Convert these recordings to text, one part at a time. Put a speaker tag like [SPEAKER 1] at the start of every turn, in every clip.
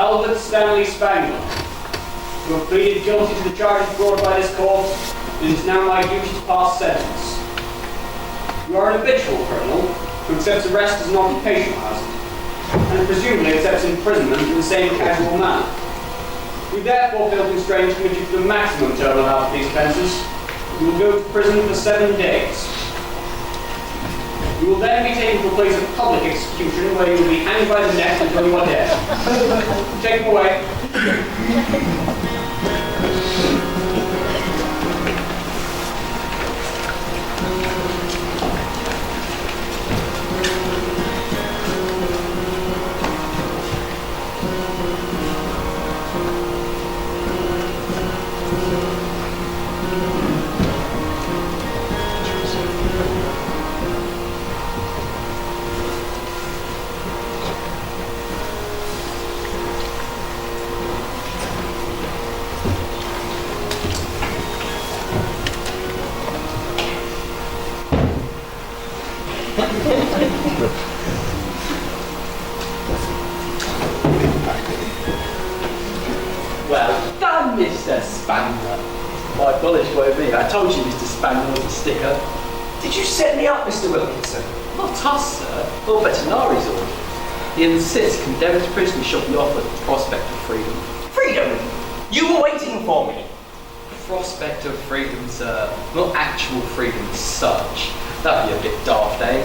[SPEAKER 1] Albert Stanley Spangler, you have pleaded guilty to the charges brought by this court, and it is now my duty to pass sentence. You are an habitual criminal who accepts arrest as an occupational hazard, and presumably accepts imprisonment in the same casual manner. We therefore feel constrained to commit you to the maximum term allowed for these offences. You will go to prison for 7 days. You will then be taken to a place of public execution where you will be hanged by the neck until you are dead. Take him away.
[SPEAKER 2] Well done, Mr. Spangler. My bullish way of me. I told you Mr. Spangler was a sticker.
[SPEAKER 3] Did you set me up, Mr. Wilkinson?
[SPEAKER 2] Not us, sir. Lord Veterinary's order. He insists condemned prisoners shall be offered the prospect of freedom.
[SPEAKER 3] Freedom? You were waiting for me.
[SPEAKER 2] Prospect of freedom, sir. Not actual freedom as such. That'd be a bit daft, eh?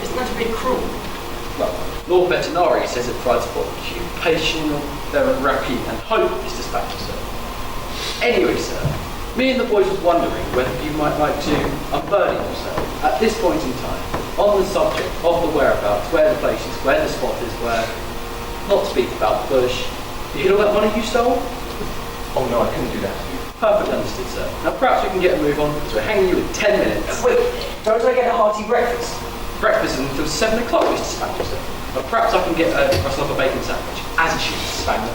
[SPEAKER 3] Isn't that a bit cruel?
[SPEAKER 2] Well, Lord Veterinary says it provides for occupational therapy and hope, Mr. Spangler, sir. Anyway, sir, me and the boys were wondering whether you might like to unburden yourself at this point in time on the subject of the whereabouts, where the place is, where the spot is, where, not to speak about the bush. You hear all that money you stole?
[SPEAKER 3] Oh no, I couldn't do that.
[SPEAKER 2] Perfectly understood, sir. Now perhaps we can get a move on, because we're hanging you in 10 minutes.
[SPEAKER 3] Wait, don't I get a hearty breakfast?
[SPEAKER 2] Breakfast isn't until 7 o'clock, Mr. Spangler, sir. But perhaps I can get myself a bacon sandwich. As you should, Mr. Spangler.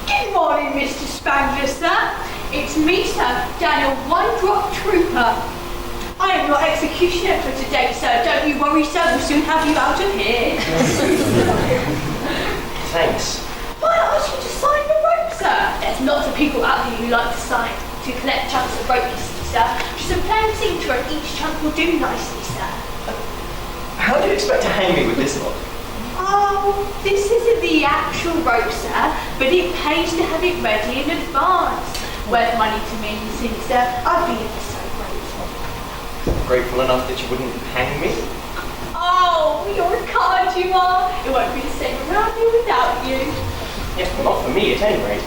[SPEAKER 4] Good morning, Mr. Spangler, sir. It's me, sir, Daniel One-Drop Trooper. I am your executioner for today, sir. Don't you worry, sir. We'll soon have you out of here.
[SPEAKER 3] Thanks.
[SPEAKER 4] Why ask you to sign the rope, sir? There's lots of people out here who like to sign to collect chunks of rope, you see, sir. Just a plain signature on each chunk will do nicely, sir.
[SPEAKER 3] How do you expect to hang me with this lot?
[SPEAKER 4] Oh, this isn't the actual rope, sir, but it pays to have it ready in advance. Worth money to me, you see, sir. I'd be ever so grateful.
[SPEAKER 3] Grateful enough that you wouldn't hang me?
[SPEAKER 4] Oh, you're a card, you are. It won't be the same around here without you.
[SPEAKER 3] Yes, well, not for me at any rate.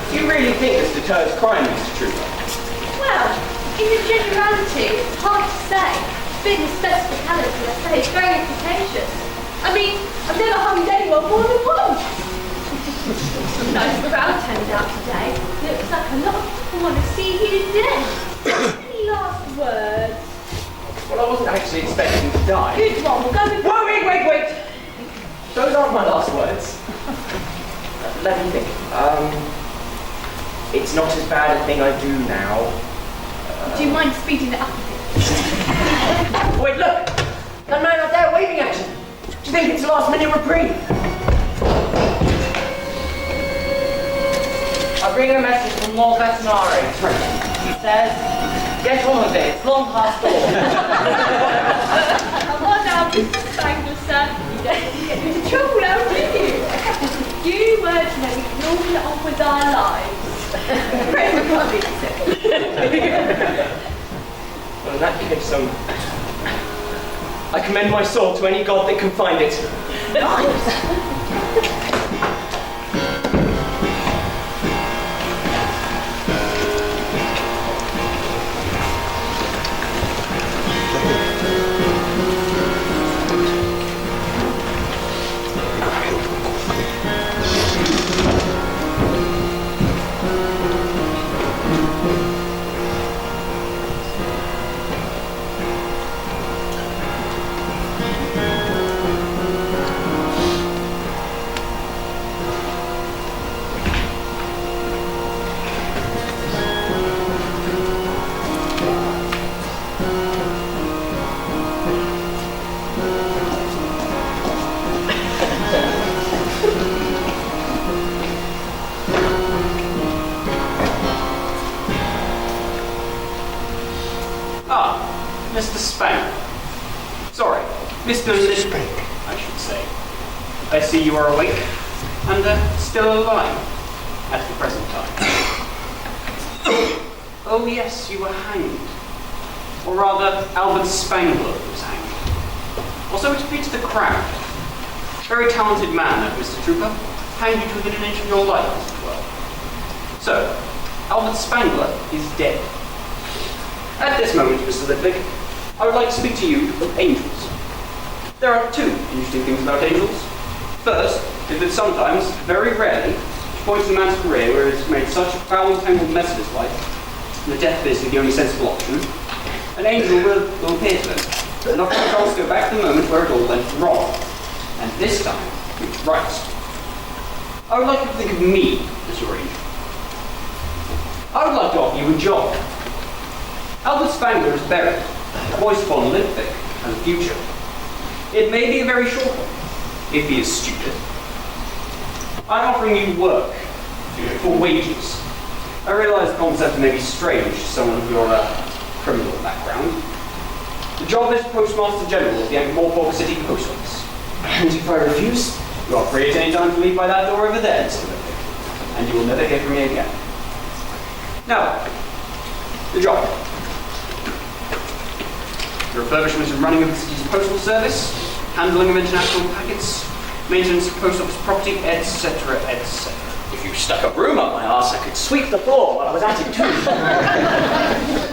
[SPEAKER 3] Do you really think this deters crime, Mr. Trooper?
[SPEAKER 4] Well, in the generality, it's hard to say. But in the specificality, I say it's very efficacious. I mean, I've never hung anyone more than once. Nice crowd turned out today. Looks like a lot of people want to see you dead. Any last words?
[SPEAKER 3] Well, I wasn't actually expecting to die.
[SPEAKER 4] Good one, we'll go with...
[SPEAKER 3] Wait! Those aren't my last words. Let me think. It's not as bad a thing I do now.
[SPEAKER 4] Do you mind speeding it up a bit?
[SPEAKER 3] Wait, look! That man out there waving at you. Do you think it's a last-minute reprieve?
[SPEAKER 5] I bring a message from Lord Vetinari. He says, get on with it, it's long past dawn.
[SPEAKER 4] Come on now, Mr. Spangler, sir. You don't get into trouble now, do you? You words know we can all get on with our lives. Great republic,
[SPEAKER 3] Well, in that case, I commend my soul to any god that can find it.
[SPEAKER 1] Ah, Mr. Spangler. Sorry, Mr. Lidwick, I should say. I see you are awake and still alive at the present time. Oh yes, you were hanged. Or rather, Albert Spangler was hanged. Or so it appeared to the crowd. Very talented man, that Mr. Trooper. Hanged you to within an inch of your life, as it were. So, Albert Spangler is dead. At this moment, Mr. Lidwick, I would like to speak to you of angels. There are two interesting things about angels. First, is that sometimes, very rarely, points in a man's career where he has made such a foul and tangled mess of his life, and the death is the only sensible option, an angel will appear to him, and offer a chance to go back to the moment where it all went wrong. And this time, it's right. I would like you to think of me as your angel. I would like to offer you a job. Albert Spangler is buried. Voice upon Lidwick has a future. It may be a very short one, if he is stupid. I'm offering you work for wages. I realise the concept may be strange to someone of your criminal background. The job is Postmaster General of the Ankh-Morpork City Post Office. And if I refuse, you are free at any time to leave by that door over there, Mr. Lidwick, and you will never hear from me again. Now, the job. The refurbishment and running of the city's postal service, handling of international packets, maintenance of post office property, etc., etc.
[SPEAKER 3] If you stuck a broom up my arse, I could sweep the floor while I was at it too.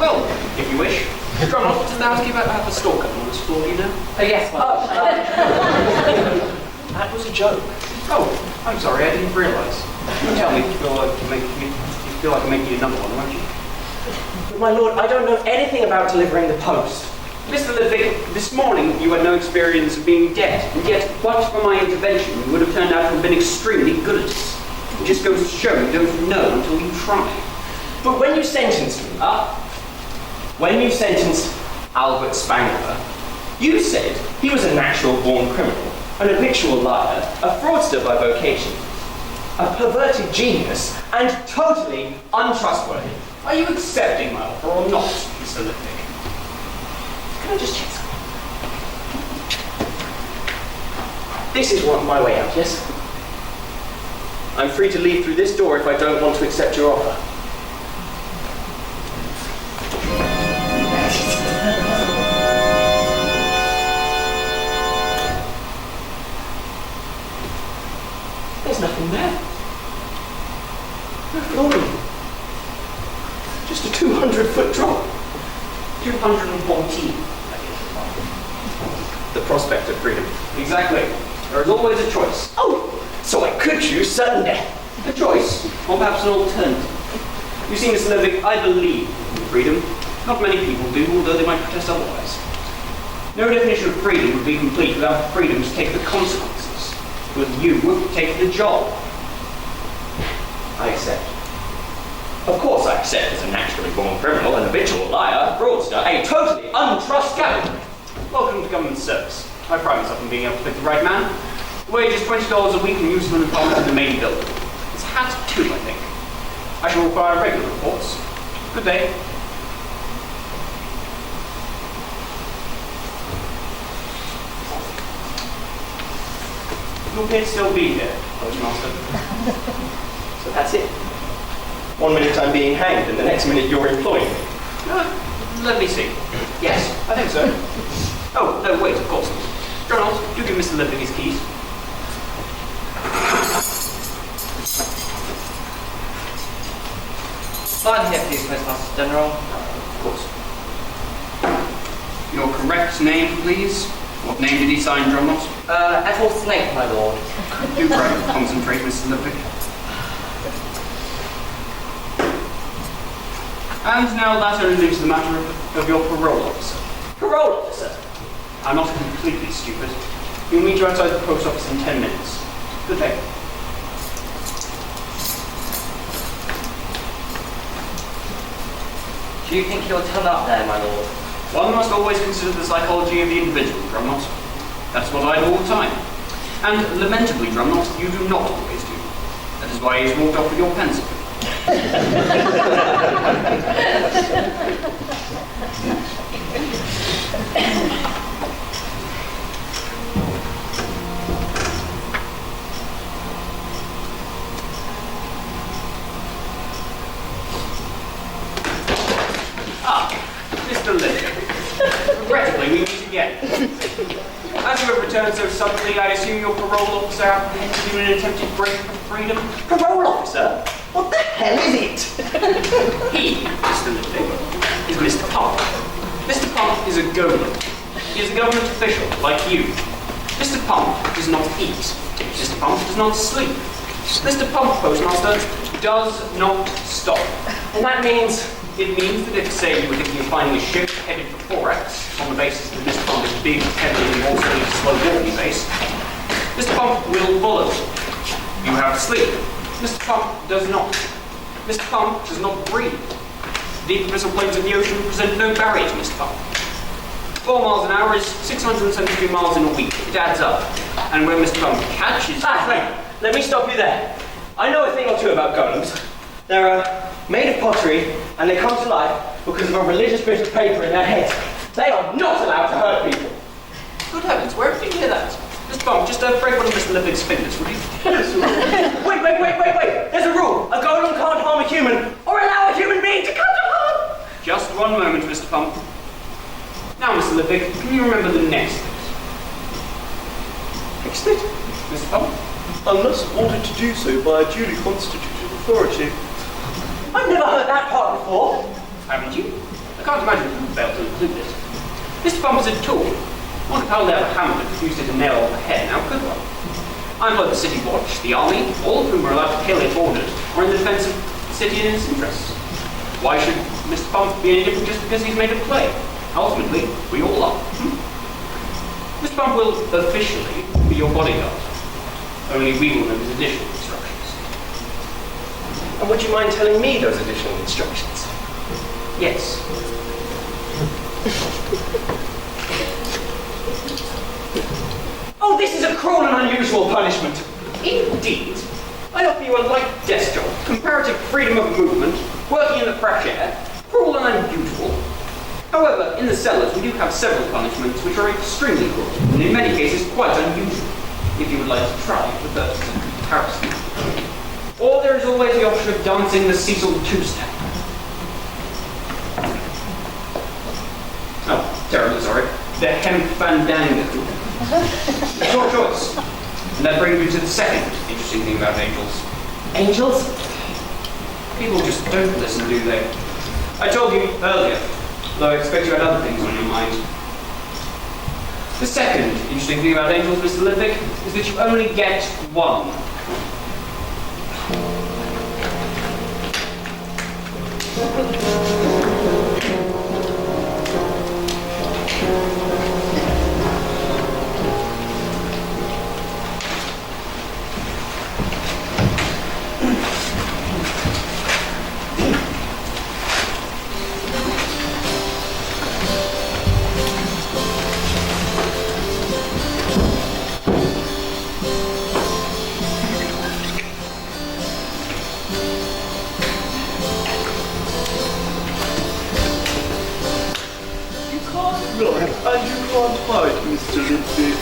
[SPEAKER 1] Well, if you wish. Drummond, does the housekeeper have a stalker on this floor, you know?
[SPEAKER 5] Oh, yes, well.
[SPEAKER 3] That was a joke.
[SPEAKER 1] Oh, I'm sorry, I didn't realise. You tell me if you feel like I'm making you another one, won't you?
[SPEAKER 3] But my lord, I don't know anything about delivering the post.
[SPEAKER 1] Mr. Lidwick, this morning you had no experience of being dead, and yet, but for my intervention, you would have turned out to have been extremely good at it. It just goes to show you don't know until you try.
[SPEAKER 3] But when you sentenced me, when you sentenced Albert Spangler, you said he was a natural-born criminal, an habitual liar, a fraudster by vocation, a perverted genius, and totally untrustworthy.
[SPEAKER 1] Are you accepting my offer or not, Mr. Lidwick?
[SPEAKER 3] Can I just check something? This is my way out, yes? I'm free to leave through this door if I don't want to accept your offer. There's nothing there. No flooring. Just a 200-foot drop.
[SPEAKER 1] 214.
[SPEAKER 3] The prospect of freedom.
[SPEAKER 1] Exactly. There is always a choice.
[SPEAKER 3] Oh, so I could choose certain death.
[SPEAKER 1] A choice, or perhaps an alternative. You see, Mr. Lidwick, I believe in freedom. Not many people do, although they might protest otherwise. No definition of freedom would be complete without the freedom to take the consequences. But you would take the job.
[SPEAKER 3] I accept. Of course I accept as a naturally born criminal, an habitual liar, a fraudster, a totally untrustworthy.
[SPEAKER 1] Welcome to government service. I pride myself on being able to pick the right man. The wage is $20 a week and useful employment in the main building. It's hat too, I think. I shall require regular reports. Good day. You appear to still be here, Postmaster.
[SPEAKER 3] So that's it. 1 minute I'm being hanged, and the next minute you're employing me.
[SPEAKER 1] Let me see. Yes, I think so. Oh, no, wait, of course. Donald, do give Mr. Lidwick his keys.
[SPEAKER 5] Sign here, please, Postmaster General.
[SPEAKER 1] Of course. Your correct name, please. What name did he sign, Drumknot?
[SPEAKER 5] Ethel Snake, my lord.
[SPEAKER 1] Do try to concentrate, Mr. Ludwig. And now that only leaves the matter of your parole officer.
[SPEAKER 3] Parole officer?
[SPEAKER 1] I'm not completely stupid. He'll meet you outside the post office in 10 minutes. Good day.
[SPEAKER 5] Do you think he'll turn up there, my lord?
[SPEAKER 1] One must always consider the psychology of the individual, Drumknot. That's what I do all the time. And lamentably, Drumknot, you do not always do. That is why he's walked off with your pencil. Mr. Lippy. Regrettably, we meet again. As you have returned so suddenly, I assume your parole officer apprehended you in an attempted break of freedom?
[SPEAKER 3] Parole officer? What the hell is it?
[SPEAKER 1] He, Mr. Lippy, is Mr. Pump. Mr. Pump is a golem. He is a government official, like you. Mr. Pump does not eat. Mr. Pump does not sleep. Mr. Pump, Postmaster, does not stop.
[SPEAKER 3] And that means...
[SPEAKER 1] It means that if, say, you were thinking of finding a ship headed for 4X, on the basis that Mr. Pump is big, heavy, and also slow-walking based, Mr. Pump will follow you. You have sleep. Mr. Pump does not. Mr. Pump does not breathe. Deep abyssal plains of the ocean present no barrier to Mr. Pump. 4 miles an hour is 672 miles in a week. It adds up. And when Mr. Pump catches...
[SPEAKER 3] Let me stop you there. I know a thing or two about golems. They're made of pottery, and they come to life because of a religious bit of paper in their heads. They are not allowed to hurt people.
[SPEAKER 1] Good heavens, where did you hear that? Mr. Pump, just break one of Mr. Lippig's fingers, would you?
[SPEAKER 3] Wait. There's a rule. A golem can't harm a human or allow a human being to come to harm.
[SPEAKER 1] Just one moment, Mr. Pump. Now, Mr. Lippig, can you remember the next bit?
[SPEAKER 3] Next bit?
[SPEAKER 1] Mr. Pump?
[SPEAKER 6] Unless ordered to do so by a duly constituted authority.
[SPEAKER 3] I've never heard that part before.
[SPEAKER 1] Haven't you? I can't imagine you would fail to include it. Mr. Pump is a tool. One could hardly have a hammer that refused to nail on the head, now could one? I employ the City Watch, the Army, all of whom are allowed to kill if ordered, or in the defence of the city and its interests. Why should Mr. Pump be any different just because he's made of clay? Ultimately, we all are. Mr. Pump will officially be your bodyguard. Only we will know his additional instructions.
[SPEAKER 3] And would you mind telling me those additional instructions?
[SPEAKER 1] Yes.
[SPEAKER 3] Oh, this is a cruel and unusual punishment.
[SPEAKER 1] Indeed. I offer you a light desk job, comparative freedom of movement, working in the fresh air, cruel and unusual. However, in the cellars we do have several punishments which are extremely cruel, and in many cases quite unusual, if you would like to try the first comparison. Or there is always the option of dancing the Cecil two-step. Oh, terribly sorry. The hemp fandango. It's your choice. And that brings me to the second interesting thing about angels.
[SPEAKER 3] Angels?
[SPEAKER 1] People just don't listen, do they? I told you earlier, though I expect you had other things on your mind. The second interesting thing about angels, Mr. Lippig, is that you only get one.
[SPEAKER 6] And you can't hide, Mr. Lipwig.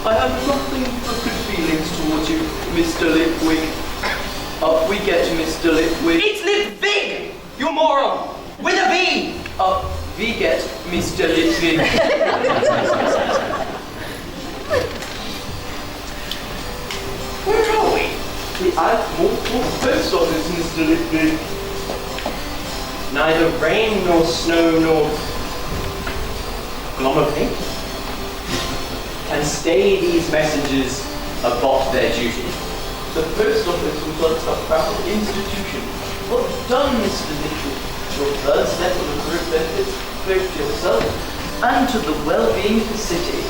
[SPEAKER 6] I have nothing but good feelings towards you, Mr. Lipwig. Up we get, Mr. Lipwig.
[SPEAKER 3] It's Lipwig, you moron! With a V!
[SPEAKER 6] Up we get, Mr. Lipwig.
[SPEAKER 3] Where are we?
[SPEAKER 6] The Alpha Post Office, Mr. Lipwig.
[SPEAKER 3] Neither rain nor snow nor glom of ink can stay these messengers above their duty.
[SPEAKER 6] The Post Office was a proud institution. Well done, Mr. Lipwig. Your first step on the group benefits both to yourself and to the well-being of the city.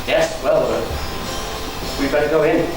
[SPEAKER 3] Yes, well, we better go in.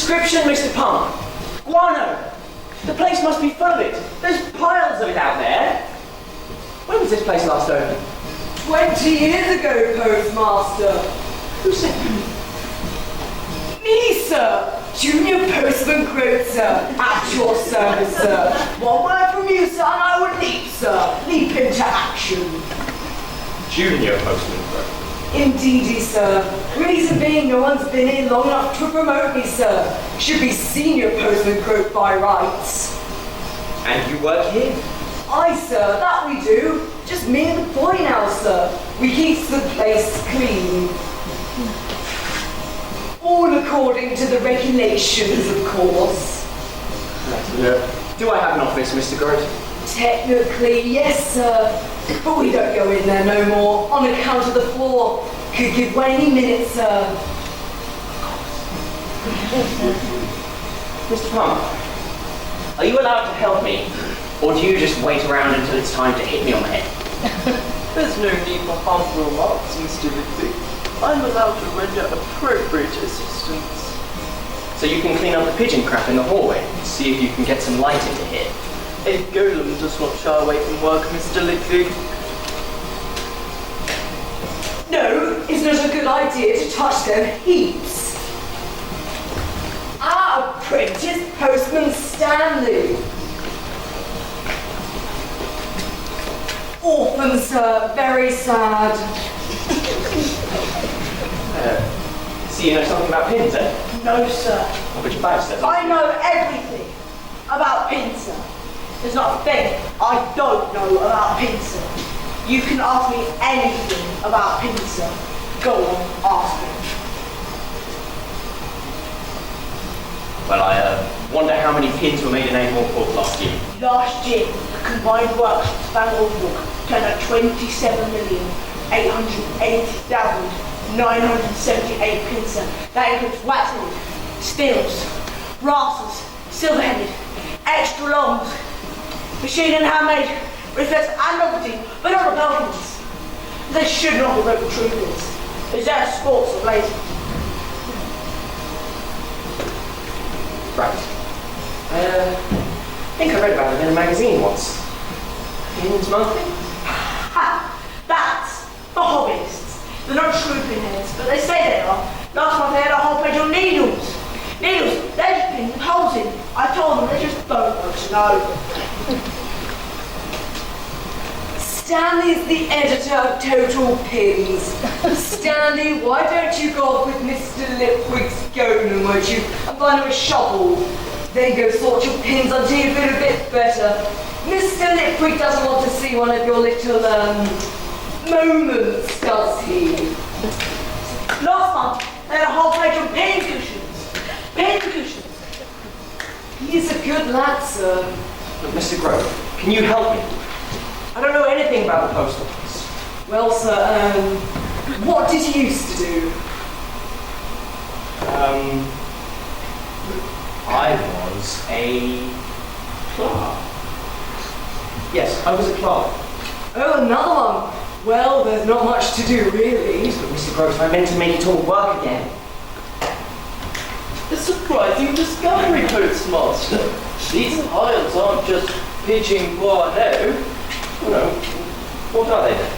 [SPEAKER 3] Prescription, Mr. Pump. Guano. The place must be full of it. There's piles of it out there. When was this place last opened?
[SPEAKER 7] 20 years ago, Postmaster.
[SPEAKER 3] Who said?
[SPEAKER 7] Me, sir. Junior Postman Croat, sir. At your service, sir. One word from you, sir, and I would leap, sir. Leap into action.
[SPEAKER 3] Junior Postman Croat.
[SPEAKER 7] Indeedy, sir. Reason being, no one's been here long enough to promote me, sir. Should be Senior Postman Croat by rights.
[SPEAKER 3] And you work here?
[SPEAKER 7] Aye, sir, that we do. Just me and the boy now, sir. We keep the place clean. All according to the regulations, of course.
[SPEAKER 3] Do I have an office, Mr. Grote?
[SPEAKER 7] Technically, yes, sir. But we don't go in there no more, on account of the floor. Could give way any minute, sir.
[SPEAKER 3] Mr. Pump, are you allowed to help me? Or do you just wait around until it's time to hit me on the head?
[SPEAKER 6] There's no need for harmful remarks, Mr. Lickwick. I'm allowed to render appropriate assistance.
[SPEAKER 3] So you can clean up the pigeon crap in the hallway and see if you can get some light into here.
[SPEAKER 6] A golem does not shy away from work, Mr. Lickwick.
[SPEAKER 7] No, it's not a good idea to touch them heaps. Our apprentice postman Stanley. Orphan, sir, very sad.
[SPEAKER 3] So you know something about pins, eh?
[SPEAKER 7] No, sir.
[SPEAKER 3] Which badge says?
[SPEAKER 7] I know everything about pins, sir. There's not a thing I don't know about pins, sir. You can ask me anything about pins, sir. Go on, ask me.
[SPEAKER 3] Well, I wonder how many pins were made in Avon Port last year.
[SPEAKER 7] Last year, the combined workshops of Bangor Book turned out 27,880,978 pins, sir. That includes waxwood, steels, brasses, silver-headed, extra longs, machine and handmade, reflex and novelty, but not repellents. They should not be broken true pins. Is that sports or blazing?
[SPEAKER 3] Right. I think I read about it in a magazine once. Pins Monthly?
[SPEAKER 7] Ha! That's for hobbyists. They're not true pinheads, but they say they are. Last month they had a whole page on needles. Needles, they're just pins with holes in. I told them they just don't want to know. Stanley's the editor of Total Pins. Stanley, why don't you go off with Mr. Lipwick's golem, won't you, and find him a shovel? Then go sort your pins until you feel a bit better. Mr. Lipwick doesn't want to see one of your little, moments, does he? Last month, they had a whole page on pin cushions. Pin cushions. He's a good lad, sir.
[SPEAKER 3] But Mr. Grove, can you help me? I don't know anything about the post office.
[SPEAKER 7] Well, sir, what did you used to do?
[SPEAKER 3] I was a clerk. Yes, I was a clerk.
[SPEAKER 7] Oh, another one. Well, there's not much to do, really.
[SPEAKER 3] Yes, but Mr. Groves, I meant to make it all work again.
[SPEAKER 6] A surprising discovery, Postmaster. These piles aren't just pigeon guano.
[SPEAKER 3] Oh no. What are they then?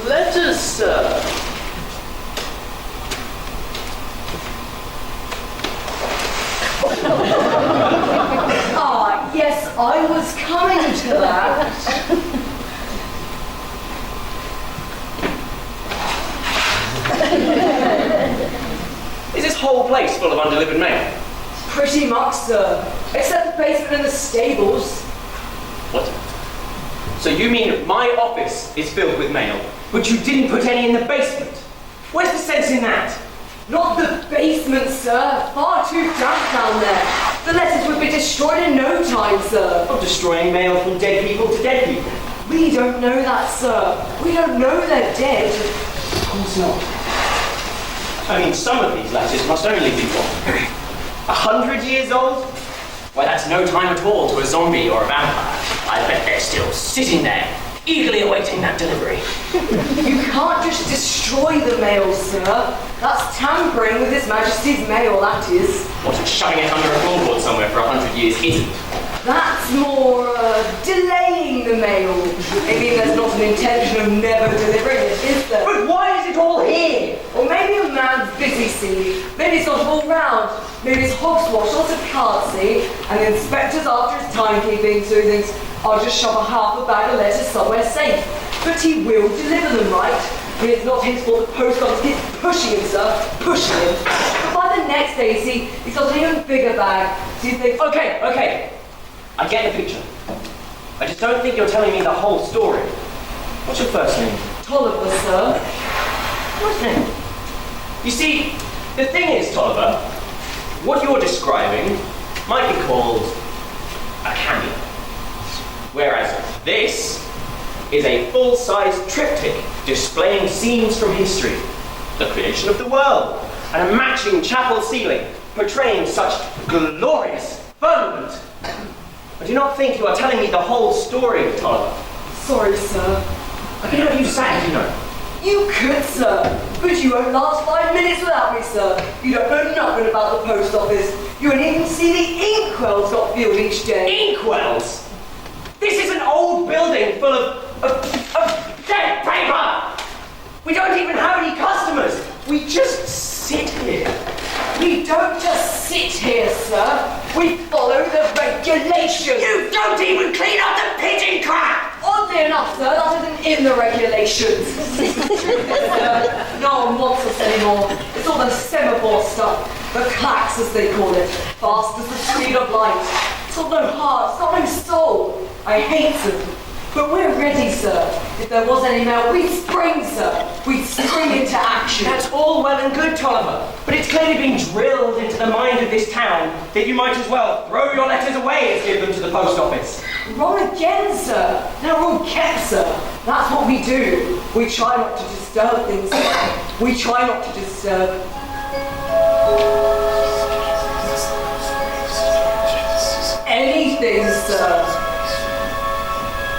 [SPEAKER 6] Letters, sir.
[SPEAKER 7] Ah, yes, I was coming to that.
[SPEAKER 3] Is this whole place full of undelivered mail?
[SPEAKER 7] Pretty much, sir. Except the basement and the stables.
[SPEAKER 3] What? So you mean my office is filled with mail, but you didn't put any in the basement? Where's the sense in that?
[SPEAKER 7] Not the basement, sir. Far too damp down there. The letters would be destroyed in no time, sir.
[SPEAKER 3] Of destroying mail from dead people to dead people.
[SPEAKER 7] We don't know that, sir. We don't know they're dead.
[SPEAKER 3] Of course not. I mean, some of these letters must only be, what, 100 years old? Why, that's no time at all to a zombie or a vampire. I bet they're still sitting there, eagerly awaiting that delivery.
[SPEAKER 7] You can't just destroy the mail, sir. That's tampering with His Majesty's mail, that is.
[SPEAKER 3] What, shoving it under a floorboard somewhere for 100 years isn't?
[SPEAKER 7] That's more delaying the mail. I mean, there's not an intention of never delivering it, is there?
[SPEAKER 3] But why is it all here?
[SPEAKER 7] Or maybe a man's busy, see. Maybe it's not all round. Maybe it's hogswash, lots of cards, see. And the inspector's after his timekeeping, so he thinks, I'll just shove a half a bag of letters somewhere safe. But he will deliver them, right? I mean, it's not his fault the post office keeps pushing him, sir. Pushing him. But by the next day, see, he's got an even bigger bag. So you think,
[SPEAKER 3] Okay. I get the picture. I just don't think you're telling me the whole story. What's your first name?
[SPEAKER 7] Tolliver, sir.
[SPEAKER 3] First name? You see, the thing is, Tolliver, what you're describing might be called a cameo. Whereas this is a full-size triptych displaying scenes from history, the creation of the world, and a matching chapel ceiling portraying such glorious firmament. I do not think you are telling me the whole story, Tolliver.
[SPEAKER 7] Sorry, sir.
[SPEAKER 3] I can have you sacked, you know.
[SPEAKER 7] You could, sir, but you won't last 5 minutes without me, sir. You don't know nothing about the post office. You won't even see the inkwells got filled each day.
[SPEAKER 3] Inkwells? This is an old building full of dead paper! We don't even have any customers. We just sit here.
[SPEAKER 7] We don't just sit here, sir. We follow the regulations.
[SPEAKER 3] You don't even clean up the pigeon crap!
[SPEAKER 7] Oddly enough, sir, that isn't in the regulations. No one wants us anymore. It's all the semaphore stuff. The clacks, as they call it. Fast as the speed of light. It's got no heart, it's got no soul. I hate them. But we're ready, sir. If there was any mail, we'd spring, sir. We'd spring into action.
[SPEAKER 3] That's all well and good, Tolliver, but it's clearly been drilled into the mind of this town that you might as well throw your letters away as give them to the post office.
[SPEAKER 7] Wrong again, sir. They're all kept, sir. That's what we do. We try not to disturb things. We try not to disturb. Anything, sir.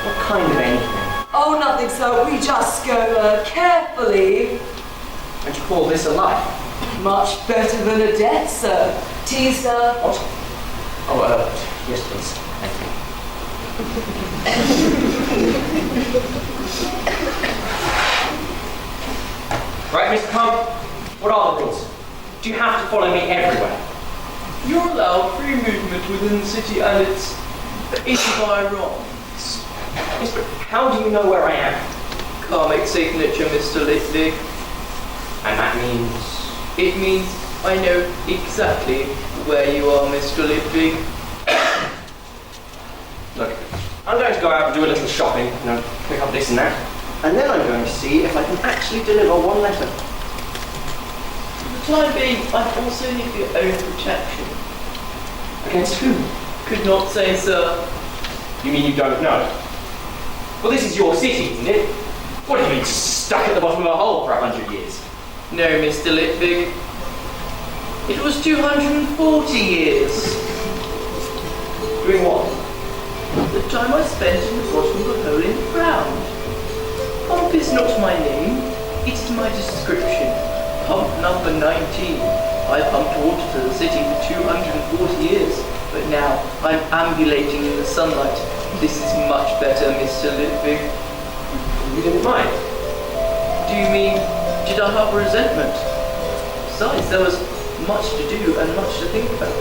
[SPEAKER 3] What kind of anything?
[SPEAKER 7] Oh, nothing, sir. We just go carefully.
[SPEAKER 3] And you call this a life?
[SPEAKER 7] Much better than a death, sir. Tea, sir.
[SPEAKER 3] What? Oh, yes, please. Thank you. Right, Mr. Pump, what are the rules? Do you have to follow me everywhere?
[SPEAKER 6] You're allowed free movement within the city and it's by wrong.
[SPEAKER 3] Yes, but how do you know where I am?
[SPEAKER 6] Karmic signature, Mr. Litwick.
[SPEAKER 3] And that means...
[SPEAKER 6] It means I know exactly where you are, Mr. Litwick.
[SPEAKER 3] Look, I'm going to go out and do a little shopping, pick up this and that, and then I'm going to see if I can actually deliver one letter.
[SPEAKER 6] For the time being, I also need your own protection.
[SPEAKER 3] Against who?
[SPEAKER 6] Could not say, sir.
[SPEAKER 3] You mean you don't know? Well, this is your city, isn't it? What have you been stuck at the bottom of a hole for 100 years?
[SPEAKER 6] No, Mr. Litwick. It was 240 years.
[SPEAKER 3] Doing what?
[SPEAKER 6] The time I spent in the bottom of a hole in the ground. Pump is not my name, it is my description. Pump number 19. I pumped water to the city for 240 years, but now I'm ambulating in the sunlight. This is much better, Mr. Litwick.
[SPEAKER 3] You didn't mind?
[SPEAKER 6] Do you mean, did I harbour resentment? Besides, there was much to do and much to think about.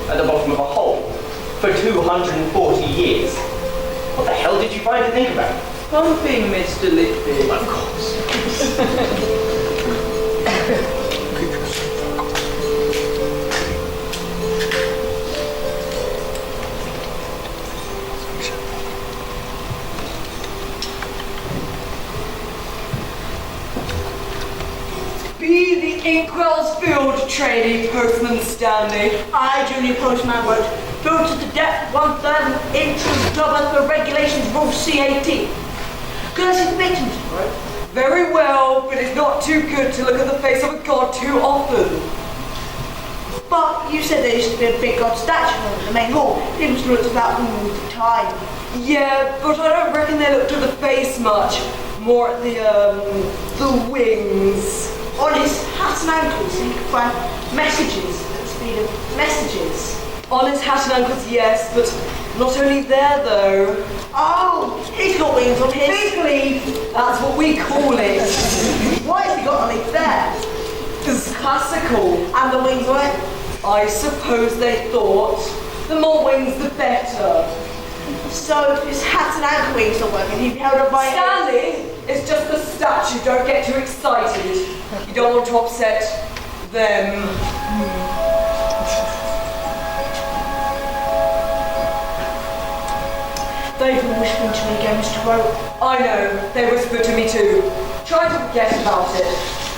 [SPEAKER 3] At the bottom of a hole? For 240 years? What the hell did you find to think about?
[SPEAKER 6] Pumping, Mr. Litwick.
[SPEAKER 3] Of course.
[SPEAKER 7] Be the inkwell's filled, tradie postman Stanley.
[SPEAKER 8] I, Junior Postman, wrote, filled to the depth 1/3 inches double the regulations rule C18. Could I see the picture, Mr. Rowe?
[SPEAKER 7] Very well, but it's not too good to look at the face of a god too often.
[SPEAKER 8] But you said there used to be a big god statue over the main hall. People looked at that all the time.
[SPEAKER 7] Yeah, but I don't reckon they looked at the face much. More at the wings.
[SPEAKER 8] On his hat and ankles, so you could find messages at the speed of messages.
[SPEAKER 7] On his hat and ankles, yes, but not only there though.
[SPEAKER 8] Oh, he's got wings on his.
[SPEAKER 7] Big leaf, that's what we call it.
[SPEAKER 8] Why has he got a leaf there?
[SPEAKER 7] It's classical.
[SPEAKER 8] And the wings on it?
[SPEAKER 7] I suppose they thought the more wings the better.
[SPEAKER 8] So if his hat and ankle wings are working, he'd be held up by
[SPEAKER 7] Stanley, it's just the statue, don't get too excited. You don't want to upset them.
[SPEAKER 8] They've been whispering to me again, Mr. Rowe.
[SPEAKER 7] I know, they whisper to me too. Try to forget about it.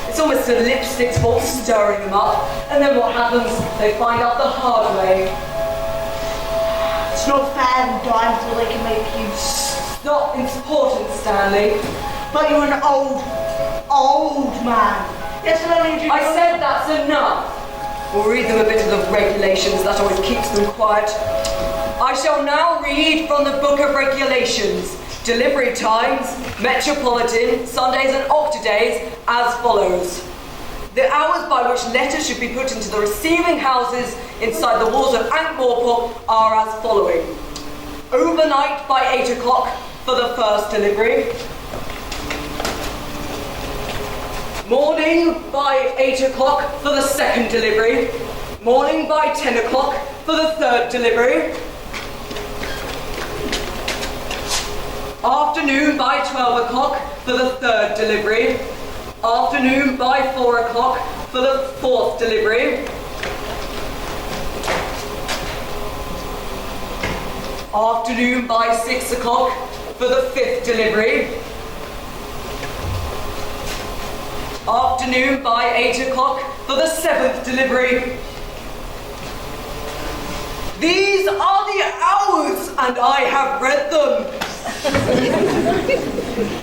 [SPEAKER 7] It's almost a lipstick's fault stirring them up. And then what happens? They find out the hard way.
[SPEAKER 8] It's not fair and die until they can make you.
[SPEAKER 7] It's not important, Stanley.
[SPEAKER 8] But you're an old man. Yes, and only you.
[SPEAKER 7] I said that's enough. We'll read them a bit of the regulations, that always keeps them quiet. I shall now read from the Book of Regulations. Delivery times, Metropolitan, Sundays and Octadays, as follows. The hours by which letters should be put into the receiving houses inside the walls of Ankh-Morpork are as following. Overnight by 8 o'clock for the first delivery. Morning by 8 o'clock for the second delivery. Morning by 10 o'clock for the third delivery. Afternoon by 12 o'clock for the third delivery. Afternoon by 4 o'clock for the fourth delivery. Afternoon by 6 o'clock for the fifth delivery. Afternoon by 8 o'clock for the seventh delivery. These are the hours, and I have read them.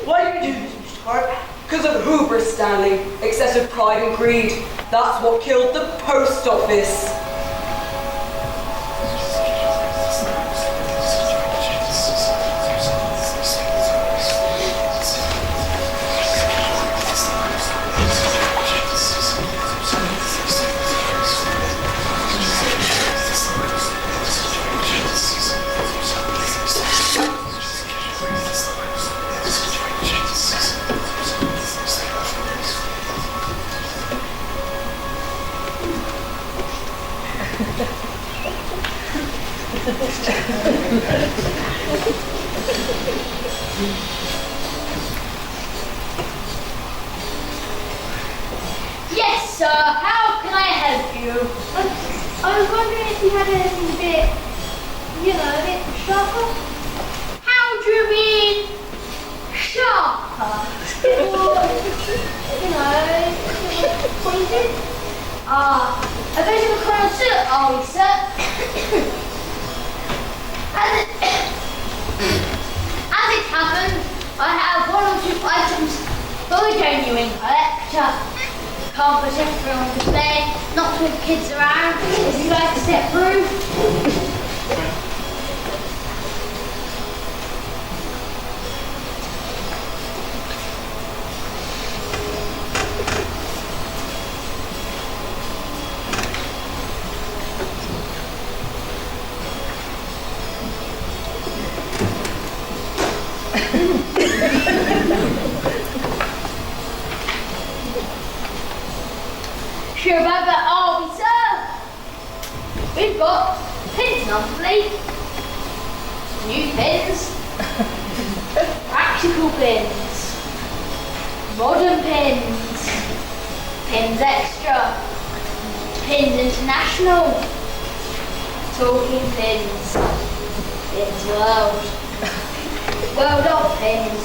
[SPEAKER 8] Why do you do this, Mr. Hart?
[SPEAKER 7] Because of hubris, Stanley. Excessive pride and greed. That's what killed the post office.
[SPEAKER 4] Yes, sir. How can I help you? I was wondering if you had anything a bit, a bit sharper. How do you mean sharper? Or, pointed? A bit of a connoisseur, are we, sir? As it happened, I have one or two items for the genuine collector. Can't put everything on display, not with kids around. If you like to step through. Sure about that, are we, sir? We've got pins monthly, new pins, practical pins, modern pins, pins extra, pins international, talking pins, pins world, world of pins,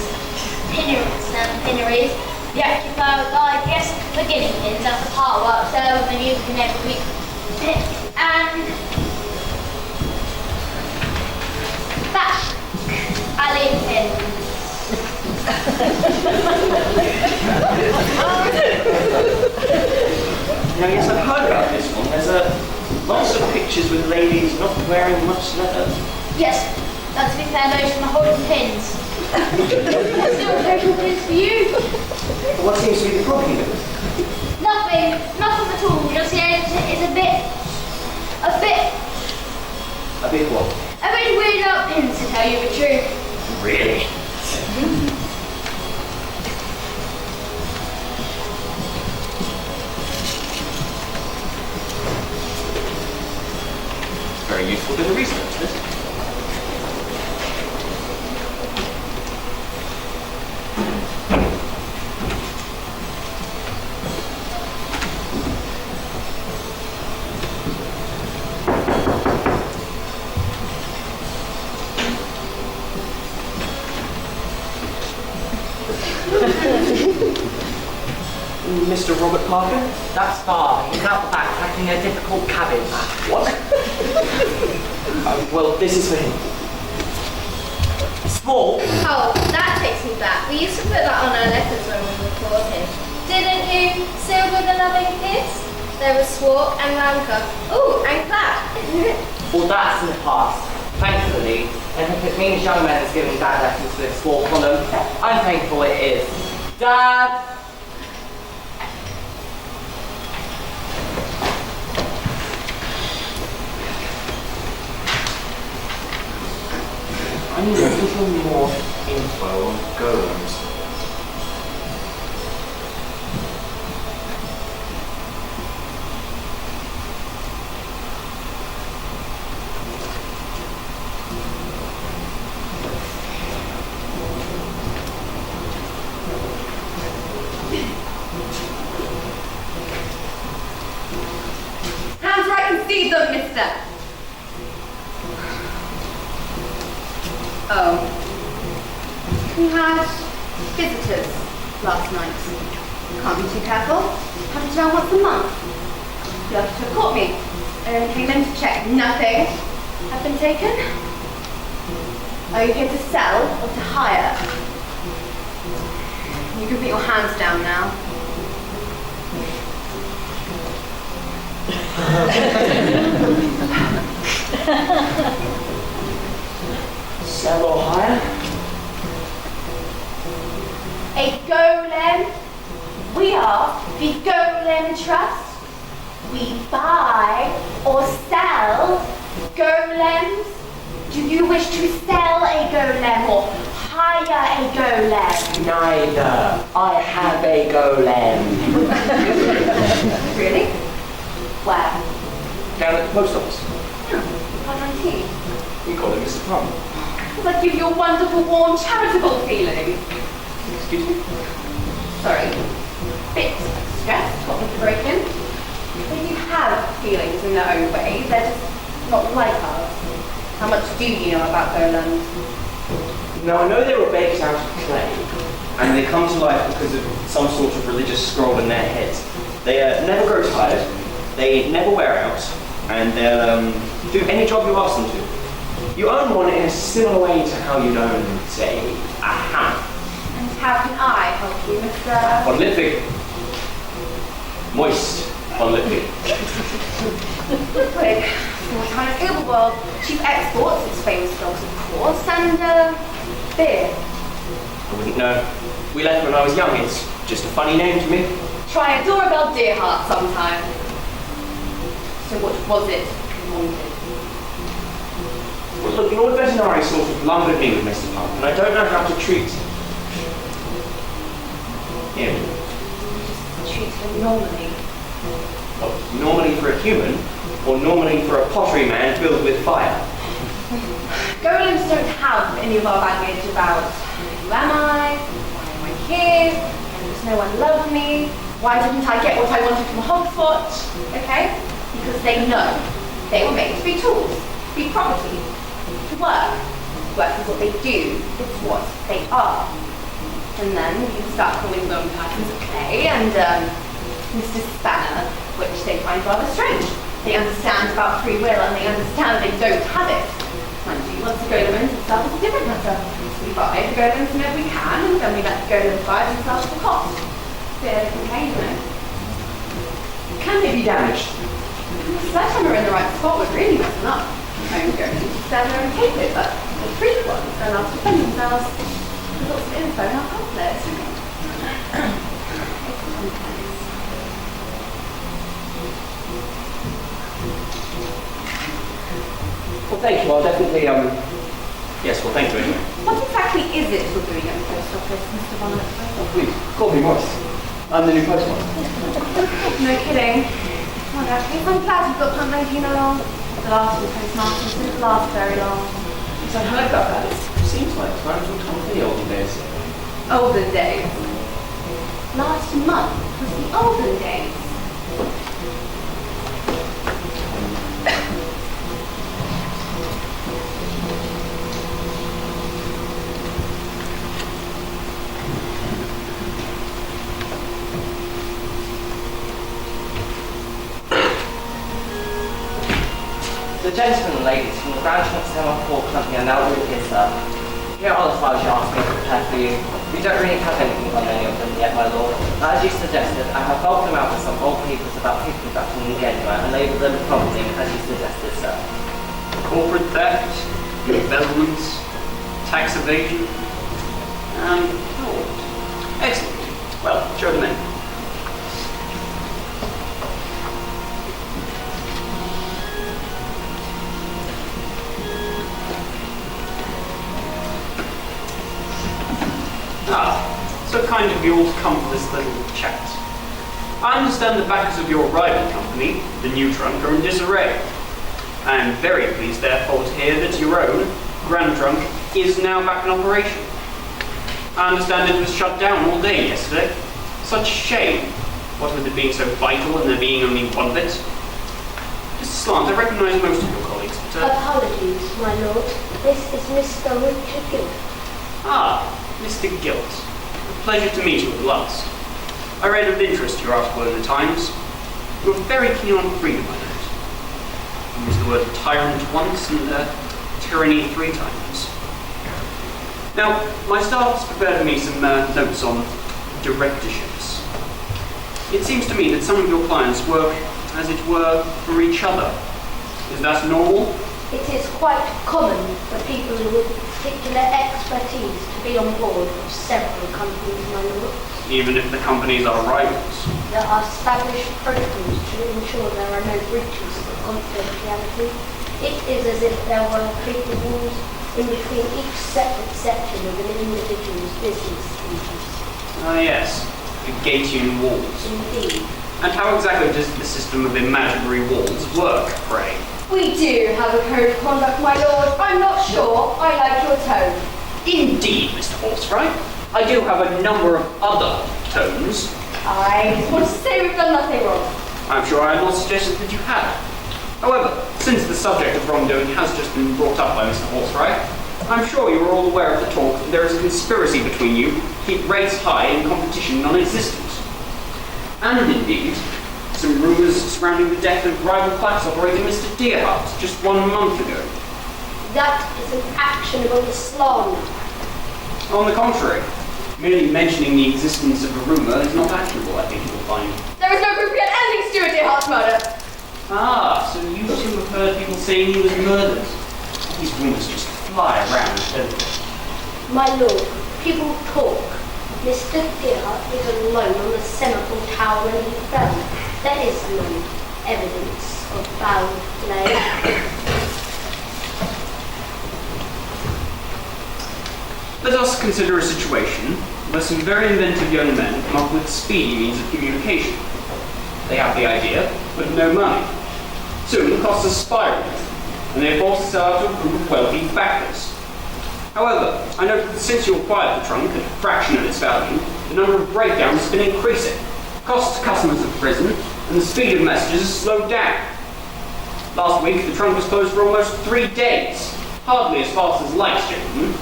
[SPEAKER 4] pinnerings and pinneries. The Occupier Digest, the guinea pins at the part work sales and using every week. And back alley pins.
[SPEAKER 3] Now, yes, I've heard about this one. There's a Lots of pictures with ladies not wearing much leather.
[SPEAKER 4] Yes, that's to be fair, most of them are holding pins. Still total pins for you.
[SPEAKER 3] What seems to be the problem?
[SPEAKER 4] Nothing at all. Just the edge is a bit
[SPEAKER 3] A bit what?
[SPEAKER 4] weird about pins, to tell you the truth.
[SPEAKER 3] Really? Very useful bit of research, this. Mr. Robert Parker?
[SPEAKER 5] That's far. He's out the back packing a difficult cabbage.
[SPEAKER 3] What? Well, this is for him.
[SPEAKER 5] Small.
[SPEAKER 4] Oh, that takes me back. We used to put that on our letters when we reported. Didn't you? Seal with a loving kiss? There was Swart and Ranker. Oh, and Clap.
[SPEAKER 5] Well, that's in the past. Thankfully, and if it means young men is giving bad lessons to this small column, I'm thankful it is. Dad!
[SPEAKER 3] I need a little more info on golems.
[SPEAKER 7] Hands where I can see them, mister. Oh. We had visitors last night. Can't be too careful. Happens around once a month. You have to have caught me. I only came in to check. Nothing had been taken. Are you here to sell or to hire? You can put your hands down now.
[SPEAKER 3] Sell or hire?
[SPEAKER 7] A golem. We are the Golem Trust. We buy or sell golems. Do you wish to sell a golem or hire a golem?
[SPEAKER 3] Neither. I have a golem.
[SPEAKER 7] Really? Where?
[SPEAKER 3] Down at the post office.
[SPEAKER 7] On 19.
[SPEAKER 3] We call him Mr. Plum.
[SPEAKER 7] Does that give you a wonderful, warm, charitable feeling?
[SPEAKER 3] Excuse me?
[SPEAKER 7] Sorry. Bit stressed, got me to break in. They do have feelings in their own way. They're just not like us. How much do you know about golems?
[SPEAKER 3] Now, I know they were baked out of clay, and they come to life because of some sort of religious scroll in their heads. They never grow tired, they never wear out, and they'll do any job you ask them to. You own one in a similar way to how you'd own, say, a hammer.
[SPEAKER 7] And how can I help you, Mr.
[SPEAKER 3] Von Lipwig. Moist von Lipwig.
[SPEAKER 7] Ludwig? Small town in 𝙤𝙡, chief exports, its famous dogs, of course, and beer.
[SPEAKER 3] I wouldn't know. We left when I was young, it's just a funny name to me.
[SPEAKER 7] Try a Dorabelle Deerheart sometime. So what was it you wanted?
[SPEAKER 3] Well, look, Lord Veterinary sort of lumbered me with Mr. Pump, and I don't know how to treat him.
[SPEAKER 7] Treat him normally.
[SPEAKER 3] Well, normally for a human, or normally for a pottery man filled with fire.
[SPEAKER 7] Golems don't have any of our baggage about who am I, why am I here, does no one love me, why didn't I get what I wanted from 𝙤𝙡, okay? Because they know they were made to be tools, to be property, to work. Work is what they do, it's what they are. And then you start calling them patterns of clay and Mr. Spanner, which they find rather strange. They understand about free will and they understand they don't have it. Mind you, once the golem owns itself, it's a different matter. We buy the golems whenever we can, and then we let the golems buy themselves for cost. Bit of a complaint, you know.
[SPEAKER 3] Can they be damaged?
[SPEAKER 4] The sledgehammer in the right spot would really mess them up. I'm going to stand there and take it, but the freak ones are allowed to defend themselves. There's lots of info in our pamphlets.
[SPEAKER 3] Well, thank you. I'll definitely, yes, well, thank you anyway.
[SPEAKER 4] What exactly is it you're doing at the post office, Mr. Von Oxford?
[SPEAKER 3] Oh, please, call me Morris. I'm the new postman.
[SPEAKER 4] No kidding. Well, in that case, I'm glad you've got Pump 19 along. The last of the postmasters didn't last very long.
[SPEAKER 3] Yes, I heard about that. It seems like times were tough in the olden days.
[SPEAKER 4] Olden days. Last month was the olden days.
[SPEAKER 5] The gentlemen and ladies from the Grand Trunk Cinema Hall Company are now all here, sir. Here are the files you asked me to prepare for you. We don't really have anything on any of them yet, my lord. As you suggested, I have bulked them out with some old papers about people back in India and labelled them properly as you suggested, sir.
[SPEAKER 1] Corporate theft, embezzlement, tax evasion, and fraud. Excellent. Well, show them in. So kind of you all to come for this little chat. I understand the backers of your rival company, the New Trunk, are in disarray. I am very pleased, therefore, to hear that your own, Grand Trunk, is now back in operation. I understand it was shut down all day yesterday. Such a shame. What with it being so vital and there being only one of it. Mr. Slant, I recognise most of your colleagues, but...
[SPEAKER 9] Apologies, my lord. This is Mr. Richard Gilt.
[SPEAKER 1] Ah, Mr. Gilt. A pleasure to meet you at last. I read with interest your article in the Times. You were very keen on freedom, I note. You used the word tyrant once and tyranny 3 times. Now, my staff has prepared me some notes on directorships. It seems to me that some of your clients work, as it were, for each other. Is that normal?
[SPEAKER 9] It is quite common for people with particular expertise to be on board of several companies, my lord.
[SPEAKER 1] Even if the companies are rivals?
[SPEAKER 9] There are established protocols to ensure there are no breaches of confidentiality. It is as if there were created walls in between each separate section of an individual's business interests.
[SPEAKER 1] Ah, yes. The Gateian walls.
[SPEAKER 9] Indeed.
[SPEAKER 1] And how exactly does the system of imaginary walls work, pray?
[SPEAKER 4] We do have a code of conduct, my lord. I'm not sure I like your tone.
[SPEAKER 1] Indeed, Mr. Horsefry. I do have a number of other tones.
[SPEAKER 4] I just want to say we've done nothing wrong.
[SPEAKER 1] I'm sure I have not suggested that you have. However, since the subject of wrongdoing has just been brought up by Mr. Horsefry, I'm sure you are all aware of the talk that there is a conspiracy between you to keep rates high and competition non-existent. And indeed, some rumours surrounding the death of rival class operator Mr. 𝙤𝙗 just 1 month ago.
[SPEAKER 9] That is an actionable slander.
[SPEAKER 1] On the contrary, merely mentioning the existence of a rumour is not actionable, I think you will find.
[SPEAKER 4] There is no proof yet anything to do with 𝙤𝙗's murder.
[SPEAKER 1] Ah, so you two have heard people saying he was murdered. These rumours just fly around, don't they?
[SPEAKER 9] My lord, people talk. Mr. 𝙤𝙗 is alone on the Senegal Tower when he fell. There is no evidence of foul play.
[SPEAKER 1] Let us consider a situation where some very inventive young men come up with speedy means of communication. They have the idea, but no money. Soon the costs are spiraling, and they are forced to sell out to a group of wealthy backers. However, I note that since you acquired the trunk at a fraction of its value, the number of breakdowns has been increasing. Costs to customers have risen, and the speed of messages has slowed down. Last week, the trunk was closed for almost 3 days. Hardly as fast as lights, gentlemen.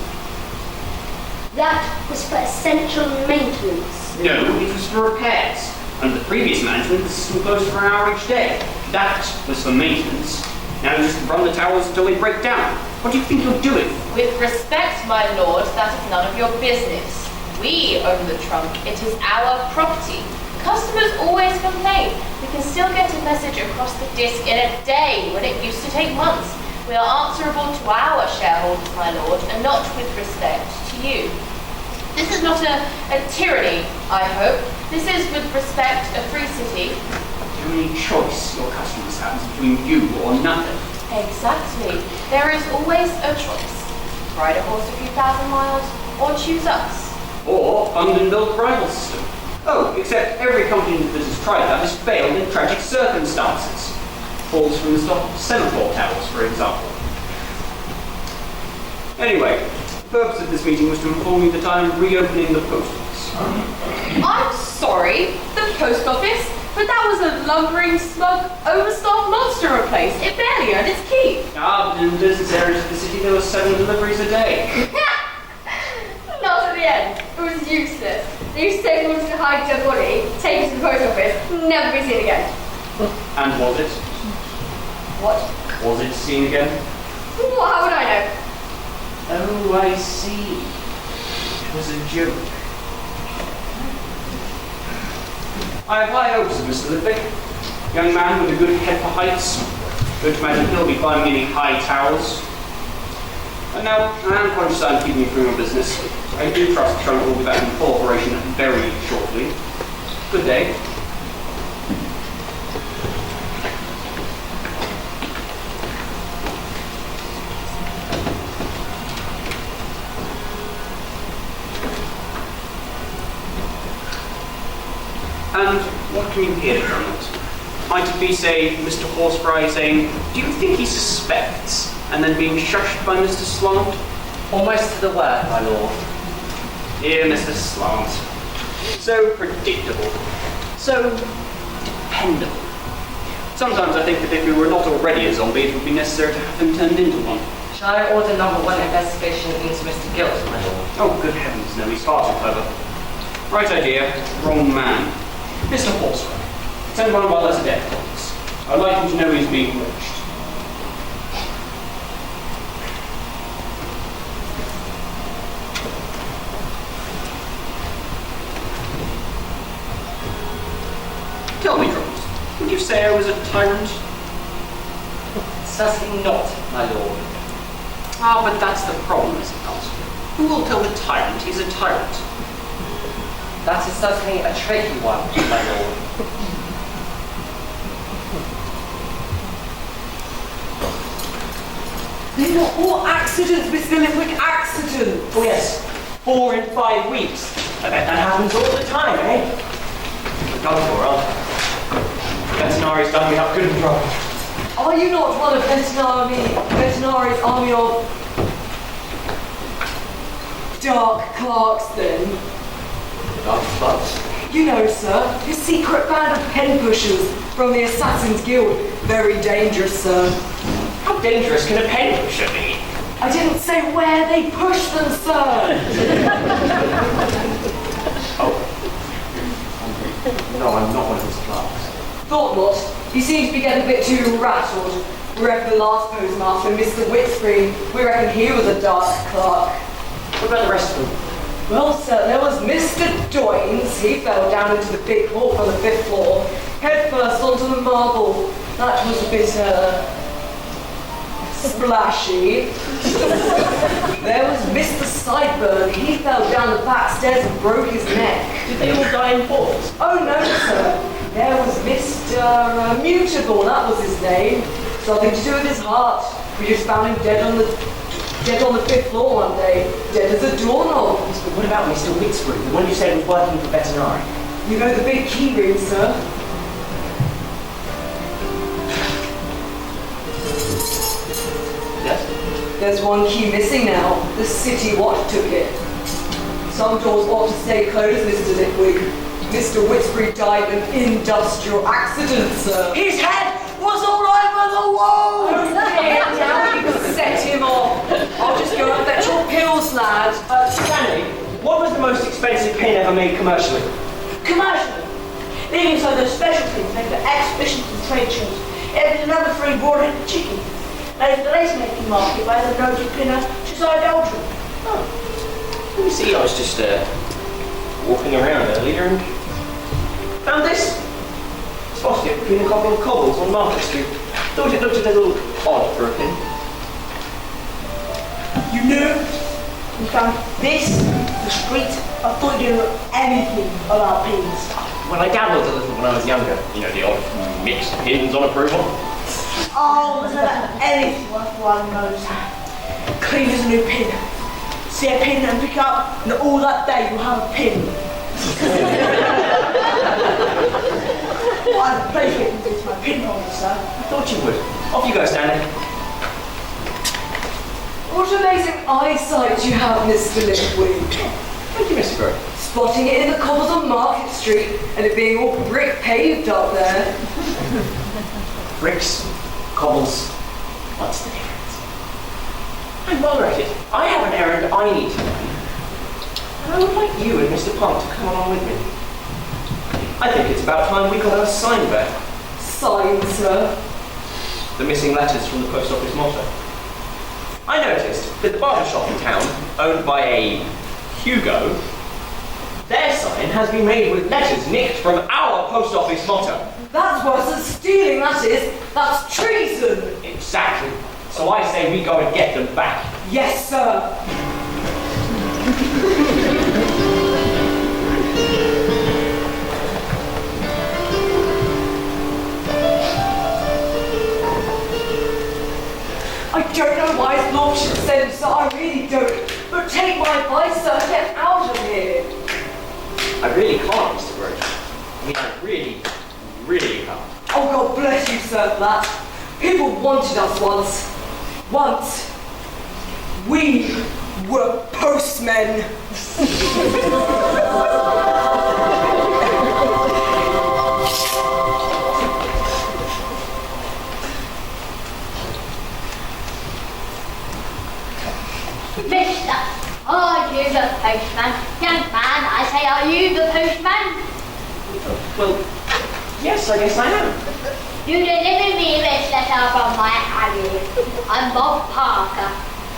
[SPEAKER 9] That was for essential maintenance.
[SPEAKER 1] No, it was for repairs. Under the previous management, the system closed for an hour each day. That was for maintenance. Now just run the towers until they break down. What do you think you're doing?
[SPEAKER 10] With respect, my lord, that is none of your business. We own the trunk. It is our property. Customers always complain. We can still get a message across the disk in a day when it used to take months. We are answerable to our shareholders, my lord, and not with respect to you. This is not a tyranny, I hope. This is, with respect, a free city.
[SPEAKER 1] The only choice your customers have is between you or nothing.
[SPEAKER 10] Exactly. There is always a choice. Ride a horse a few thousand miles, or choose us.
[SPEAKER 1] Or fund and build a rival system. Oh, except every company that has tried that has failed in tragic circumstances. Falls from the top of semaphore towers, for example. Anyway, the purpose of this meeting was to inform you that I am reopening the post office.
[SPEAKER 10] I'm sorry, the post office? But that was a lumbering, smug, overstaffed monster of a place. It barely earned its keep.
[SPEAKER 1] But in business areas of the city there were 7 deliveries a day.
[SPEAKER 4] Not at the end. It was useless. They used to take someone to hide their body, take it to the post office, never be seen again.
[SPEAKER 1] And was it?
[SPEAKER 4] What?
[SPEAKER 1] Was it seen again?
[SPEAKER 4] Well, how would I know?
[SPEAKER 1] Oh, I see. It was a joke. I have high hopes of Mr. Lipwick. Young man with a good head for heights. Don't imagine he'll be climbing any high towers. And now, I am conscious I'm keeping you through your business. I do trust Trump will be back in full operation very shortly. Good day. And what can you hear from it? Might it be, say, Mr. Horsefly saying, "Do you think he suspects?" and then being shushed by Mr. Slant?
[SPEAKER 5] Almost to the word, my lord.
[SPEAKER 1] Dear Mr. Slant. So predictable. So dependable. Sometimes I think that if we were not already a zombie, it would be necessary to have him turned into one.
[SPEAKER 5] Shall I order #1 investigation into Mr. Guilt, my lord?
[SPEAKER 1] Oh, good heavens, no, he's far too clever. Right idea, wrong man. Mr. Horsefly. Send one of our lesser debt colleagues. I'd like him to know he's being watched. Tell me, Trot, would you say I was a tyrant?
[SPEAKER 5] Certainly not, my lord.
[SPEAKER 1] Ah, but that's the problem, is it not? Who will tell the tyrant he's a tyrant?
[SPEAKER 5] That is certainly a tricky one, my lord.
[SPEAKER 7] They're not all accidents, Mr. Lipwick, accidents.
[SPEAKER 3] Oh yes, 4 in 5 weeks. I bet that happens all the time, eh? We're done for, aren't we? Veterinary's done me up good and dry.
[SPEAKER 7] Are you not one of Veterinary's army of dark clerks then?
[SPEAKER 3] Dark spots.
[SPEAKER 7] You know, sir, his secret band of pen pushers from the Assassin's Guild. Very dangerous, sir.
[SPEAKER 3] How dangerous can a pen pusher be?
[SPEAKER 7] I didn't say where they push them, sir.
[SPEAKER 3] Oh. No, I'm not one of his clerks.
[SPEAKER 7] Thought not. He seems to be getting a bit too rattled. We reckon the last postmaster, Mr. Whitspring, we reckon he was a dark clerk.
[SPEAKER 3] What about the rest of them?
[SPEAKER 7] Well, sir, there was Mr. Doynes. He fell down into the big hall from the 5th floor, head first onto the marble. That was a bit, splashy. There was Mr. Sideburn. He fell down the back stairs and broke his neck.
[SPEAKER 3] Did they all die in falls?
[SPEAKER 7] Oh, no, sir. There was Mr. Mutable, that was his name. Something to do with his heart. We just found him dead on the 5th floor one day. Dead as a doorknob.
[SPEAKER 3] Yes, but what about Mr. Whitspring, the one you said was working for Veterinary?
[SPEAKER 7] You know the big key ring, sir?
[SPEAKER 3] Yes?
[SPEAKER 7] There's one key missing now. The city watch took it. Some doors ought to stay closed, Mr. Lipwick. Mr. Whitspring died in an industrial accident, sir.
[SPEAKER 8] His head was all over the wall!
[SPEAKER 7] Oh dear, now you can set him off. I'll just go and fetch your pills, lad.
[SPEAKER 3] Stanley, what was the most expensive pen ever made commercially?
[SPEAKER 8] Commercially. Leaving so those special things made for exhibitions and trade shows. It was another 3 broad-headed chicken. Made for the lace-making market by the noted pinner Josiah Daltrey.
[SPEAKER 3] Oh. Let me see, I was just walking around earlier and Found this? Spotted it between a couple of cobbles on Market Street. Thought it looked a little odd for a pin.
[SPEAKER 8] You know, we found this in the street. I thought you didn't know anything about pins.
[SPEAKER 3] Well, I dabbled a little when I was younger. You know, the odd mixed pins on approval.
[SPEAKER 8] Oh, there's never anything worthwhile in those. Clean as a new pin. See a pin and pick it up, and all that day you'll have a pin. I'd play with this my pin holder, sir.
[SPEAKER 3] I thought you would. Off you go, Stanley.
[SPEAKER 7] What amazing eyesight you have, Mr. Litwick.
[SPEAKER 3] Thank you, Mr. Gray.
[SPEAKER 7] Spotting it in the cobbles on Market Street and it being all brick paved up there.
[SPEAKER 3] Bricks, cobbles, what's the difference? I'm rather at it. I have an errand I need to run. And I would like you and Mr. Punk to come along with me. I think it's about time we got our sign back.
[SPEAKER 7] Sign, sir.
[SPEAKER 3] The missing letters from the post office motto. I noticed that the barber shop in town, owned by a Hugo, their sign has been made with letters nicked from our post office motto.
[SPEAKER 7] That's worse than stealing, that is. That's treason.
[SPEAKER 3] Exactly. So I say we go and get them back.
[SPEAKER 7] Yes, sir. I don't know why his lordship said so, I really don't. But take my advice, sir, get out of here.
[SPEAKER 3] I really can't, Mr. Gray. I mean, I really can't.
[SPEAKER 7] Oh, God bless you, Sir Flat. People wanted us once. Once. We were postmen.
[SPEAKER 9] Mister, are you the postman? Young man, I say, are you the postman?
[SPEAKER 3] Well, yes, I guess I am.
[SPEAKER 9] You delivered me this letter from my Aggie. I'm Bob Parker.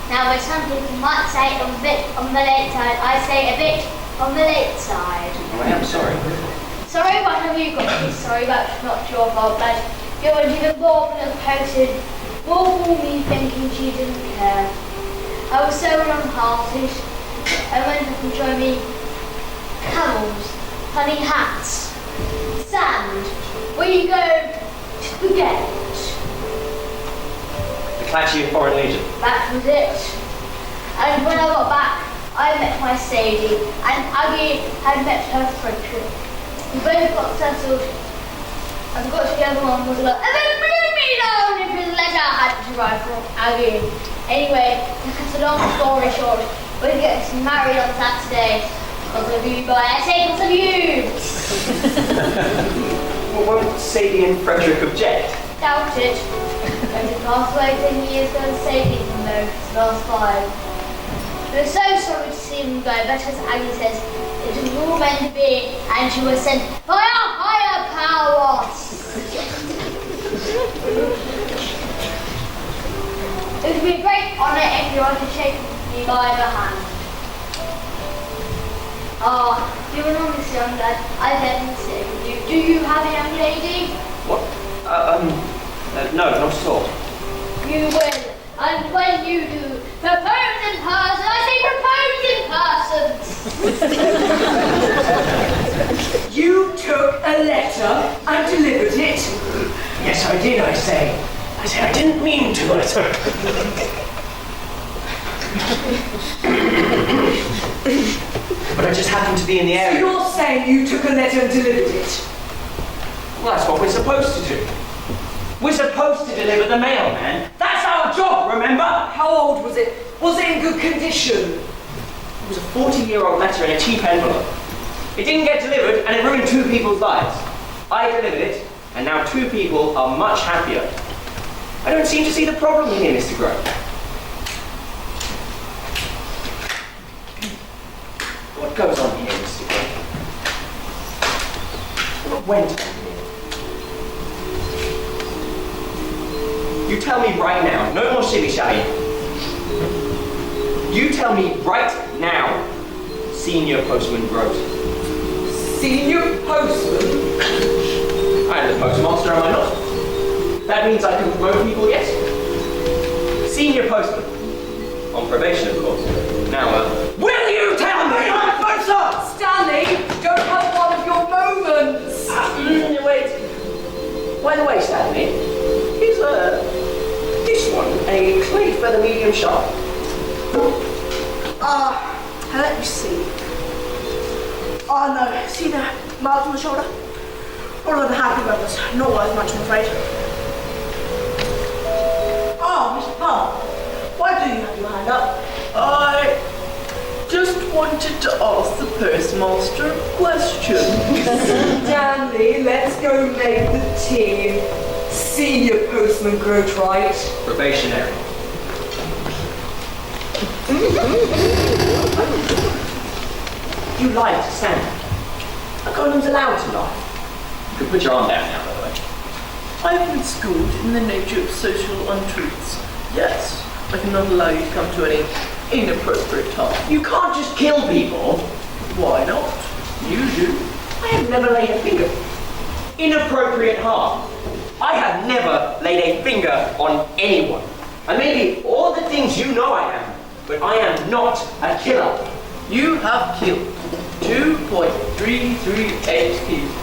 [SPEAKER 9] Now, where some people might say a bit on the late side, I say a bit on the late side.
[SPEAKER 3] Oh, I am sorry.
[SPEAKER 9] Sorry, what have you got to be sorry about? It's not your fault, but you were even more than posted. More for me thinking she didn't care. I was so unhearted. I went up and joined me camels, funny hats, sand, where you go to forget.
[SPEAKER 3] The Clatchy of Foreign Legion.
[SPEAKER 9] That was it. And when I got back, I met my Sadie, and Aggie had met her Frederick. We both got settled and got together on was like, and then bring me down if his letter had to write from Aggie. Anyway, to cut a long story short, we're getting married on Saturday. Because of you, boy. I say because of you.
[SPEAKER 3] Well, won't Sadie and Frederick object?
[SPEAKER 9] Doubt it. Frederick passed away 10 years ago and Sadie from though, it's last 5. We're so sorry to see them go, but as Aggie says, it was all meant to be, and she was sent by a higher power. It would be a great honour if you were to shake me by the hand. Ah, you were on this young lad. I bet and say with you. Do you have a young lady?
[SPEAKER 3] What? No, not at all.
[SPEAKER 9] You will. And when you do, propose in person. I say propose in person.
[SPEAKER 7] You took a letter and delivered it.
[SPEAKER 3] Yes, I did, I say. I said I didn't mean to. But I just happened to be in the
[SPEAKER 7] So
[SPEAKER 3] area.
[SPEAKER 7] you're saying you took a letter and delivered it?
[SPEAKER 3] Well, that's what we're supposed to do. We're supposed to deliver the mail, man. That's our job, remember?
[SPEAKER 7] How old was it? Was it in good condition?
[SPEAKER 3] It was a 40-year-old letter in a cheap envelope. It didn't get delivered, and it ruined 2 people's lives. I delivered it, and now 2 people are much happier. I don't seem to see the problem here, Mr. Gray. What goes on here, Mr. Gray? What went on here? You tell me right now, no more shilly-shally. You tell me right now, Senior Postman wrote.
[SPEAKER 7] Senior postman?
[SPEAKER 3] I am the postmaster, am I not? That means I can promote people, yes? Senior postman. On probation, of course. Now, will you tell me?
[SPEAKER 7] Stanley, don't have one of your moments.
[SPEAKER 3] Wait. By the way, Stanley, is this one a clay feather medium sharp?
[SPEAKER 8] Let me see. Oh no, see the mark on the shoulder? All of the happy brothers, not worth much, I'm afraid. Oh, Mr. Palm, why do you have your hand up?
[SPEAKER 6] I just wanted to ask the postmaster a question.
[SPEAKER 7] Stanley, let's go make the tea. Senior postman Grotright.
[SPEAKER 3] Probationary. You lied to Stanley. A column's allowed to lie. You can put your arm down now, by the way.
[SPEAKER 6] I've been schooled in the nature of social untruths. Yes, I cannot allow you to come to any inappropriate harm.
[SPEAKER 3] You can't just kill people.
[SPEAKER 6] Why not? You do.
[SPEAKER 3] I have never laid a finger. Inappropriate harm. I have never laid a finger on anyone. I may be all the things you know I am, but I am not a killer.
[SPEAKER 6] You have killed 2.338 people.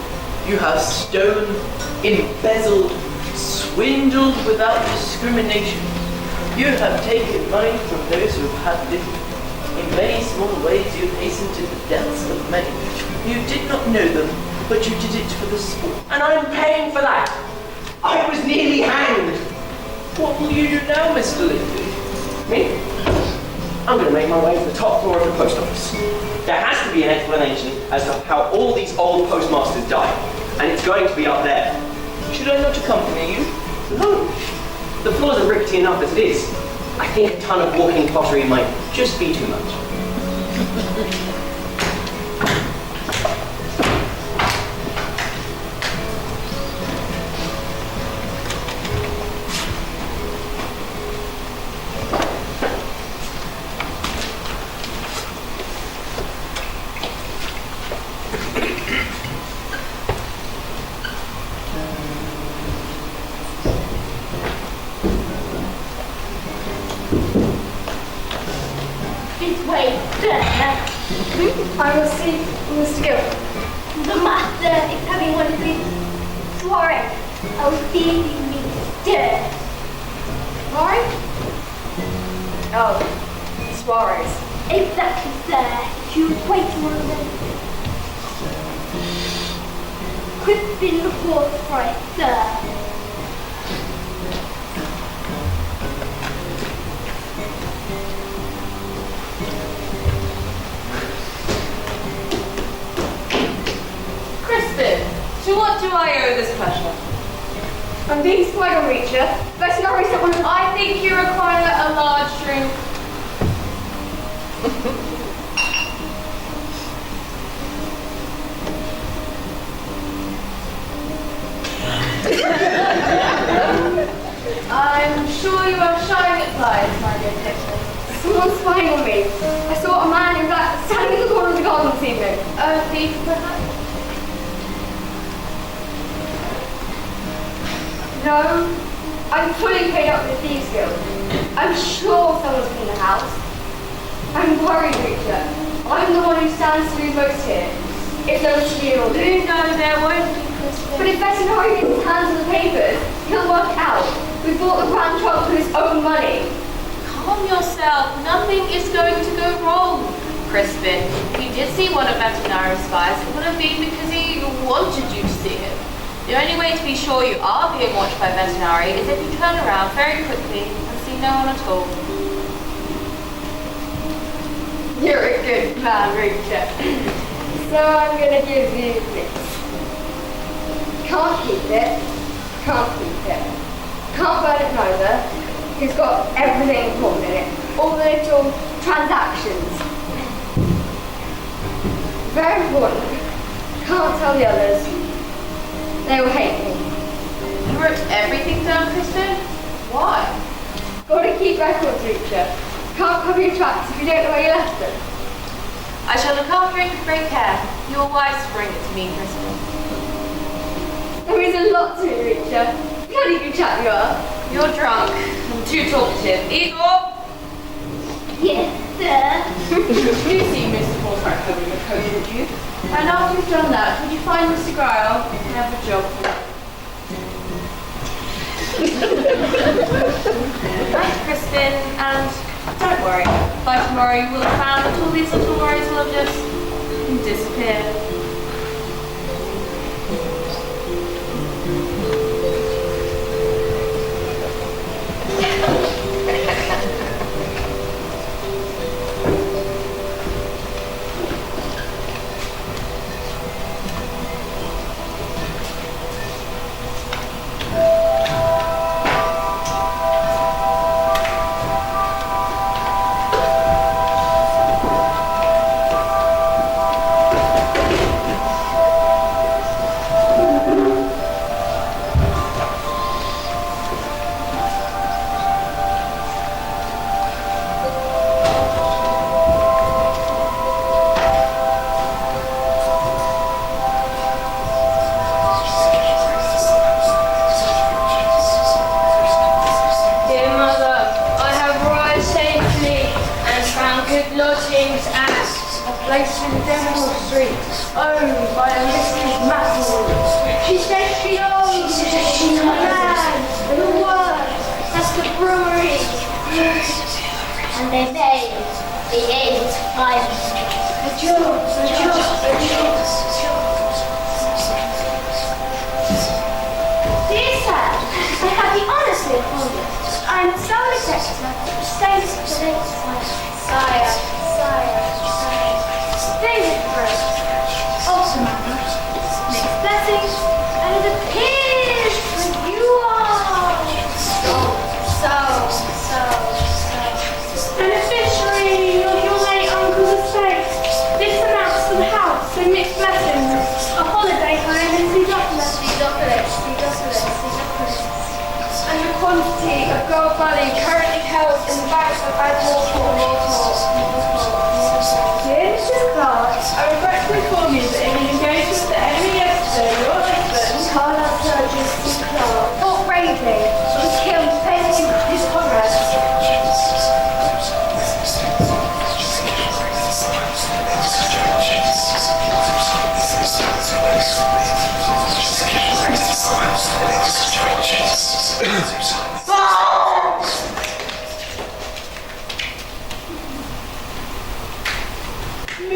[SPEAKER 6] You have stolen, embezzled, swindled without discrimination. You have taken money from those who have had little. In many small ways you hastened to the deaths of many. You did not know them, but you did it for the sport.
[SPEAKER 3] And I'm paying for that. I was nearly hanged.
[SPEAKER 6] What will you do now, Mr. Lindsay?
[SPEAKER 3] Me? I'm going to make my way to the top floor of the post office. There has to be an explanation as to how all these old postmasters died, and it's going to be up there.
[SPEAKER 6] Should I not accompany you?
[SPEAKER 3] No. The floors are rickety enough as it is. I think a ton of walking pottery might just be too much.
[SPEAKER 9] I will see Mr. Gill. The master is having one of his soirees. I will see if he meets dirt. Soiree?
[SPEAKER 4] Oh, soirees.
[SPEAKER 9] Exactly, sir. If you wait one of them. Crispin the forthright, sir.
[SPEAKER 10] To what do I owe this pleasure?
[SPEAKER 4] I'm being spied on, Reacher. Veterinary said one of
[SPEAKER 10] I think you require a large drink. I'm sure you are shying at flies, my dear detective.
[SPEAKER 4] Someone's spying on me. I saw a man in black standing in the corner of the garden this evening.
[SPEAKER 10] A thief, perhaps?
[SPEAKER 4] No, I'm fully paid up with the Thieves Guild. I'm sure someone's in the house. I'm worried, Richard. I'm the one who stands to lose most here. If there was to be an order.
[SPEAKER 10] You know there won't be, Crispin.
[SPEAKER 4] But if Veterinary gets his hands on the papers, he'll work out. We bought the Grand Trunk with his own money.
[SPEAKER 10] Calm yourself. Nothing is going to go wrong, Crispin. If you did see one of Veterinary's spies, it wouldn't be because he wanted you to see him. The only way to be sure you are being watched by Veterinary is if you turn around very quickly and see no one at all.
[SPEAKER 4] You're a good man, Richard. So I'm gonna give you this. Can't keep it. Can't keep it. Can't burn it neither. It's got everything important in it. All the little transactions. Very important. Can't tell the others. They will hate me.
[SPEAKER 10] You wrote everything down, Crispin? Why?
[SPEAKER 4] Gotta keep records, Richard. Can't cover your tracks if you don't know where you left them.
[SPEAKER 10] I shall look after it with great care. You are wise to bring it to me, Crispin.
[SPEAKER 4] There is a lot to it, Richard. Bloody good chap you are.
[SPEAKER 10] You're drunk. I'm too talkative. Igor!
[SPEAKER 9] Yes, sir.
[SPEAKER 10] You see Mr. Forsyth having a coat, would you? And after you've done that, would you find Mr. Gryle? I have a job for you. Right, Crispin, and don't worry. By tomorrow you will have found that all these little worries will have just disappeared.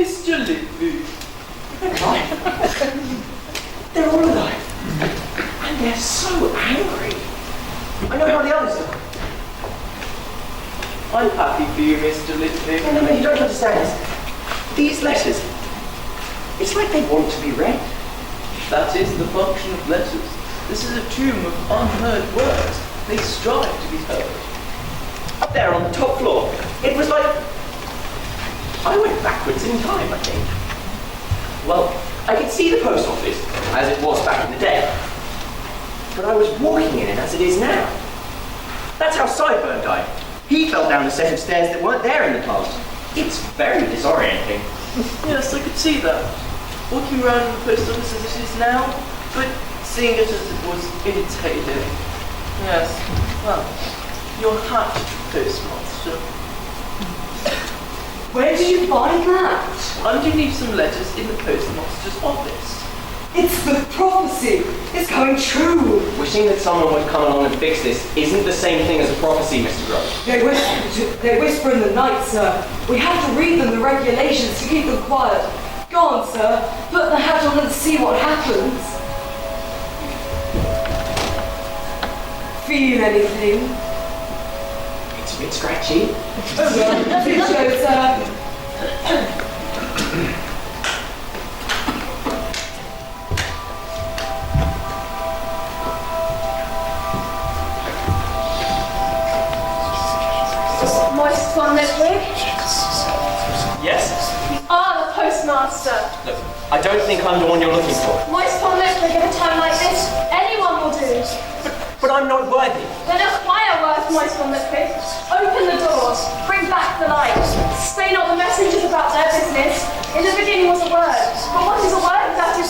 [SPEAKER 6] Mr. Lippy. They're all alive. And they're so angry. I know how the others are. I'm happy for you, Mr. Lippy.
[SPEAKER 3] No, you don't understand this. These letters, it's like they want to be read.
[SPEAKER 6] That is the function of letters. This is a tomb of unheard words. They strive to be heard.
[SPEAKER 3] Up there on the top floor, it was like I went backwards in time, I think. Well, I could see the post office as it was back in the day, but I was walking in it as it is now. That's how Sideburn died. He fell down a set of stairs that weren't there in the past. It's very disorienting.
[SPEAKER 6] Yes, I could see that. Walking around the post office as it is now, but seeing it as it was in its heyday. Yes, well, your hat, postmaster.
[SPEAKER 7] Where did you find that?
[SPEAKER 6] Underneath some letters in the postmaster's office.
[SPEAKER 7] It's the prophecy. It's coming true.
[SPEAKER 3] Wishing that someone would come along and fix this isn't the same thing as a prophecy, Mr. Grove.
[SPEAKER 7] They whisper in the night, sir. We have to read them the regulations to keep them quiet. Go on, sir. Put the hat on and see what happens. Feel anything?
[SPEAKER 3] It's a bit scratchy.
[SPEAKER 7] Oh well, did you, sir?
[SPEAKER 4] Moist one, Ludwig.
[SPEAKER 3] Yes?
[SPEAKER 4] You are the postmaster.
[SPEAKER 3] Look, I don't think I'm the one you're looking for.
[SPEAKER 4] Moist one, Ludwig, at a time like this, anyone will do.
[SPEAKER 3] But I'm not worthy.
[SPEAKER 4] Then acquire worth, Moist one, Ludwig. Open the doors. Bring back the light. Stay not the messengers about their business.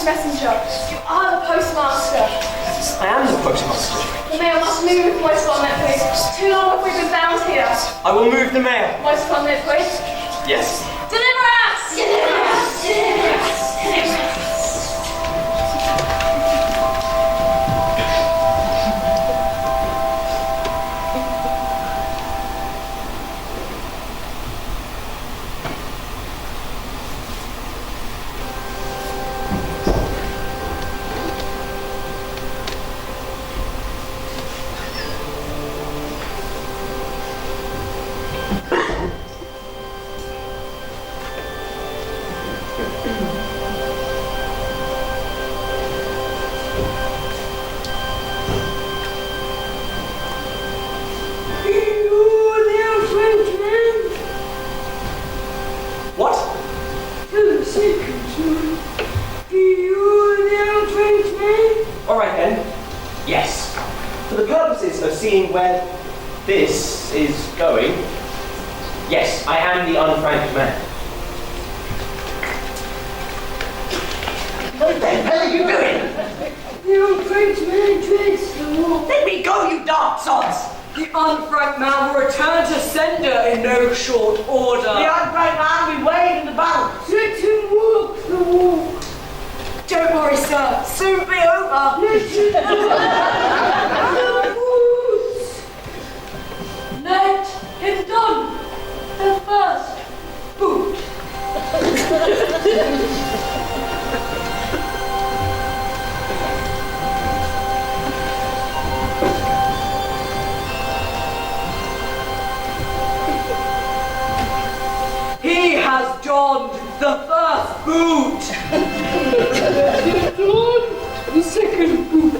[SPEAKER 11] post messenger. You are the postmaster.
[SPEAKER 3] I am the postmaster.
[SPEAKER 11] The mail must move with Most Fondly, please. Too long have we been bound here.
[SPEAKER 3] I will move the mail.
[SPEAKER 11] Most Fondly, please.
[SPEAKER 3] Yes.
[SPEAKER 11] Deliver us! Deliver us! Deliver us! Deliver us!
[SPEAKER 3] What? All right then. Yes. For the purposes of seeing where this is going, yes, I am the unfranked man.
[SPEAKER 7] What the hell are you doing?
[SPEAKER 12] The unfranked man dreads the war.
[SPEAKER 7] Let me go, you dark sods!
[SPEAKER 13] The unfranked man will return to sender in no short order.
[SPEAKER 8] The unfranked man will be weighed in the balance.
[SPEAKER 12] Let him walk the walk.
[SPEAKER 13] Don't worry, sir. Soon be over.
[SPEAKER 12] Let him walk the woods. Let him don the first boot.
[SPEAKER 13] He has donned the first boot.
[SPEAKER 12] Don the second boot.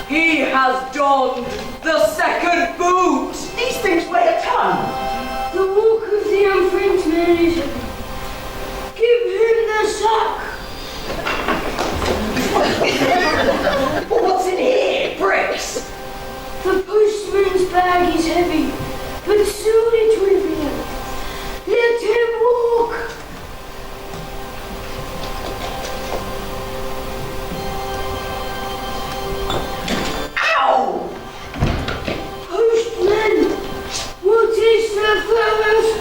[SPEAKER 13] He has donned the second boot.
[SPEAKER 7] These things weigh a ton.
[SPEAKER 12] The walk of the unfranked man is heavy. Give him the sack.
[SPEAKER 7] But what's in here? Bricks?
[SPEAKER 12] The postman's bag is heavy, but soon it will be. Let him walk.
[SPEAKER 7] Ow!
[SPEAKER 12] Postman, what is the first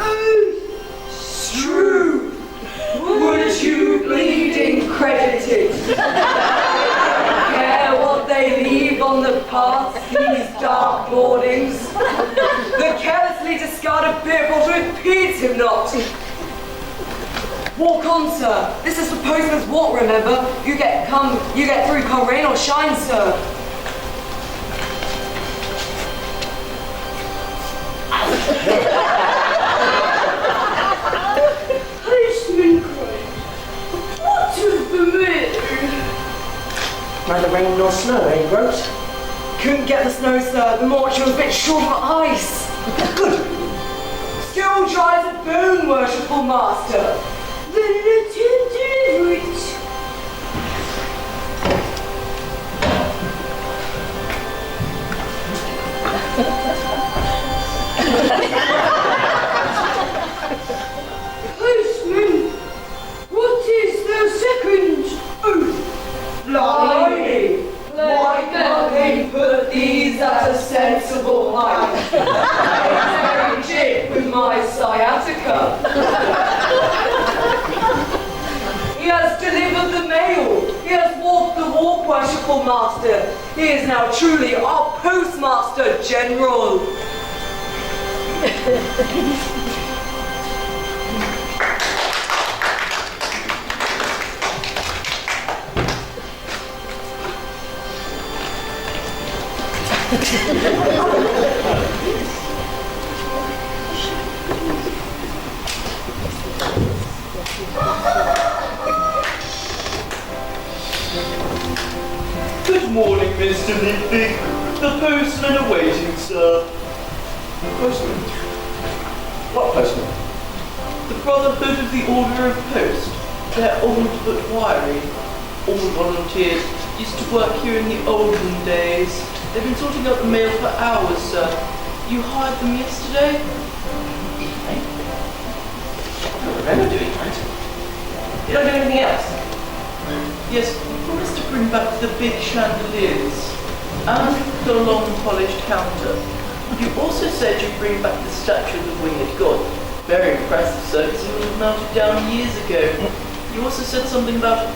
[SPEAKER 12] oath?
[SPEAKER 13] True. Would you bleeding credited? Care what they leave on the paths these dark mornings? The carelessly discarded beer bottle impedes him not. Walk on, sir. This is the postman's walk, remember? You get through come rain or shine, sir.
[SPEAKER 12] Postman cried, what of the mail?
[SPEAKER 3] Neither rain nor snow, eh, Groat?
[SPEAKER 13] Couldn't get the snow, sir. The mortuary was a bit short of ice. Good. Still dry as a bone, worshipful master.
[SPEAKER 12] Then let him deliver it. Postman, what is the second oath?
[SPEAKER 13] Blimey! Why can't they put these at a sensible height? It's very jig with my sciatica. He has delivered the mail. He has walked the walk, worshipful master. He is now truly our postmaster general.
[SPEAKER 6] Good morning, Mr. Lippy. The postman awaiting, sir.
[SPEAKER 3] Postman? What postman?
[SPEAKER 6] The Brotherhood of the Order of Post. They're old but wiry. All volunteers. Used to work here in the olden days. They've been sorting out the mail for hours, sir. You hired them yesterday?
[SPEAKER 3] I don't remember doing that. Did I do anything else?
[SPEAKER 6] Yes, you promised to bring back the big chandeliers and the long polished counter. You also said you'd bring back the statue of the winged god. Very impressive, sir, because it was melted down years ago. You also said something about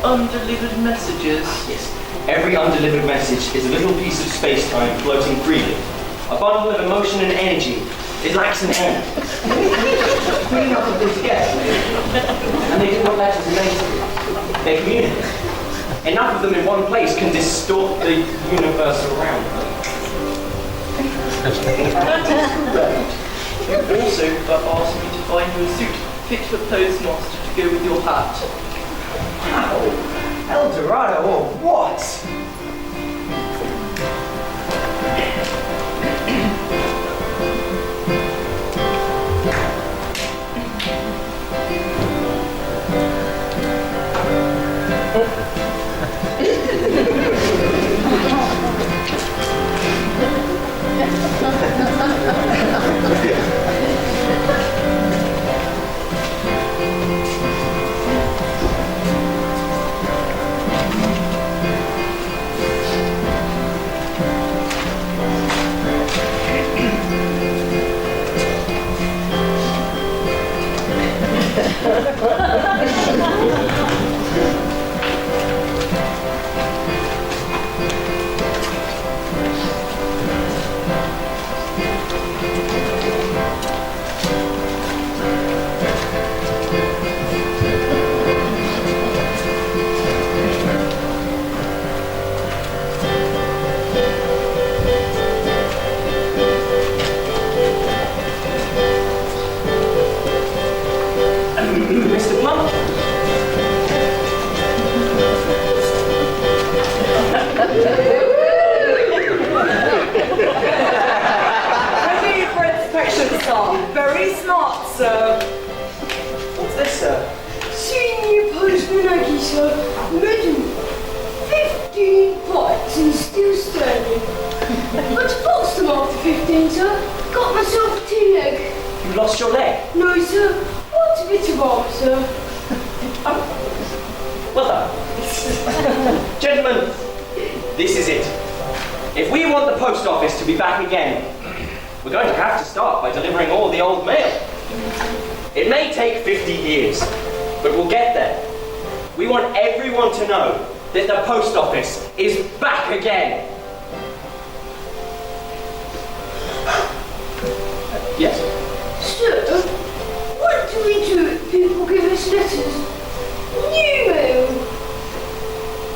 [SPEAKER 6] undelivered messages.
[SPEAKER 3] Yes. Every undelivered message is a little piece of space-time floating freely. A bundle of emotion and energy. It lacks an end. Putting up with this together. And they do not let us relate. They communicate. Enough of them in one place can distort the universe around them.
[SPEAKER 6] That is correct. You also asked me to find you a suit fit for postmaster to go with your hat.
[SPEAKER 3] Wow. 𝙪𝙤𝙚 or what? Mr. Plum?
[SPEAKER 7] Ready for inspection, sir. Very smart, sir.
[SPEAKER 3] What's this, sir?
[SPEAKER 12] Senior postman Aggie, sir. Medal. 15 fights and still standing. But lost them after 15, sir. Got myself a tea-leg.
[SPEAKER 3] You lost your leg?
[SPEAKER 12] No, sir. What a bit of arm, sir.
[SPEAKER 3] Oh. Well done. Gentlemen, this is it. If we want the post office to be back again, we're going to have to start by delivering all the old mail. It may take 50 years, but we'll get there. We want everyone to know that the post office is back again. Yes?
[SPEAKER 12] Sir, what do we do if people give us letters? New mail.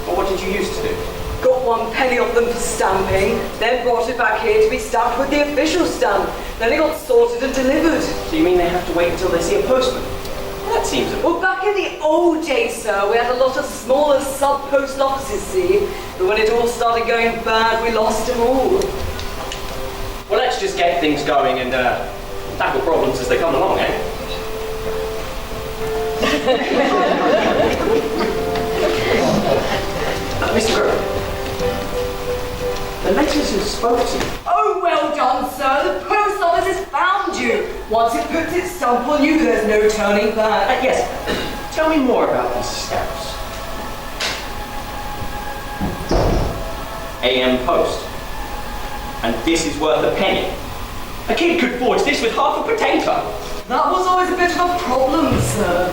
[SPEAKER 3] Well, what did you used to do?
[SPEAKER 7] Got 1 penny off them for stamping, then brought it back here to be stamped with the official stamp. Then it got sorted and delivered.
[SPEAKER 3] So you mean they have to wait until they see a postman? Well, that seems a...
[SPEAKER 7] Well, back in the old days, sir, we had a lot of smaller sub-post offices, see? But when it all started going bad, we lost them all.
[SPEAKER 3] Well, let's just get things going and tackle problems as they come along, eh? Mr. Grover, the letters you spoke to.
[SPEAKER 7] Oh, well done, sir. The post office has found you. Once it puts its stamp on you, there's no turning back.
[SPEAKER 3] Yes, tell me more about these stamps. AM Post. And this is worth a penny. A kid could forge this with half a potato.
[SPEAKER 7] That was always a bit of a problem, sir.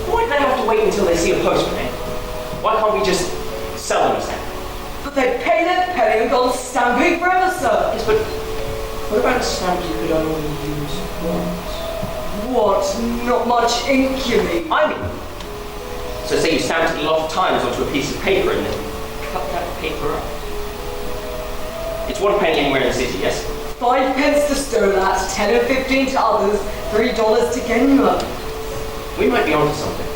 [SPEAKER 3] Why do they have to wait until they see a postman, eh? Why can't we just sell them a stamp?
[SPEAKER 7] But they pay their penny and gone stamping forever, sir.
[SPEAKER 3] Yes, but what about a stamp you could only use once?
[SPEAKER 7] What? Not much ink, you mean?
[SPEAKER 3] I mean, so say you stamped it a lot of times onto a piece of paper and then cut that paper up. It's 1 penny anywhere in the city, yes?
[SPEAKER 7] 5 pence to Stolat, 10 and 15 to others, $3 to Genua.
[SPEAKER 3] We might be onto something.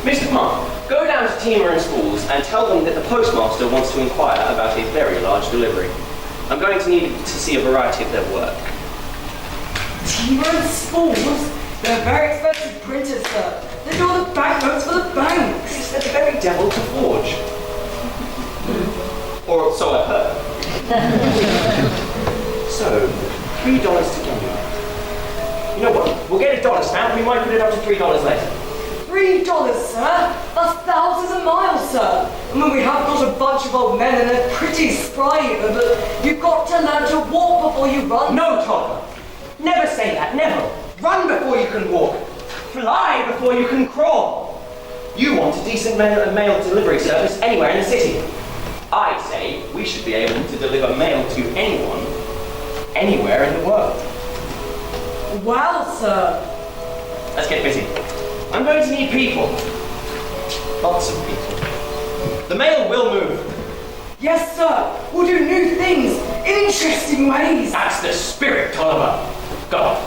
[SPEAKER 3] Mr. Mark, go down to Tima and Schools and tell them that the postmaster wants to inquire about a very large delivery. I'm going to need to see a variety of their work.
[SPEAKER 7] Tima and Schools? They're very expensive printers, sir. They do all the banknotes for the bank.
[SPEAKER 3] a devil to forge. Or so I've heard. So, $3 to January. You know what? We'll get a dollar stamp. We might put it up to $3 later.
[SPEAKER 7] $3, sir? That's thousands of miles, sir. I mean, we have got a bunch of old men and they're pretty spry even, but you've got to learn to walk before you run.
[SPEAKER 3] No, Tolliver. Never say that, never. Run before you can walk. Fly before you can crawl. You want a decent mail delivery service anywhere in the city. I say we should be able to deliver mail to anyone, anywhere in the world.
[SPEAKER 7] Well, sir.
[SPEAKER 3] Let's get busy. I'm going to need people. Lots of people. The mail will move.
[SPEAKER 7] Yes, sir. We'll do new things in interesting ways.
[SPEAKER 3] That's the spirit, Tolliver. Go.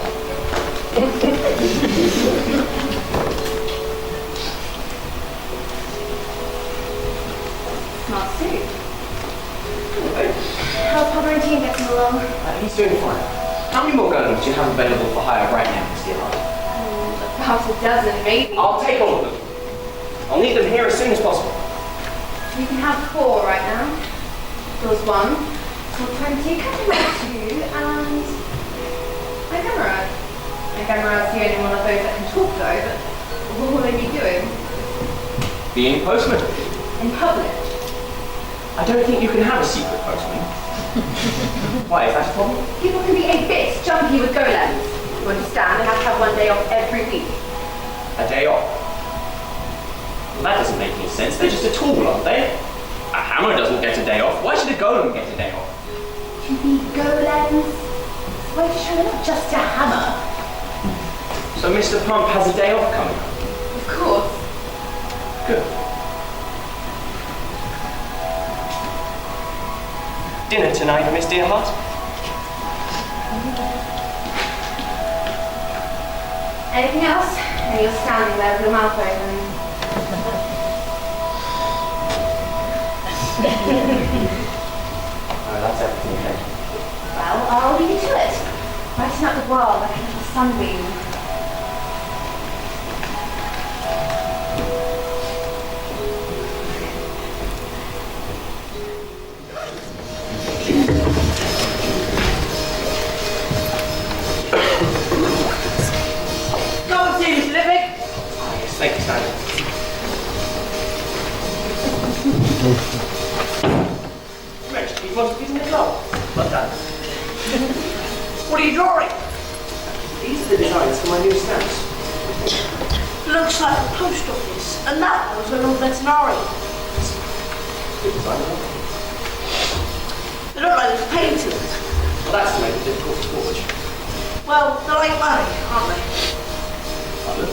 [SPEAKER 10] Smart suit. How's Papa and Team getting along?
[SPEAKER 3] He's doing fine. How many more gurnals do you have available for hire right now, Miss Dearheart?
[SPEAKER 10] About a dozen, maybe.
[SPEAKER 3] I'll take all of them. I'll need them here as soon as possible.
[SPEAKER 10] You can have 4 right now. Yours 1, for 20, Catamaran 2, and my camera. My camera's the only one of those that can talk though, but what will they be doing?
[SPEAKER 3] Being postman.
[SPEAKER 10] In public?
[SPEAKER 3] I don't think you can have a secret postman. Why, is that a problem?
[SPEAKER 10] People can be a bit jumpy with golems. You understand? They have to have 1 day off every week.
[SPEAKER 3] A day off? Well, that doesn't make any sense. They're just a tool, aren't they? A hammer doesn't get a day off. Why should a golem get a day off?
[SPEAKER 10] To be golems? Why sure they're not just a hammer?
[SPEAKER 3] So Mr. Pump has a day off coming up?
[SPEAKER 10] Of course.
[SPEAKER 3] Good. Dinner tonight, Miss Dearheart?
[SPEAKER 10] Anything else? And you're standing there with your mouth open.
[SPEAKER 3] Oh, that's everything, okay.
[SPEAKER 10] Well, I'll leave you to it. Brighten up the world like a little sunbeam.
[SPEAKER 8] Come and see Mr. Lippick.
[SPEAKER 3] Oh, yes, thank you, Stanley. Mentioned you wanted to get in the club. Well done.
[SPEAKER 8] What are you drawing?
[SPEAKER 3] These are the designs for my new stamps.
[SPEAKER 8] Looks like a post office. And that was an old veterinary.
[SPEAKER 3] Good design, isn't it?
[SPEAKER 8] They look like it's painted.
[SPEAKER 3] Well, that's made it difficult to forge.
[SPEAKER 8] Well, they're like money, aren't they?
[SPEAKER 3] Pardon?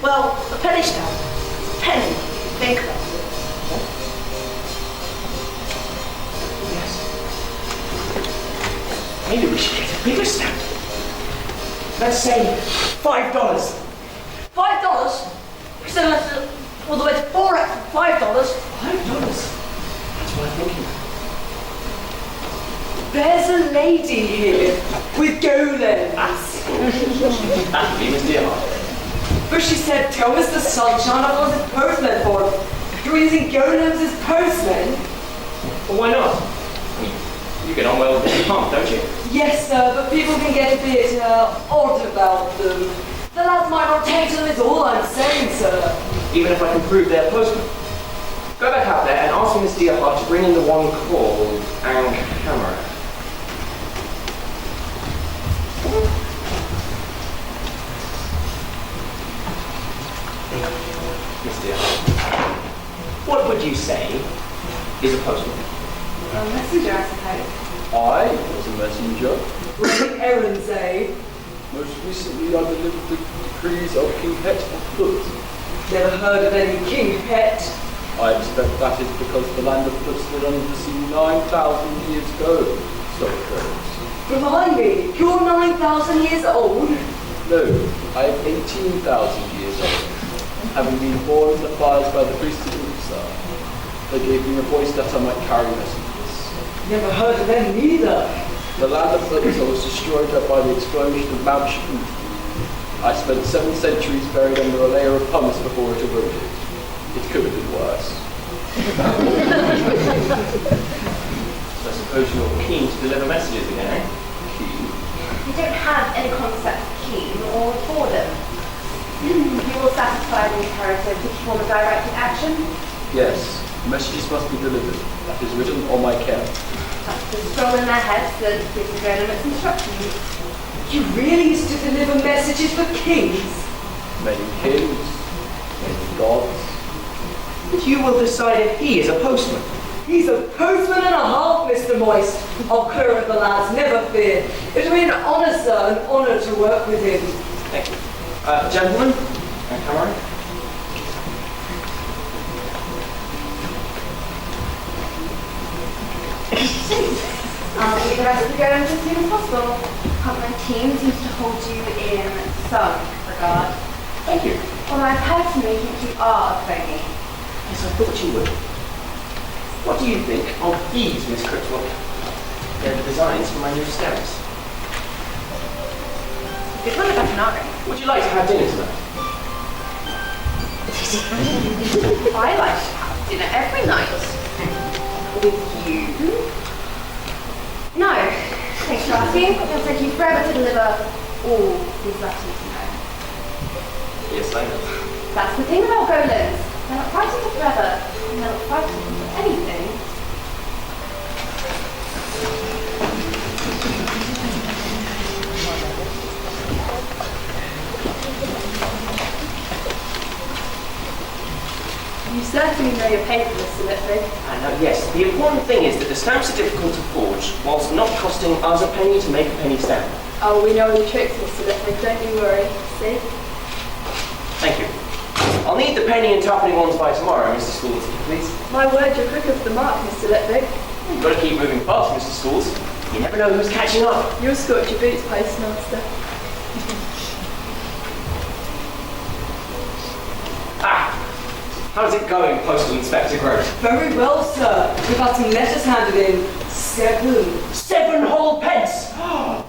[SPEAKER 8] Well, a penny stamp. It's a penny. Think about it.
[SPEAKER 3] Yes. Maybe we should get a bigger stamp. Let's say $5.
[SPEAKER 8] $5? So that's all the way to 4x for $5.
[SPEAKER 3] $5? That's what I'm thinking.
[SPEAKER 7] There's a lady here with golems.
[SPEAKER 3] That would be Miss Dearheart.
[SPEAKER 7] But she said, tell Mr. Sunshine I was his postman for him. You're using golems as postmen?
[SPEAKER 3] Well, why not? I mean, you get on well with Mr. Pump, don't you?
[SPEAKER 7] Yes, sir, but people can get a bit odd about them. The lads might not take them is all I'm saying, sir.
[SPEAKER 3] Even if I can prove they're postman. Go back out there and ask Miss Dearheart to bring in the one called Camera. Miss Dearheart, what would you say is a postman?
[SPEAKER 10] A messenger, I suppose.
[SPEAKER 6] I was a messenger.
[SPEAKER 7] Running errands, eh?
[SPEAKER 6] Most recently, I delivered the decrees of King Het of Foot.
[SPEAKER 7] Never heard of any King Het.
[SPEAKER 6] I expect that is because the land of Foot stood under the sea 9,000 years ago. So it goes.
[SPEAKER 7] Remind me, you're 9,000 years old?
[SPEAKER 6] No, I am 18,000 years old, having been born in the fires by the priest of Uppsala. They gave me a voice that I might carry messages.
[SPEAKER 7] Never heard of them either.
[SPEAKER 6] The land of Uppsala was destroyed by the explosion of Mount Sh***. I spent 7 centuries buried under a layer of pumice before it eroded.
[SPEAKER 2] It could have been worse.
[SPEAKER 3] So I suppose you're keen to deliver messages again, eh?
[SPEAKER 2] Keen.
[SPEAKER 10] You don't have any concept of keen or for them. You will satisfy the imperative to perform a directed action.
[SPEAKER 2] Yes, messages must be delivered. That is written on my care.
[SPEAKER 10] That's the scroll in their heads that gives the its instructions.
[SPEAKER 7] You really used to deliver messages for kings?
[SPEAKER 2] Many kings, many gods.
[SPEAKER 3] But you will decide if he is a postman.
[SPEAKER 7] He's a postman and a half, Mr. Moist. I'll clear up the lads, never fear. It'll be an honour, sir, an honour to work with him.
[SPEAKER 3] Thank you. Gentlemen, and Cameron.
[SPEAKER 10] I'll get the rest of the going as soon as possible. Company team seems to hold you in some regard.
[SPEAKER 3] Thank you.
[SPEAKER 10] Although I personally think you are a phony.
[SPEAKER 3] Yes, I thought you would. What do you think of these, Miss Critchlock? They're the designs for my new stamps.
[SPEAKER 10] Good one about Canary.
[SPEAKER 3] Would you like to have dinner tonight?
[SPEAKER 10] I like to have dinner every night. With you? No. Thanks for asking. It'll take you forever to deliver all these letters, you know.
[SPEAKER 3] Yes, I know.
[SPEAKER 10] That's the thing about golems. They're not fighting for forever. And they're not fighting for anything. You certainly know your paper, Mr. Litwick.
[SPEAKER 3] Yes, the important thing is that the stamps are difficult to forge, whilst not costing us a penny to make a penny stamp.
[SPEAKER 10] Oh, we know the tricks, Mr. Litwick. Don't you worry. See?
[SPEAKER 3] Thank you. I'll need the penny and twopenny ones by tomorrow, Mr. Schools, please.
[SPEAKER 10] My word, you're quick off the mark, Mr. Litwick.
[SPEAKER 3] You've got to keep moving fast, Mr. Schools. You never know who's catching up.
[SPEAKER 10] You'll scorch your boots, postmaster.
[SPEAKER 3] How's it going, Postal Inspector Grote?
[SPEAKER 7] Very well, sir. We've had some letters handed in.
[SPEAKER 3] 7 whole pence!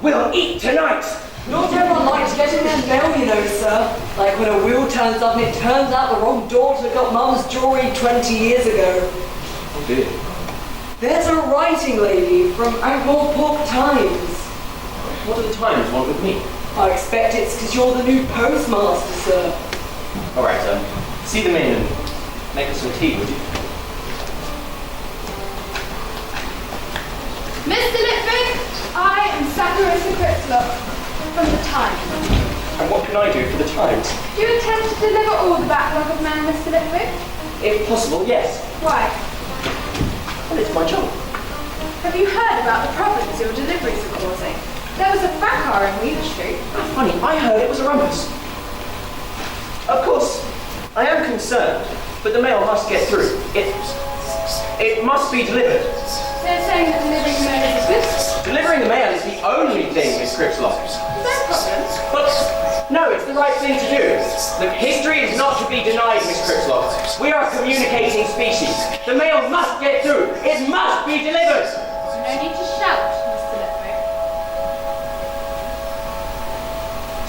[SPEAKER 3] We'll eat tonight!
[SPEAKER 7] Not everyone likes getting their mail, you know, sir. Like when a wheel turns up and it turns out the wrong daughter got Mum's jewellery 20 years ago.
[SPEAKER 3] Oh dear.
[SPEAKER 7] There's a writing lady from Ankle-Pork Times.
[SPEAKER 3] What do the Times want with me?
[SPEAKER 7] I expect it's because you're the new postmaster, sir.
[SPEAKER 3] Alright, see them in and make us some tea, would you?
[SPEAKER 11] Mr. Litwick, I am Saccharissa Critchlock from the Times.
[SPEAKER 3] And what can I do for the Times?
[SPEAKER 11] Do you intend to deliver all the backlog of mail, Mr. Litwick?
[SPEAKER 3] If possible, yes.
[SPEAKER 11] Why?
[SPEAKER 3] Well, it's my job.
[SPEAKER 11] Have you heard about the problems your deliveries are causing? There was a fracas in Weaver Street.
[SPEAKER 3] Funny, I heard it was a rumpus. Of course, I am concerned, but the mail must get through. It must be delivered.
[SPEAKER 11] They're saying that delivering the mail is a business.
[SPEAKER 3] Delivering the mail is the only thing, Miss Critchlock.
[SPEAKER 11] Is there a problem?
[SPEAKER 3] But no, it's the right thing to do. Look, history is not to be denied, Miss Critchlock. We are a communicating species. The mail must get through. It must be delivered.
[SPEAKER 11] No need to shout, Mr. Litwick.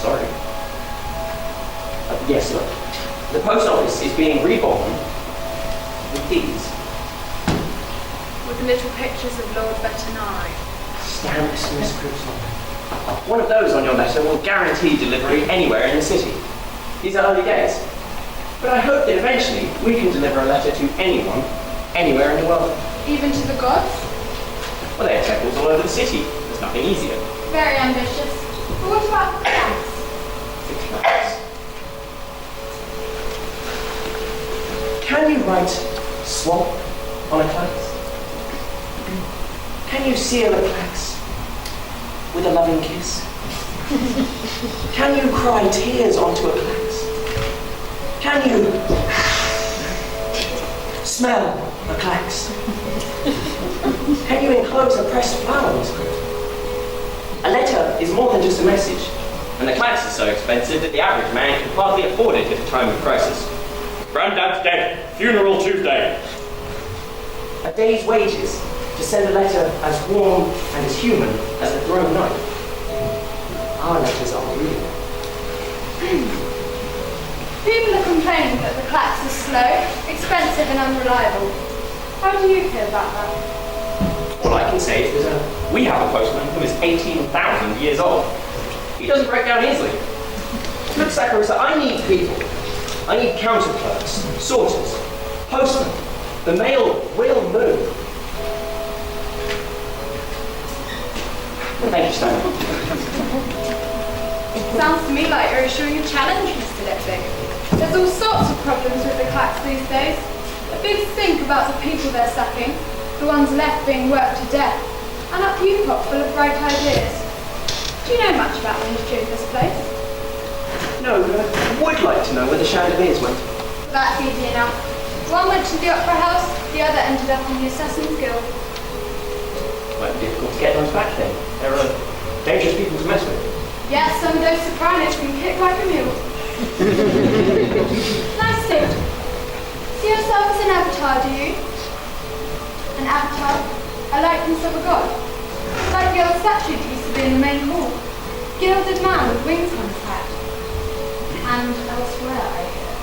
[SPEAKER 3] Sorry. Yes, look. The post office is being reborn with these.
[SPEAKER 11] With the little pictures of Lord Veterinary.
[SPEAKER 3] Stamps, Miss Critchlock. One of those on your letter will guarantee delivery anywhere in the city. These are early days. But I hope that eventually we can deliver a letter to anyone, anywhere in the world.
[SPEAKER 11] Even to the gods?
[SPEAKER 3] Well, they have temples all over the city. There's nothing easier.
[SPEAKER 11] Very ambitious. But what about the plants?
[SPEAKER 3] The class. Can you write swamp on a class? Can you seal a class with a loving kiss? Can you cry tears onto a class? Can you smell a clax? Can you enclose a pressed flower, Miss Critchlock? A letter is more than just a message, and the clax is so expensive that the average man can hardly afford it at a time of crisis.
[SPEAKER 14] Grandad's dead. Funeral Tuesday.
[SPEAKER 3] A day's wages to send a letter as warm and as human as the thrown knife. Our letters are real.
[SPEAKER 11] Who People are complaining that the clacks are slow, expensive and unreliable. How do you feel about that?
[SPEAKER 3] All I can say is we have a postman who is 18,000 years old. He doesn't break down easily. Look, Saccharissa, I need people. I need counter clerks, sorters, postmen. The mail will move. Thank you, Stanley.
[SPEAKER 11] Sounds to me like you're issuing a challenge, Mr. Lipwick. There's all sorts of problems with the clacks these days. A big stink about the people they're sacking, the ones left being worked to death, and a pew pot full of bright ideas. Do you know much about the history of this place?
[SPEAKER 3] No, but I would like to know where the chandeliers went.
[SPEAKER 11] That's easy enough. One went to the Opera House, the other ended up in the Assassin's Guild.
[SPEAKER 3] Might be difficult to get those back then. They're dangerous people to mess with.
[SPEAKER 11] Yes, some of those sopranos can kick like a mule. Nice suit. See yourself as an avatar, do you? An avatar? A likeness of a god? Like the old statue that used to be in the main hall. Gilded man with wings on his hat. And elsewhere, I hear.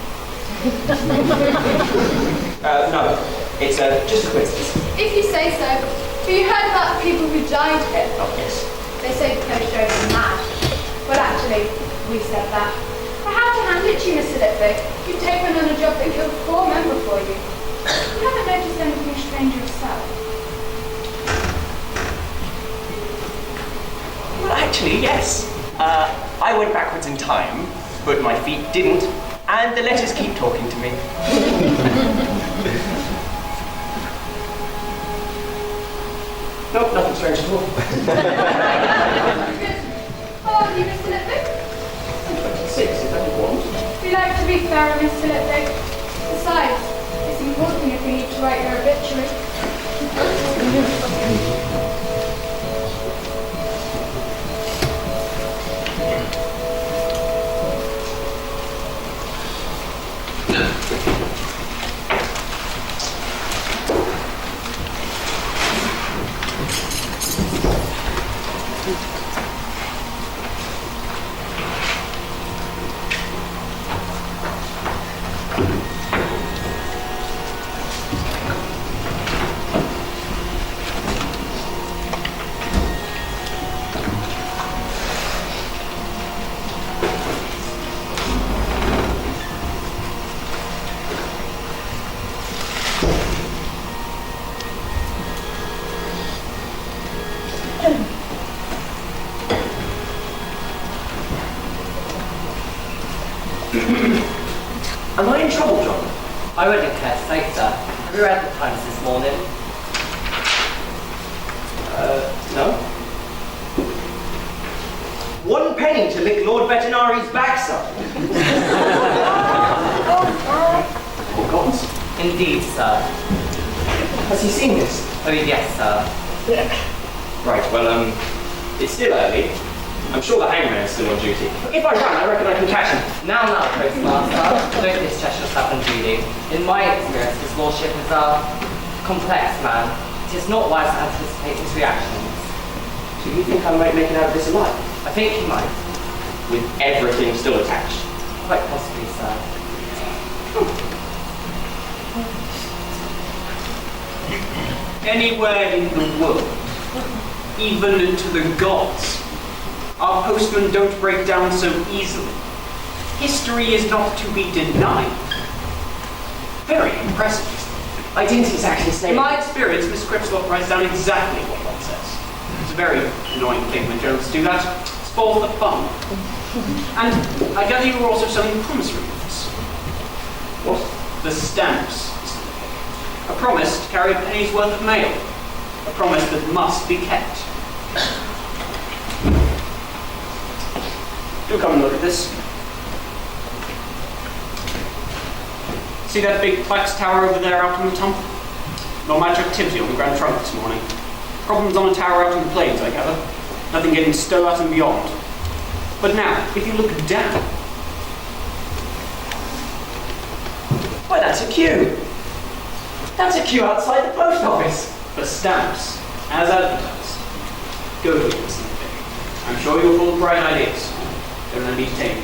[SPEAKER 3] No. It's just a coincidence.
[SPEAKER 11] If you say so. Have you heard about the people who died here?
[SPEAKER 3] Oh, yes.
[SPEAKER 11] They say the coach drove them mad. Well, actually, we said that. I have to hand it to you, Mr. Lipwick. You've taken on a job that killed 4 men before you. You haven't noticed anything strange yourself?
[SPEAKER 3] Well, actually, yes. I went backwards in time, but my feet didn't, and the letters keep talking to me. Nope, nothing strange at all.
[SPEAKER 11] Good. How old are you, Mr. Lipwick?
[SPEAKER 3] 26, is that what?
[SPEAKER 11] We like to be thorough, Mr. Lipwick. Besides, it's important if we need to write your obituary.
[SPEAKER 3] Am I in trouble, John?
[SPEAKER 5] I wouldn't care to say, sir. Have you read the Times this morning?
[SPEAKER 3] No. 1 penny to lick Lord Vetinari's backside. Oh, gods.
[SPEAKER 5] Indeed, sir.
[SPEAKER 3] Has he seen this?
[SPEAKER 5] Oh, yes, sir.
[SPEAKER 3] Right, well, it's still early. I'm sure the hangman is still on duty. If I run, I reckon I can catch him.
[SPEAKER 5] Now, Postmaster, don't distress yourself on duty. In my experience, his lordship is a complex man. It is not wise to anticipate his reactions.
[SPEAKER 3] Do you think I might make it out of this alive?
[SPEAKER 5] I think he might.
[SPEAKER 3] With everything still attached?
[SPEAKER 5] Quite possibly, sir.
[SPEAKER 1] Anywhere in the world, even to the gods, our postmen don't break down so easily. History is not to be denied. Very impressive.
[SPEAKER 3] I didn't exactly say.
[SPEAKER 1] In my experience, Miss Cripslop writes down exactly what one says. It's a very annoying thing when journalists do that. It spoils the fun. And I gather you were also selling promissory notes.
[SPEAKER 3] What?
[SPEAKER 1] The stamps. A promise to carry a penny's worth of mail. A promise that must be kept. Do come and look at this. See that big flex tower over there out on the top? Not much activity on the Grand Trunk this morning. Problems on a tower out in the plains, I gather. Nothing getting stowed out and beyond. But now, if you look down...
[SPEAKER 3] Why, that's a queue. That's a queue outside the post office.
[SPEAKER 1] For stamps, as advertised. Go to it, Mr. Lipwick. I'm sure you're full of bright ideas. Don't let me detain you.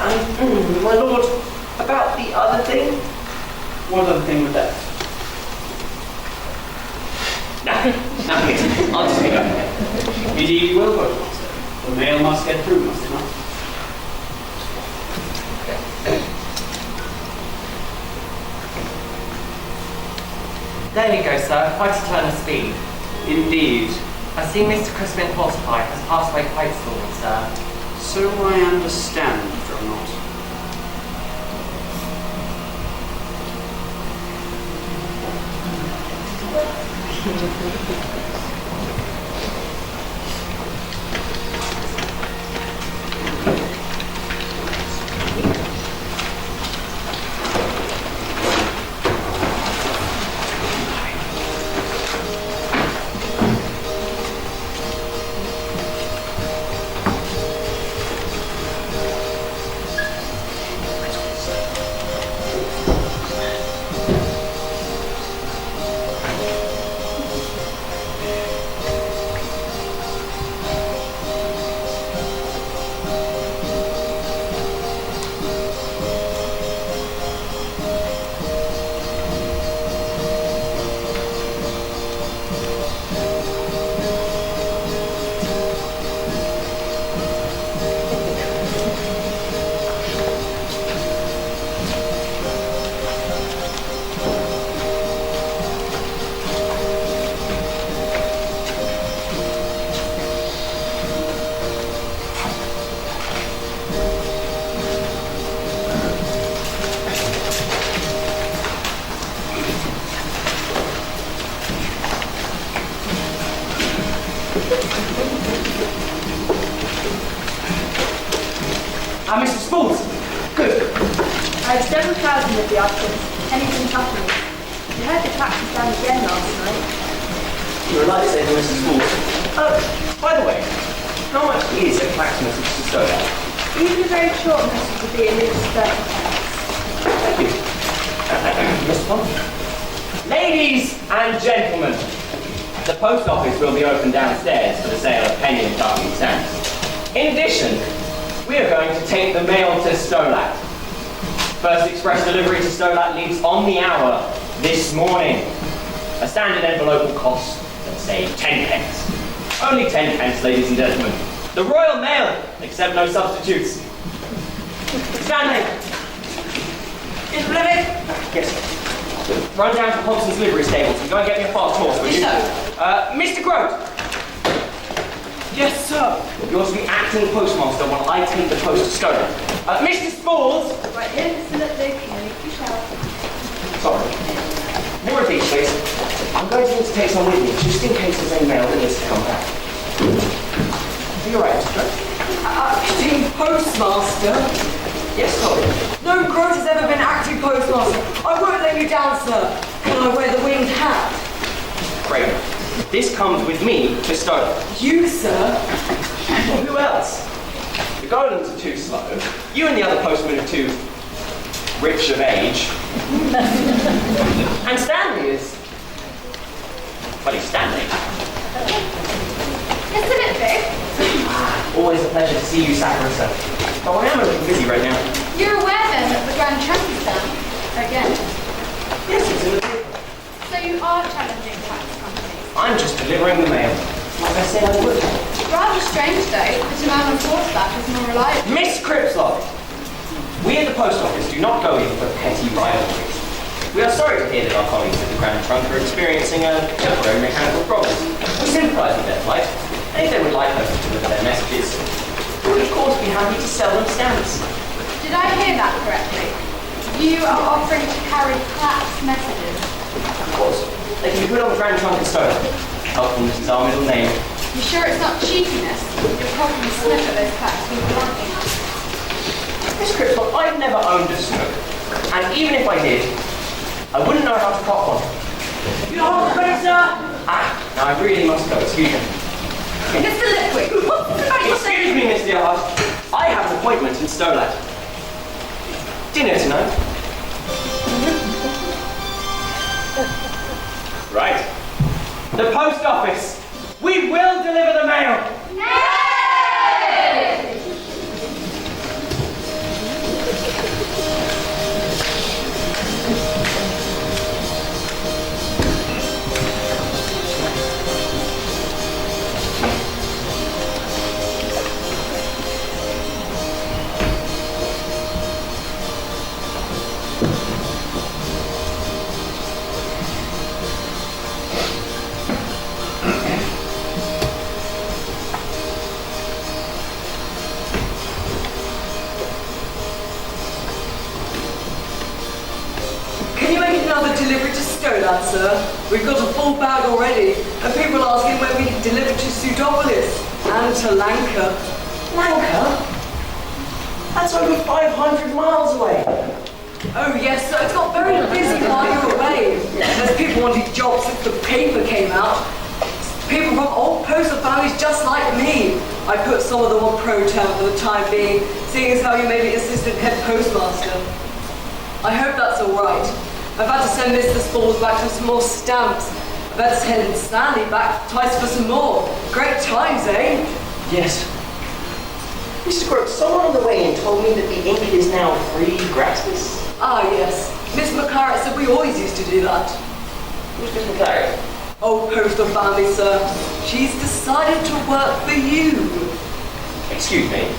[SPEAKER 3] My lord, about the other thing?
[SPEAKER 1] What other thing with that?
[SPEAKER 3] Now, yes, I'll just pick up again.
[SPEAKER 1] Indeed you will, Postmaster. The mail must get through, must it not?
[SPEAKER 5] There you go, sir. Quite a turn of speed.
[SPEAKER 3] Indeed.
[SPEAKER 5] I see Mr. Crispin Horsepipe has passed away quite slowly, sir.
[SPEAKER 1] So I understand, Dronot.
[SPEAKER 3] Mr. Spools! Good.
[SPEAKER 11] I have several thousand of the items, pennies and tuppence. You heard the tax was down again last night.
[SPEAKER 3] You're a lifesaver, Mr. Spools. By the way, how much is a fax message to Stoker?
[SPEAKER 11] Even a very short message would be at least 30 pence.
[SPEAKER 3] Thank you. Mr. Pond. Ladies and gentlemen, the post office will be open downstairs for the sale of penny and tuppence stamps. In addition, we are going to take the mail to Stolat. First express delivery to Stolat leaves on the hour this morning. A standard envelope will cost, let's say, 10 pence. Only 10 pence, ladies and gentlemen. The Royal Mail, accept no substitutes. Stanley!
[SPEAKER 7] Is it living?
[SPEAKER 3] Yes, sir. Run down to Hobson's livery stables and go and get me a fast horse, will you? Mr. Grote!
[SPEAKER 7] Yes, sir.
[SPEAKER 3] You're to be acting postmaster while I take the post to Stoker. Mr. Spools!
[SPEAKER 11] Right here, Mr. Lipstick, you shall.
[SPEAKER 3] Sorry. More of these, please. I'm going to need to take some with me, just in case there's any mail that needs to come back. Are you alright, Mr. Grote?
[SPEAKER 7] Acting postmaster?
[SPEAKER 3] Yes, sorry.
[SPEAKER 7] No Grote has ever been acting postmaster. I won't let you down, sir. Can I wear the winged hat?
[SPEAKER 3] Great. This comes with me to Stoker.
[SPEAKER 7] You, sir?
[SPEAKER 3] Who else? The Golems are too slow. You and the other postmen are too rich of age. And Stanley is... well, he's Stanley.
[SPEAKER 11] Mr. Lipstick,
[SPEAKER 3] Always a pleasure to see you, Saccharissa. Oh, I am a little busy right now.
[SPEAKER 11] you're aware then that the Grand Trunk is down again.
[SPEAKER 3] Yes, it's in the paper.
[SPEAKER 11] So you are challenging tax companies.
[SPEAKER 3] I'm just delivering the mail. Like I said I would.
[SPEAKER 11] Rather strange though, that a man on horseback is more reliable.
[SPEAKER 3] Miss Cripslop! We at the post office do not go in for petty rivalries. We are sorry to hear that our colleagues at the Grand Trunk are experiencing a temporary mechanical problem. We sympathise with their plight, and if they would like us to deliver their messages, we would of course be happy to sell them stamps.
[SPEAKER 11] Did I hear that correctly? You are offering to carry fax messages.
[SPEAKER 3] Of course, they can be put on the Grand Trunk and Stoker. Helpfulness is our middle name.
[SPEAKER 11] You sure it's not cheekiness? You'll probably sniff at those fax people, aren't you?
[SPEAKER 3] Miss Cripslop, I've never owned a snook, and even if I did, I wouldn't know how to cock one.
[SPEAKER 7] You're all ready, sir?
[SPEAKER 3] Now I really must go, excuse me.
[SPEAKER 7] Mr. Lipwick, what's the matter?
[SPEAKER 3] Excuse me, Miss Dearheart. I have an appointment in Stolat. Dinner tonight. Right. The post office. We will deliver the mail.
[SPEAKER 11] Yay!
[SPEAKER 7] another delivery to Kenads, sir. We've got a full bag already, and people are asking when we can deliver to 𝙬𝙚𝙚 and to Lanka.
[SPEAKER 3] Lanka? That's over 500 miles away.
[SPEAKER 7] Oh yes, sir, it's got very busy while you're away. There's people wanting jobs since the paper came out. People from old postal families just like me. I put some of them on pro-temp for the time being, seeing as how you may be assistant head postmaster. I hope that's all right. I've had to send Mr. Spalls back for some more stamps. I've had to send Stanley back twice for some more. Great times, eh?
[SPEAKER 3] Yes. Mr. Crooks, someone on the way in told me that the ink is now free gratis.
[SPEAKER 7] Ah, yes. Miss McClarrett said we always used to do that.
[SPEAKER 3] Who's Miss McClarrett?
[SPEAKER 7] Old postal family, sir. She's decided to work for you.
[SPEAKER 3] Excuse me.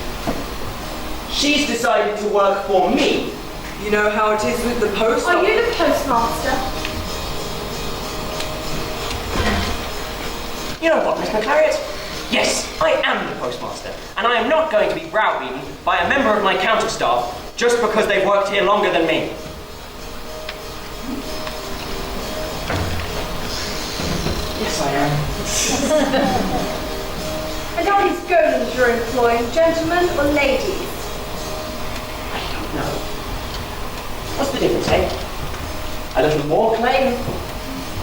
[SPEAKER 3] She's decided to work for me.
[SPEAKER 7] You know how it is with the post
[SPEAKER 9] Are
[SPEAKER 7] office.
[SPEAKER 9] you the postmaster?
[SPEAKER 3] You know what, Miss McClarrett? Yes, I am the postmaster, and I am not going to be browbeaten by a member of my counter staff just because they've worked here longer than me. Yes, I am.
[SPEAKER 9] And are these golems you're employing gentlemen or ladies?
[SPEAKER 3] I don't know. What's the difference, eh? A little more claim,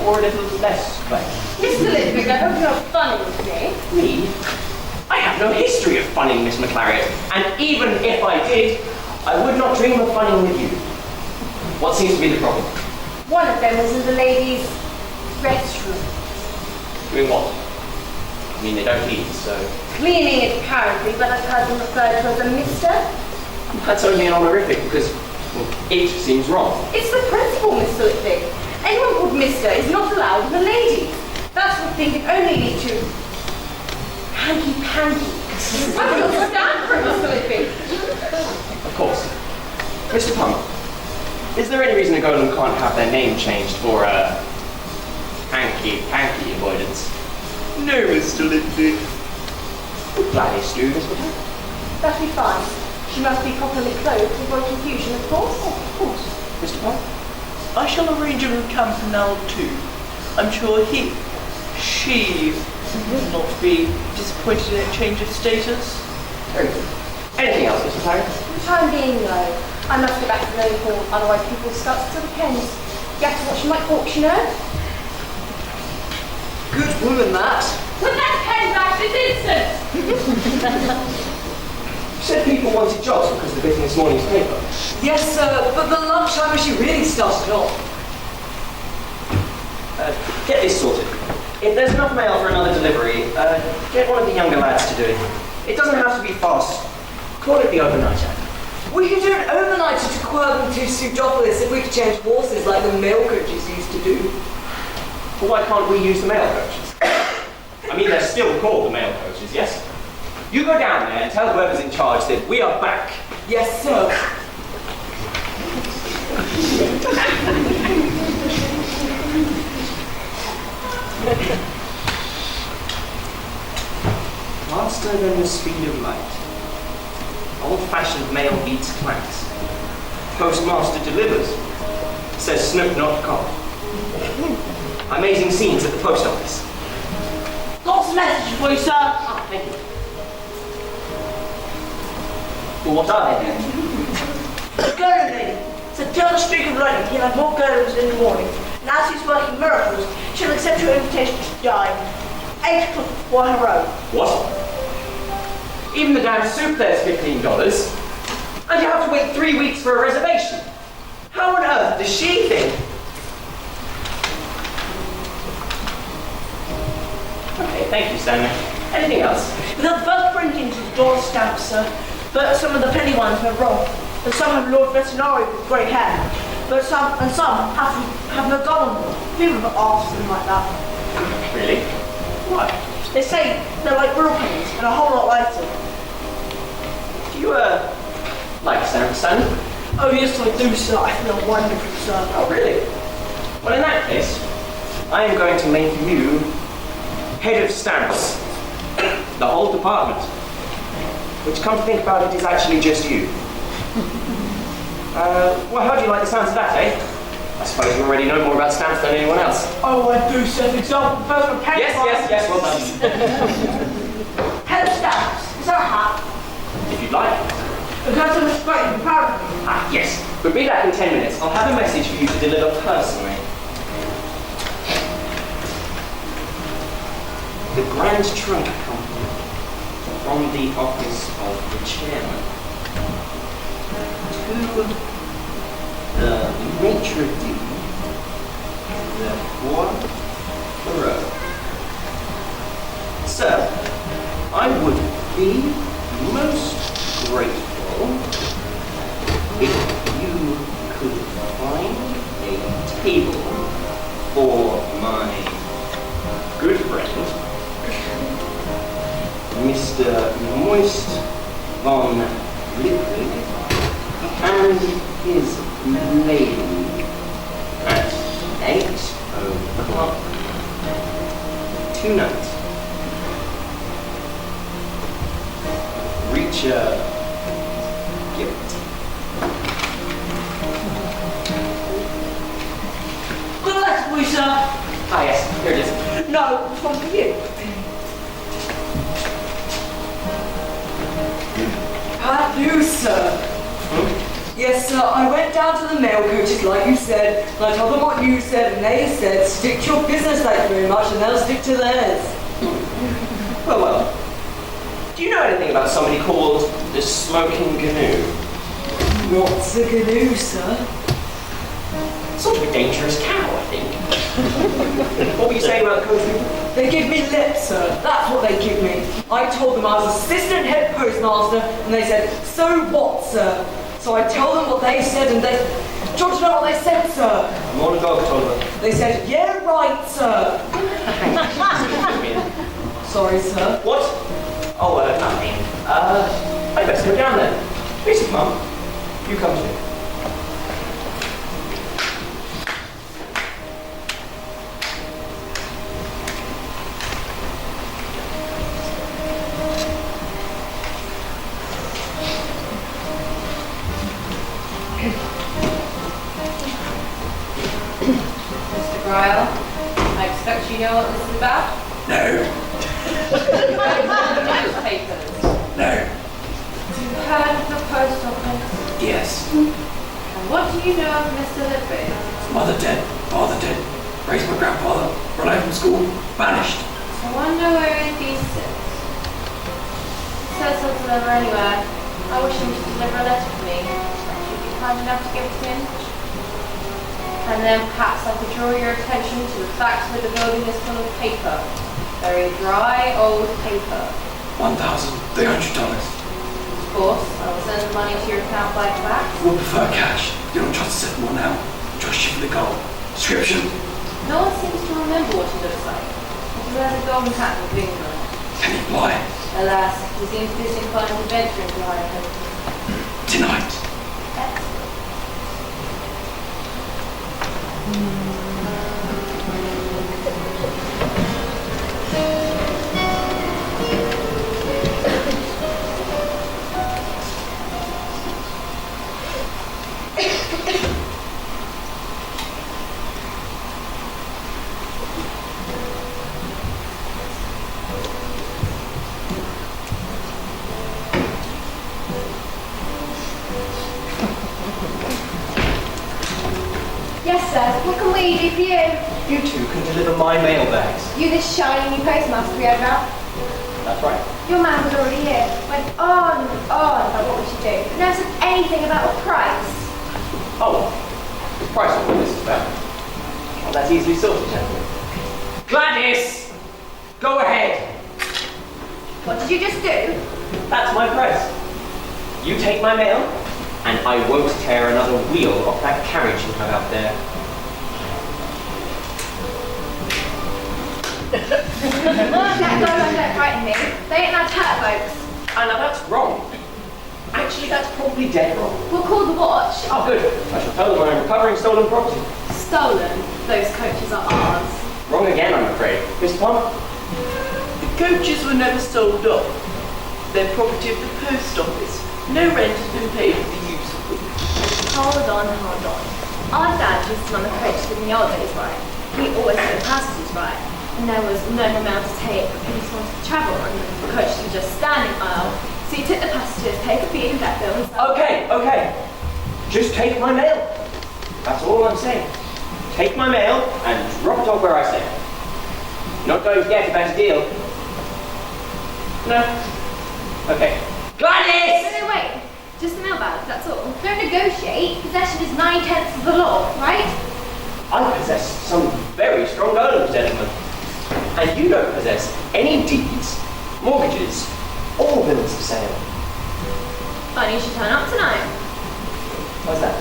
[SPEAKER 3] or a little less claim?
[SPEAKER 9] Mr. Litwick, I hope you're not funning with me.
[SPEAKER 3] Me? I have no history of funning, Miss McClarrett, and even if I did, I would not dream of funning with you. What seems to be the problem?
[SPEAKER 9] One of them was in the ladies' restroom.
[SPEAKER 3] Doing what? I mean, they don't eat, so...
[SPEAKER 9] Cleaning it apparently, but I've heard them referred to as a mister.
[SPEAKER 3] That's only an honorific because, well, it seems wrong.
[SPEAKER 9] It's the principle, Mr. Litwick. Anyone called mister is not allowed in the ladies. That sort of thing can only lead to hanky-panky. I don't stand for it, Mr. Litwick.
[SPEAKER 3] Of course. Mr. Pump, is there any reason a golem can't have their name changed for, hanky-panky avoidance?
[SPEAKER 6] No, Mr. Litwick.
[SPEAKER 3] Gladly stew, Mr. Pump.
[SPEAKER 9] That'll be fine. She must be properly clothed to avoid confusion, of course.
[SPEAKER 3] Of course. Mr. Pump?
[SPEAKER 6] I shall arrange a campanelle too. I'm sure she will not be disappointed in a change of status.
[SPEAKER 3] Very good. Anything else, Mr. Parry?
[SPEAKER 9] For the time being, no. I must go back to the hall, otherwise people start to the pens. You have to watch my hawks, you know?
[SPEAKER 7] Good woman, that.
[SPEAKER 10] Put that pen back this instant!
[SPEAKER 3] You said people wanted jobs because they've been in this morning's paper.
[SPEAKER 7] Yes, sir, but the lunchtime she really started off.
[SPEAKER 3] Get this sorted. If there's enough mail for another delivery, get one of the younger lads to do it. It doesn't have to be fast. Call it the overnighter.
[SPEAKER 7] We could do an overnighter to Quirben to 𝙬𝙚𝙚 if we could change horses like the mail coaches used to do.
[SPEAKER 3] Well, why can't we use the mail coaches? I mean, they're still called the mail coaches, yes? You go down there and tell whoever's in charge that we are back.
[SPEAKER 7] Yes, sir.
[SPEAKER 3] Faster than the speed of light. Old-fashioned mail beats clanks. Postmaster delivers. Says Snoop not cop. Amazing scenes at the post office.
[SPEAKER 8] Got a message for you, sir.
[SPEAKER 3] Ah, thank you. Well, what are they then?
[SPEAKER 8] Golem lady. So tell the streak of lightning he'll have more golems in the morning. And as he's working miracles, she'll accept your invitation to dine. 8 o'clock for her own.
[SPEAKER 3] What? Even the damn soup there's $15. And you have to wait 3 weeks for a reservation. How on earth does she think? Okay, thank you, Stanley. Anything else?
[SPEAKER 8] The first printings of door stamps, sir. But some of the penny ones were wrong. And some have Lord Veterinary with grey hair. But some have no gun on them. People have asked them like that.
[SPEAKER 3] Really? What?
[SPEAKER 8] They say they're like real pennies and a whole lot lighter.
[SPEAKER 3] Do you, like stamps, Stanley?
[SPEAKER 8] Oh yes, I do, sir. I feel wonderful, sir.
[SPEAKER 3] Oh, really? Well, in that case, I am going to make you head of stamps. The whole department. Which, come to think about it, is actually just you. Well, how do you like the sounds of that, eh? I suppose you already know more about stamps than anyone else.
[SPEAKER 8] Oh, I do set example personal pen.
[SPEAKER 3] Yes, well done.
[SPEAKER 8] Pen stamps. Is that a hat?
[SPEAKER 3] If you'd like.
[SPEAKER 8] Because I'm straight and proud of me.
[SPEAKER 3] Ah, yes. We'll be back in 10 minutes. I'll have a message for you to deliver personally. The Grand Trunk Company, from the office of the chairman, to the maitre d' the Woodard. Sir, I would be most grateful if you could find a table for my good friend, Mr. Moist von Liquid, and his lady at 8 o'clock tonight. Reach a gift.
[SPEAKER 8] Got a letter for you, sir.
[SPEAKER 3] Ah, yes, here it is.
[SPEAKER 8] No, it's one for you.
[SPEAKER 7] How do, sir? Yes, sir, I went down to the mail coaches like you said, and I told them what you said, and they said, stick to your business, thank you very much, and they'll stick to theirs.
[SPEAKER 3] Well. Do you know anything about somebody called the Smoking Canoe?
[SPEAKER 7] What's a canoe, sir?
[SPEAKER 3] Sort of a dangerous cow, I think. What were you saying about the coachman?
[SPEAKER 7] They give me lip, sir. That's what they give me. I told them I was assistant head postmaster, and they said, so what, sir? So I tell them what they said, and they... Do you want to know what they said, sir?
[SPEAKER 3] Monogog told them.
[SPEAKER 7] They said, yeah, right, sir. Sorry, sir.
[SPEAKER 3] What? Oh, nothing. I'd best go down then. Listen, Mum. You come too.
[SPEAKER 10] Mr. Gryle, I expect you know what this is about?
[SPEAKER 14] No.
[SPEAKER 10] Newspapers.
[SPEAKER 14] No.
[SPEAKER 10] You've heard of the post office?
[SPEAKER 14] Yes.
[SPEAKER 10] And what do you know of Mr. Lippy?
[SPEAKER 14] Mother dead, father dead. Raised my grandfather. Run away from school. Vanished.
[SPEAKER 10] I wonder where he sits. Says he'll deliver anywhere. I wish him to deliver a letter for me. Would you be kind enough to give it to him? And then perhaps I could draw your attention to the fact that the building is full of paper. Very dry, old paper.
[SPEAKER 14] $1,300.
[SPEAKER 10] Of course, I will send the money to your account by fax.
[SPEAKER 14] We'll prefer cash. You don't trust to settle one now. Trust you for the gold. Description.
[SPEAKER 10] No one seems to remember what he looks like. He wears a golden hat with wings on it.
[SPEAKER 14] Can he fly?
[SPEAKER 10] Alas, he seems disinclined to venture into higher heaven.
[SPEAKER 14] Tonight.
[SPEAKER 10] Excellent.
[SPEAKER 4] Yes, sir. What can we do for you?
[SPEAKER 3] You two can deliver my mail bags.
[SPEAKER 4] You this shiny new postmaster we heard about?
[SPEAKER 3] That's right.
[SPEAKER 4] Your man was already here. Went on and on about what we should do. But never said anything about a price.
[SPEAKER 3] Oh, the price of what this is about. Well, that's easily sorted, gentlemen. Gladys! Go ahead!
[SPEAKER 4] What did you just do?
[SPEAKER 3] That's my price. You take my mail, and I won't tear another wheel off that carriage you have out there.
[SPEAKER 4] That guy don't frighten me. They ain't no 𝙤𝙡𝙡𝙗.
[SPEAKER 3] Oh, no, that's wrong. Actually, that's probably dead wrong.
[SPEAKER 4] We'll call the watch.
[SPEAKER 3] Oh, good. I shall tell them I'm recovering stolen property.
[SPEAKER 10] Stolen? Those coaches are ours.
[SPEAKER 3] Wrong again, I'm afraid. Miss Plum?
[SPEAKER 6] The coaches were never sold off. They're property of the post office. No rent has been paid for the use of them.
[SPEAKER 10] Hold on, hold on. Our dad used to run the coaches in the old days, right? He always had the passengers right. And there was no more mail to take, but people wanted to travel, and the coaches were just standing aisle. So you took the passengers, take a fee in that bill, and sell.
[SPEAKER 3] Okay. Just take my mail. That's all I'm saying. Take my mail and drop it off where I say. You're not going to get a better deal. No? Okay. Gladys!
[SPEAKER 10] No, wait. Just the mailbag, that's all. Don't negotiate. Possession is 9/10 of the law, right?
[SPEAKER 3] I possess some very strong earnings, gentlemen. And you don't possess any deeds, mortgages, or bills of sale.
[SPEAKER 10] Funny you should turn up tonight.
[SPEAKER 3] What's that?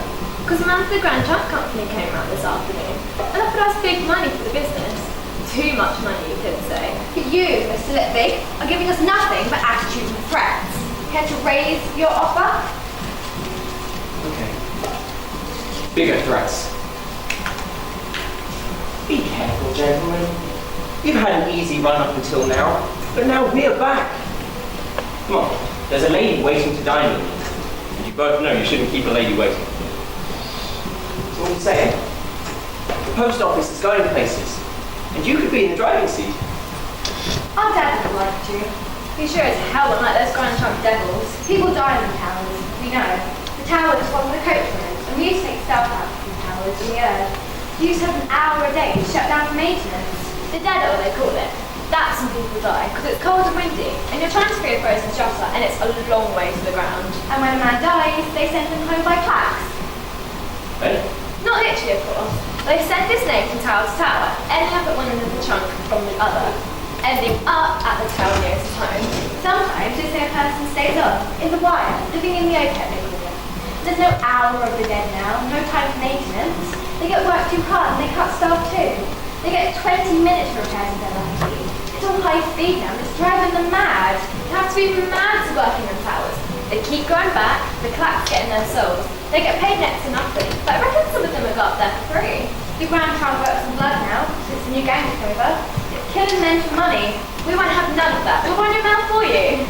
[SPEAKER 10] Because the man for the Grand Trunk Company came round this afternoon and offered us big money for the business. Too much money, you could say.
[SPEAKER 4] But you, Mr. Litwick, are giving us nothing but attitudes and threats. Care to raise your offer?
[SPEAKER 3] Okay. Bigger threats. Be careful, gentlemen. You've had an easy run up until now, but now we're back. Come on, there's a lady waiting to dine with me. And you both know you shouldn't keep a lady waiting. So what are you saying? The post office is going places, and you could be in the driving seat.
[SPEAKER 4] Our dad would like to.
[SPEAKER 10] He sure as hell won't like those Grand Trunk devils.
[SPEAKER 4] People die in the towers, we know. The tower is one of the coachmen's, and we used to take stuff out from the towers in the earth. You used to have an hour a day to shut down for maintenance.
[SPEAKER 10] The deado, they call it. That's when people die, because it's cold and windy, and you're trying to free a frozen shutter, and it's a long way to the ground.
[SPEAKER 4] And when a man dies, they send him home by plaques.
[SPEAKER 3] Eh?
[SPEAKER 10] Not literally, of course. They send his name from tower to tower, ending up at one end of the trunk from the other, ending up at the tower nearest home.
[SPEAKER 4] Sometimes they say a person stays on, in the wire, living in the open, they call it. There's no hour of the dead now, no time for maintenance. They get worked too hard and they cut staff too. They get 20 minutes for repairs if they're lucky. It's all high speed now, it's driving them mad. You have to be mad to work in them towers.
[SPEAKER 10] They keep going back, the clacks getting their souls. They get paid next to nothing, but I reckon some of them have got up there for free.
[SPEAKER 4] The Grand Trunk works in blood now, since the new gang took over. It's killing men for money.
[SPEAKER 10] We won't have none of that. We'll run your mail for you.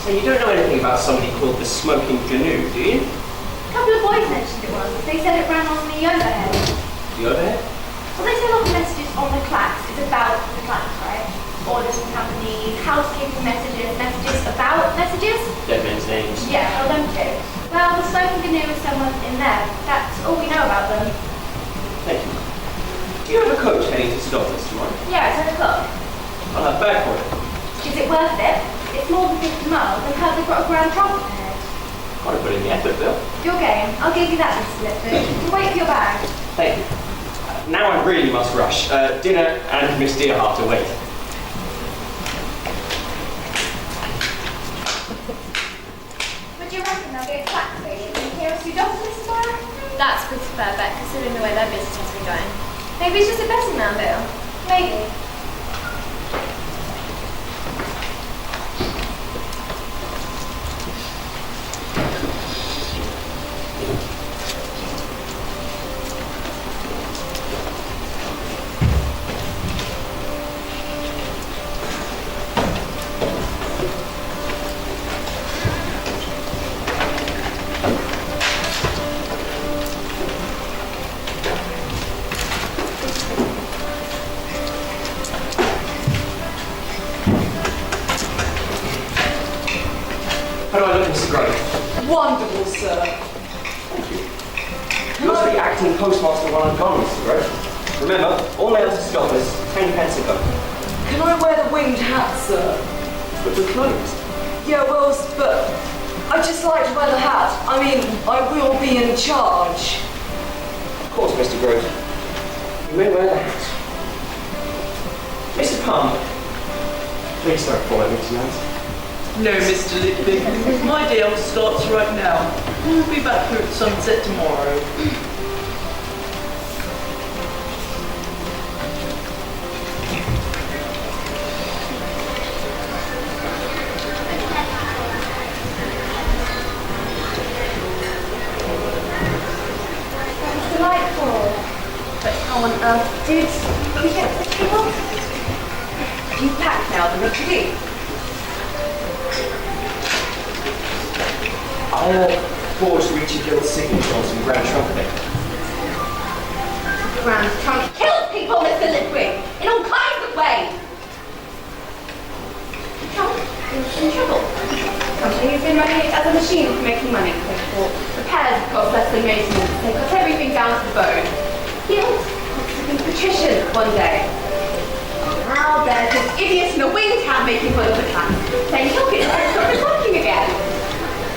[SPEAKER 3] So you don't know anything about somebody called the Smoking Canoe, do you?
[SPEAKER 4] A couple of boys mentioned it once. They said it ran on the overhead.
[SPEAKER 3] The overhead?
[SPEAKER 4] Well, they say a lot of messages on the clacks is about the clacks, right? Orders from companies, housekeeping messages, messages about messages.
[SPEAKER 3] Dead men's names.
[SPEAKER 4] Yeah, well, them too. Well, the Smoking Canoe is someone in there. That's all we know about them.
[SPEAKER 3] Thank you. Do you have a coach heading to Stockholm tomorrow?
[SPEAKER 4] Yeah, it's 10 o'clock.
[SPEAKER 3] I'll have bag for it.
[SPEAKER 4] Is it worth it? It's more than 50 miles, and how they've got a Grand Trunk ahead.
[SPEAKER 3] Gotta put in the effort, Bill.
[SPEAKER 4] Your game. I'll give you that, Mr. Lipton. Wait for your bag.
[SPEAKER 3] Thank you. Now I really must rush. Dinner and Miss Ďearchat to wait.
[SPEAKER 4] Would you reckon there'll be a clack station here a few doctors tomorrow?
[SPEAKER 10] That's pretty fair bet, considering the way their business has been going.
[SPEAKER 4] Maybe it's just a betting man, Bill. Maybe.
[SPEAKER 3] How do I look, Mr. Gray?
[SPEAKER 7] Wonderful, sir.
[SPEAKER 3] Thank you. You must be acting postmaster while I'm gone, Mr. Gray. Remember, all mail to Stockholm, 10 pence a go.
[SPEAKER 7] Can I wear the winged hat, sir?
[SPEAKER 3] But we're closed.
[SPEAKER 7] Yeah, well, but I'd just like to wear the hat. I mean, I will be in charge.
[SPEAKER 3] Of course, Mr. Gray. You may wear the hat. Mr. Palmer, please don't follow me tonight.
[SPEAKER 6] No, Mr. Litwick. My day off starts right now. We'll be back here at sunset tomorrow.
[SPEAKER 4] That's delightful.
[SPEAKER 10] But how on earth
[SPEAKER 4] Did we get the table? You packed now, then what you do?
[SPEAKER 3] forged Richard Gill's signature on some grand trunk of it.
[SPEAKER 10] Grand trunk kills people, Mr. Lipwig, in all kinds of ways. The trunk is in trouble. The company has been running it as a machine for making money. Therefore, repairs cost less than maintenance. They cut everything down to the bone. Guild wants to be patrician one day. Now there's this idiot in a winged hat making fun of the cat, saying he'll get the stop working again.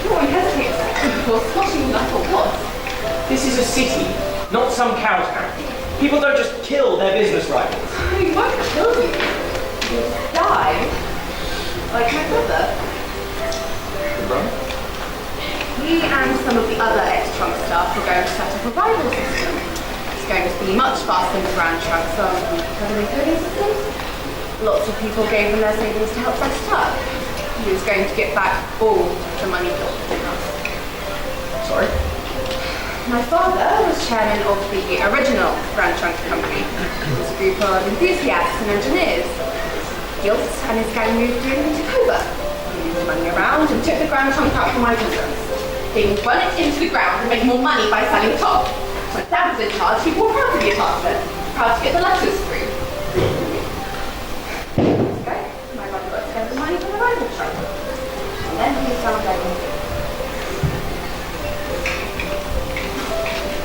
[SPEAKER 10] No one hesitates, of course, squashing the knuckle what?
[SPEAKER 3] This is a city, not some cow town. People don't just kill their business rivals.
[SPEAKER 10] He won't kill you. You'll die. Like my brother.
[SPEAKER 3] The brother?
[SPEAKER 10] He and some of the other ex-trunk staff are going to set up a rival system. It's going to be much faster than the grand trunk, so covering coding systems. Lots of people gave them their savings to help set it up. He was going to get back all the money built from us.
[SPEAKER 3] Sorry?
[SPEAKER 10] My father was chairman of the original Grand Trunk Company. It was a group of enthusiasts and engineers. Gilt and his gang moved in and took over. He moved the money around and took the Grand Trunk out from my business. They would run it into the ground and make more money by selling top. When Dad was in charge, he were proud to be a part of it. Proud to get the letters through. Okay, my brother got together the money from the rival trunk. And then he found out.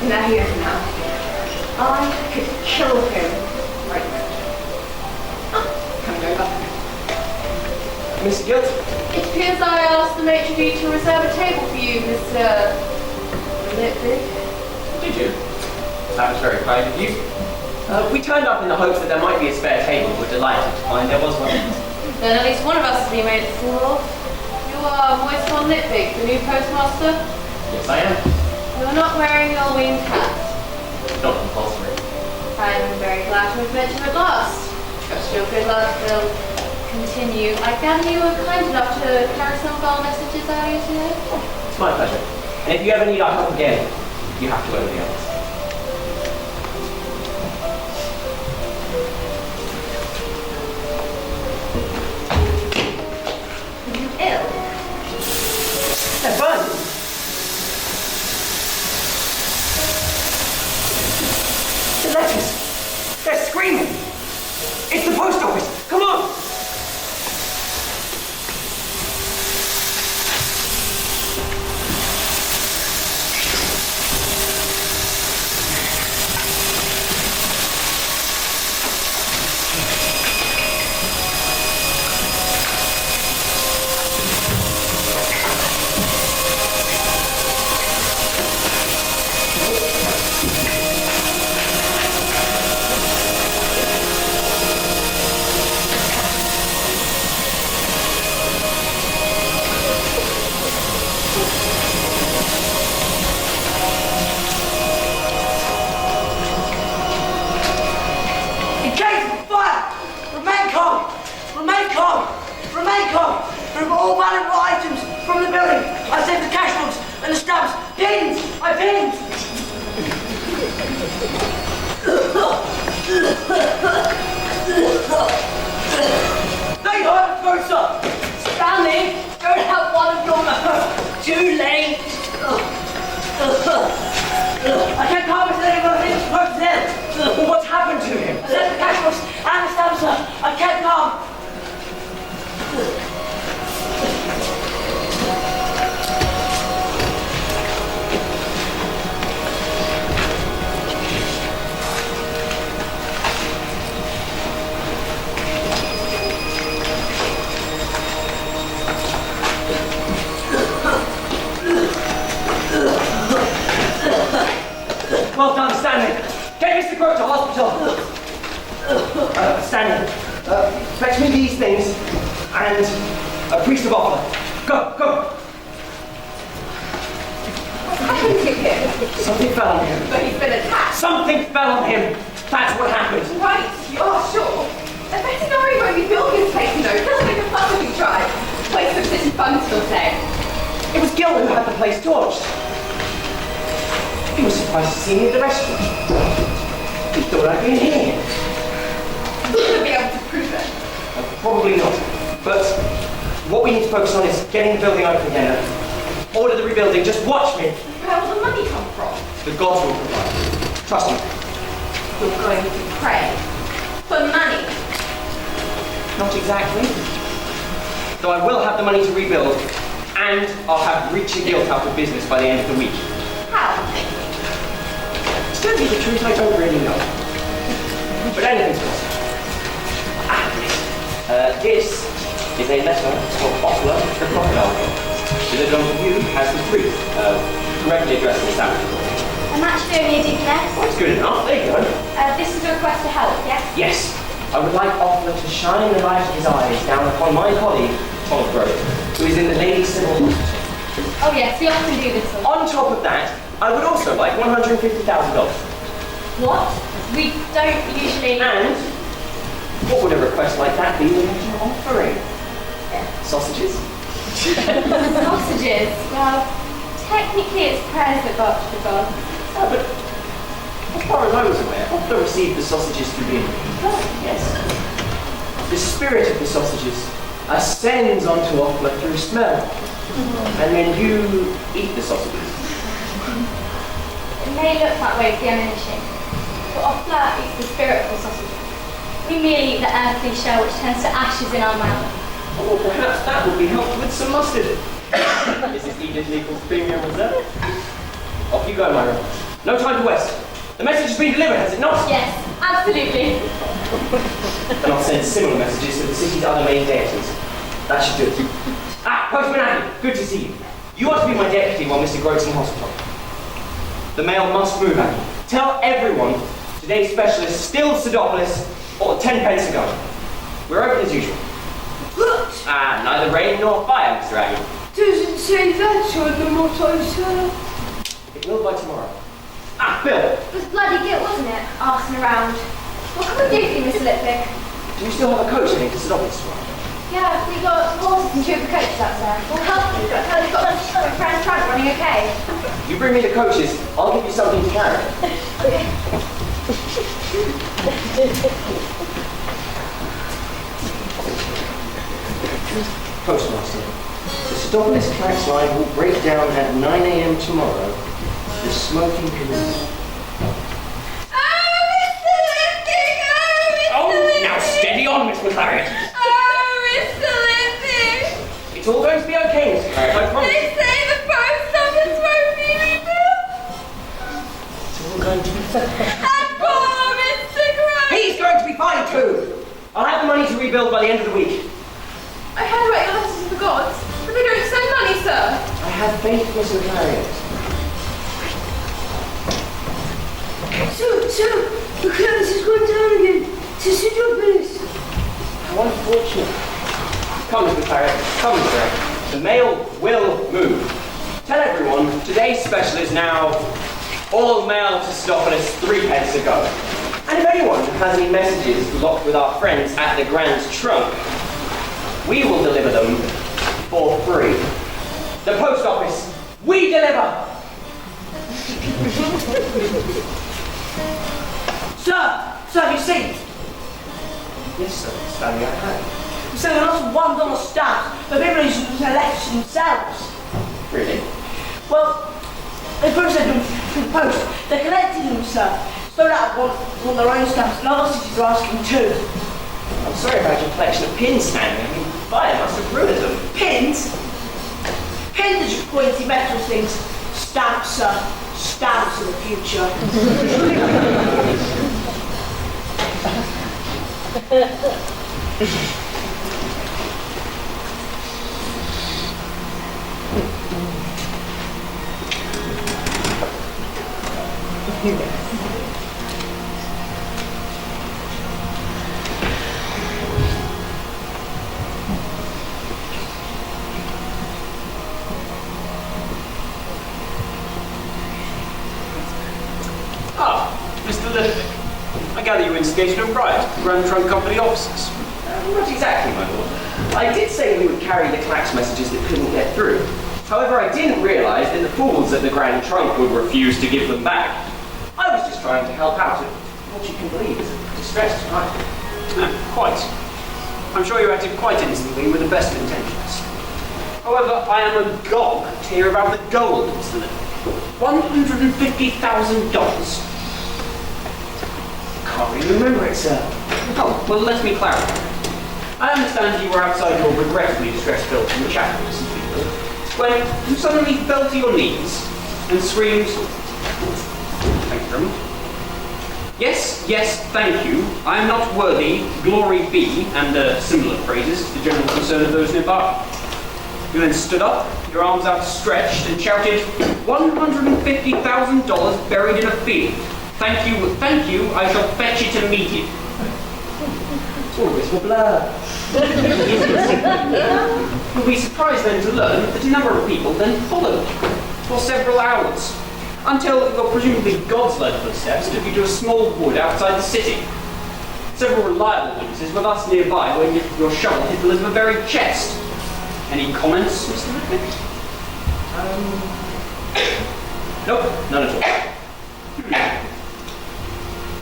[SPEAKER 10] Now he is now. I could kill him right now. Coming over.
[SPEAKER 3] Mr. Gilt?
[SPEAKER 10] It appears I asked the maitre d' to reserve a table for you, Mr. Lipwig.
[SPEAKER 3] Did you? That was very kind of you. We turned up in the hopes that there might be a spare table. We're delighted to find there was one.
[SPEAKER 10] Then at least one of us has been made a fool of. You are Moiston Lipwig, the new postmaster?
[SPEAKER 3] Yes, I am.
[SPEAKER 10] You are not wearing your winged hat.
[SPEAKER 3] Not compulsory.
[SPEAKER 10] I'm very glad to have met you at last. Trust your good luck will continue. I gather you were kind enough to carry some of our messages earlier today?
[SPEAKER 3] It's my pleasure. And if you ever need our help again, you have to go to the others.
[SPEAKER 10] Are you ill?
[SPEAKER 3] They're burning. The letters. They're screaming. It's the post office. Come on.
[SPEAKER 7] Remove all valuable items from the building. I saved the cash books and the stamps. Pins! I pinned! They hurt, Rosa! Stanley, don't help one of your men. Too late! I can't calm it today, but I think it's broke them.
[SPEAKER 3] Well, what's happened to him?
[SPEAKER 7] I saved the cash books and the stamps, sir. I can't calm.
[SPEAKER 3] Well done, Stanley. Get Mr. Crook to hospital. Stanley, fetch me these things and a priest of opera. Go, go.
[SPEAKER 10] What's happened to him?
[SPEAKER 3] Something fell on him.
[SPEAKER 10] But he's been attacked.
[SPEAKER 3] Something fell on him. That's what happened.
[SPEAKER 10] Right, you're sure. A veterinary won't be building his place, you know. He'll make a fuss if he tries. Waste of city funds, he'll say.
[SPEAKER 3] It was Gil who had the place torched. He was surprised to see me at the restaurant. He thought I'd been here.
[SPEAKER 10] You'll be able to prove it.
[SPEAKER 3] Probably not. But what we need to focus on is getting the building open again. order the rebuilding. Just watch me.
[SPEAKER 10] Where will the money come from?
[SPEAKER 3] The gods will provide. Trust me.
[SPEAKER 10] You're going to pray for money.
[SPEAKER 3] Not exactly. Though I will have the money to rebuild, and I'll have Reach and Guilt out of business by the end of the week.
[SPEAKER 10] How?
[SPEAKER 3] To tell you the truth, I don't really know. But anything's possible. This is a letter for Postal, the crocodile dog. Delivered on to you as the truth, correctly addressed in the sandwich.
[SPEAKER 4] I'm actually only a DPS.
[SPEAKER 3] That's good enough, there you go.
[SPEAKER 4] This is a request to help, yes?
[SPEAKER 3] Yes, I would like Offler to shine the light of his eyes down upon my colleague, Tom Grove, who is in the Lady Civil Hospital.
[SPEAKER 4] Oh yes, we often do this one.
[SPEAKER 3] On top of that, I would also like $150,000.
[SPEAKER 4] What? We don't usually...
[SPEAKER 3] And what would a request like that be when you're offering? Sausages?
[SPEAKER 4] Sausages? Well, technically it's prayers that got to the gods.
[SPEAKER 3] Oh, but as far as I was aware, Offler received the sausages through being yes. The spirit of the sausages ascends onto Offler through smell. And then you eat the sausages.
[SPEAKER 4] It may look that way to the uninitiated, but Offler eats the spirit of the sausages. We merely eat the earthly shell which turns to ashes in our mouth.
[SPEAKER 3] Or perhaps that would be helped with some mustard. This is Edith Legal's premium reserve. Off you go, Myra. No time to waste. The message has been delivered, has it not?
[SPEAKER 4] Yes, absolutely.
[SPEAKER 3] And I'll send similar messages to the city's other main deities. That should do it. Postman Andy, good to see you. You are to be my deputy while Mr. Grote's in hospital. The mail must move, Andy. Tell everyone today's specialist still Pseudopolis, or 10 pence ago. We're open as usual.
[SPEAKER 12] But
[SPEAKER 3] Neither rain nor fire, Mr. Aggie.
[SPEAKER 12] doesn't say that on the motto, sir.
[SPEAKER 3] It will by tomorrow. Bill!
[SPEAKER 4] It was bloody guilt, wasn't it? Arsing around. What can we do for you, Mr. Lippick?
[SPEAKER 3] Do you still have a coach heading to Pseudopolis tomorrow?
[SPEAKER 4] Yeah, we got horses and 2 of the coaches out there. We'll help you. We've got my friend's trunk running okay.
[SPEAKER 3] You bring me the coaches, I'll give you something to carry.
[SPEAKER 4] Okay.
[SPEAKER 3] Postmaster, the Pseudopolis tracks line will break down at 9 a.m. tomorrow. The smoking canoe. Now steady on, Miss McLaren.
[SPEAKER 11] Mr. Lippick!
[SPEAKER 3] It's all going to be okay, Miss Claret, I promise.
[SPEAKER 11] They say the post office won't be rebuilt!
[SPEAKER 3] It's all going to be
[SPEAKER 11] And poor Mr. Grote!
[SPEAKER 3] He's going to be fine too! I'll have the money to rebuild by the end of the week.
[SPEAKER 11] I heard about your letters to the gods, but they don't send money, sir.
[SPEAKER 3] I have faith, Miss McLaren.
[SPEAKER 12] So, the clearance has gone down again. To Pseudopolis.
[SPEAKER 3] How unfortunate. Come, Miss McLaren. Come, Mr. Aggie. The mail will move. Tell everyone, today's special is now all mail to Pseudopolis 3 pence ago. And if anyone has any messages locked with our friends at the Grand Trunk, we will deliver them for free. The post office, we deliver!
[SPEAKER 8] Sir, have you seen?
[SPEAKER 3] Yes, sir, Stanley, I have.
[SPEAKER 8] You're selling lots of $1 stamps, but people used to elect themselves.
[SPEAKER 3] Really?
[SPEAKER 8] Well, they posted them through the post. They're collecting them, sir. So that want their own stamps, and other cities are asking too.
[SPEAKER 3] I'm sorry about your collection of pins, Stanley. I mean, fire must have ruined them.
[SPEAKER 8] Pins? Pins are just pointy metal things. Stamps, sir. Stamps in the future.
[SPEAKER 1] Mr. Lippick. I gather you instigated a riot at the Grand Trunk Company offices.
[SPEAKER 3] Not exactly, my lord. I did say we would carry the Clax messages that couldn't get through. However, I didn't realise that the fools at the Grand Trunk would refuse to give them back. I was just trying to help out at what you can believe is a distressed time.
[SPEAKER 1] Quite. I'm sure you acted quite innocently with the best of intentions. However, I am agog to hear about the gold, Mr. Lippwick. $150,000.
[SPEAKER 3] Can't really remember it, sir.
[SPEAKER 1] Oh, well, let me clarify. I understand you were outside your regrettably distressed building in the chapel recently, when you suddenly fell to your knees and screamed, thank you very much. Yes, yes, thank you. I am not worthy, glory be, and similar phrases to the general concern of those nearby. You then stood up, your arms outstretched, and shouted, $150,000 buried in a field. Thank you, I shall fetch it immediately.
[SPEAKER 3] It's all a bit of a blur.
[SPEAKER 1] You'll be surprised then to learn that a number of people then followed for several hours, until your presumably God's-led footsteps took you to a small wood outside the city. Several reliable witnesses were thus nearby when your shovel hit the lid of a very chest. Any comments, Mr. Lippwick? Nope, none at all.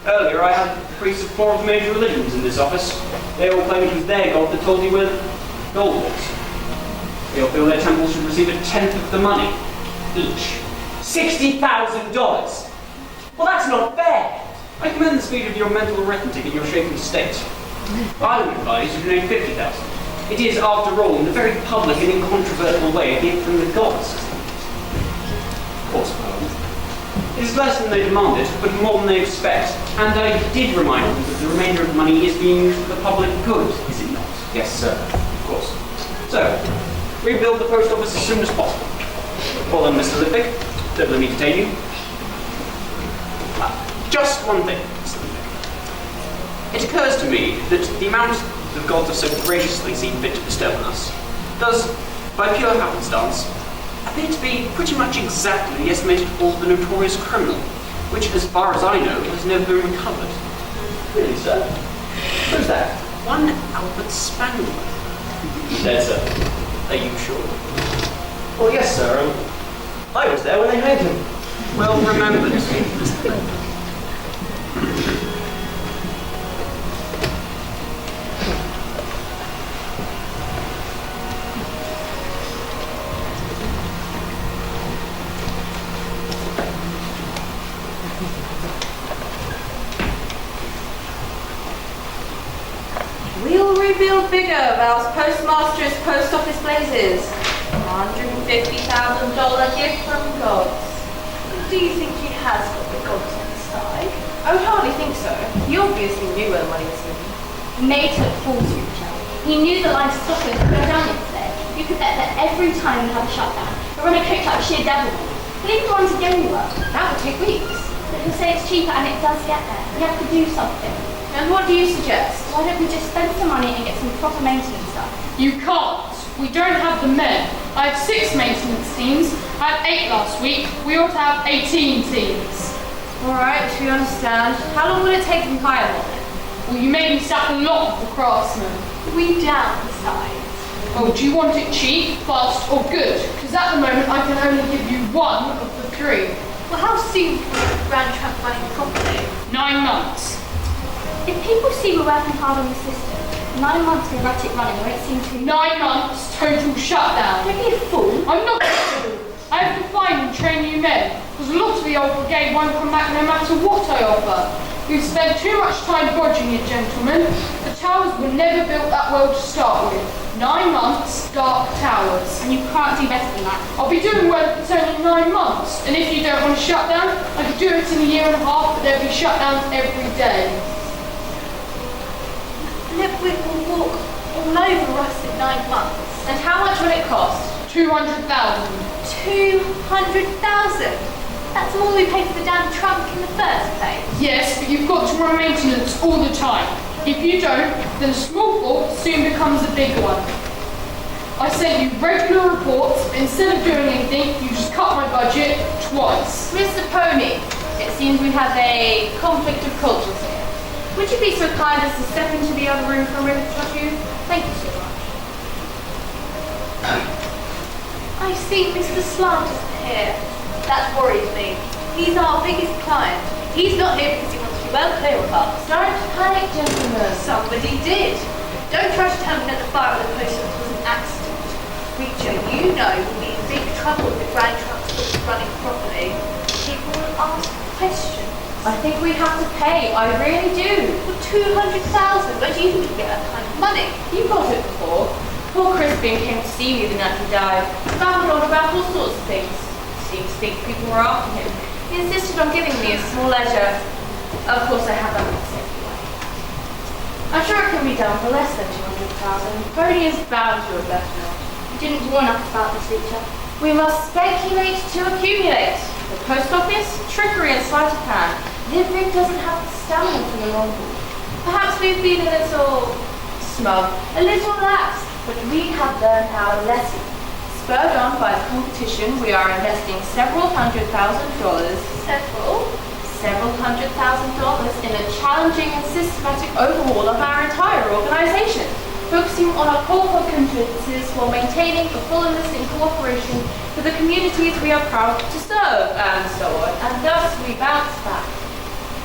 [SPEAKER 1] Earlier I had the priests of 4 of the major religions in this office. They all claimed it was their God that told you where the gold was. They all feel their temples should receive 1/10 of the money, each.
[SPEAKER 3] $60,000! Well, that's not fair!
[SPEAKER 1] I commend the speed of your mental arithmetic in your shaken state. I would advise you to name 50,000. It is, after all, in a very public and incontrovertible way, a gift from the gods. Of course, Parliament. It is less than they demanded, but more than they expect. And I did remind them that the remainder of the money is being used for the public good, is it not?
[SPEAKER 3] Yes, sir.
[SPEAKER 1] Of course. So, rebuild the post office as soon as possible. Well then, Mr. Lippwick, don't let me detain you. Just one thing, Mr. Lippwick. It occurs to me that the amount the gods have so graciously seen fit to bestow on us does, by pure happenstance, appear to be pretty much exactly the estimated fall of the notorious criminal, which, as far as I know, has never been recovered.
[SPEAKER 3] Really, sir? Who's that?
[SPEAKER 1] One Albert Spangler.
[SPEAKER 3] Dead, sir.
[SPEAKER 1] Are you sure?
[SPEAKER 3] Well, yes, sir. I was there when they hanged him.
[SPEAKER 1] Well remembered.
[SPEAKER 10] We'll rebuild bigger, vows postmaster's post office blazes. $150,000 gift from gods. Do you think he has got the gods on his side? I would hardly think so. He obviously knew where the money was hidden.
[SPEAKER 15] He made it fall to each other. He knew the livestockers would go down yesterday. You could bet that every time we have a shutdown, they'll run a coach like sheer devil. He'll even go on to Genua.
[SPEAKER 10] That would take weeks.
[SPEAKER 15] But he'll say it's cheaper and it does get there. We have to do something.
[SPEAKER 10] And what do you suggest?
[SPEAKER 15] Why don't we just spend some money and get some proper maintenance done?
[SPEAKER 16] You can't. We don't have the men. I have 6 maintenance teams. I had 8 last week. We ought to have 18 teams.
[SPEAKER 10] Alright, we understand. How long will it take to hire one?
[SPEAKER 16] Well, you made me sack a lot of the craftsmen.
[SPEAKER 15] We downsize.
[SPEAKER 16] Oh, do you want it cheap, fast, or good? Because at the moment I can only give you one of the 3.
[SPEAKER 15] Well, how soon can we get the Grand Trunk running properly?
[SPEAKER 16] 9 months.
[SPEAKER 15] If people see we're working hard on the system, 9 months to get it running won't seem too...
[SPEAKER 16] 9 months, total shutdown.
[SPEAKER 15] Don't be a fool.
[SPEAKER 16] I'm not a fool. I have to find and train new men, because a lot of the old brigade won't come back no matter what I offer. We've spent too much time dodging it, gentlemen. The towers were never built that well to start with. 9 months, dark towers.
[SPEAKER 15] And you can't do better than that.
[SPEAKER 16] I'll be doing well if it's only 9 months. And if you don't want to shut down, I could do it in a year and a half, but there'll be shutdowns every day.
[SPEAKER 15] Lippwick will walk all over us in 9 months.
[SPEAKER 10] And how much will it cost?
[SPEAKER 16] 200,000.
[SPEAKER 15] 200,000? That's more than we paid for the damn trunk in the first place.
[SPEAKER 16] Yes, but you've got to run maintenance all the time. If you don't, then a small fault soon becomes a big one. I sent you regular reports, but instead of doing anything, you just cut my budget twice.
[SPEAKER 10] Mr. Pony, it seems we have a conflict of cultures here. Would you be so kind as to step into the other room for a minute or two? Thank you so much.
[SPEAKER 15] I see Mr. Slant isn't here. That worries me. He's our biggest client. He's not here because he wants to be well clear of us.
[SPEAKER 10] Don't panic, gentlemen.
[SPEAKER 15] Somebody did. Don't try to tell me that the fire at the post office was an accident. We
[SPEAKER 10] creature you know will be in big trouble if the Grand Trunk's running properly. People will ask questions.
[SPEAKER 15] I think we have to pay, I really do.
[SPEAKER 10] For 200,000, where do you think you get that kind of money?
[SPEAKER 15] You got it before. Poor Crispin came to see me the night he died. Babbled on about all sorts of things. Seemed to think people were after him. He insisted on giving me a small ledger. Of course, I have that myself. I'm sure it can be done for less than 200,000. Brody is bound to have left out. You didn't warn us about this feature. We must speculate to accumulate. The post office, trickery and sleight of hand. Liverick doesn't have the stamina for the long haul. Perhaps we've been a little smug, a little lax, but we have learned our lesson. Spurred on by the competition, we are investing several $100,000. Several $100,000 in a challenging and systematic overhaul of our entire organisation, focusing on our core competences while maintaining a full and listening cooperation with the communities we are proud to serve, and so on. And thus we bounce back.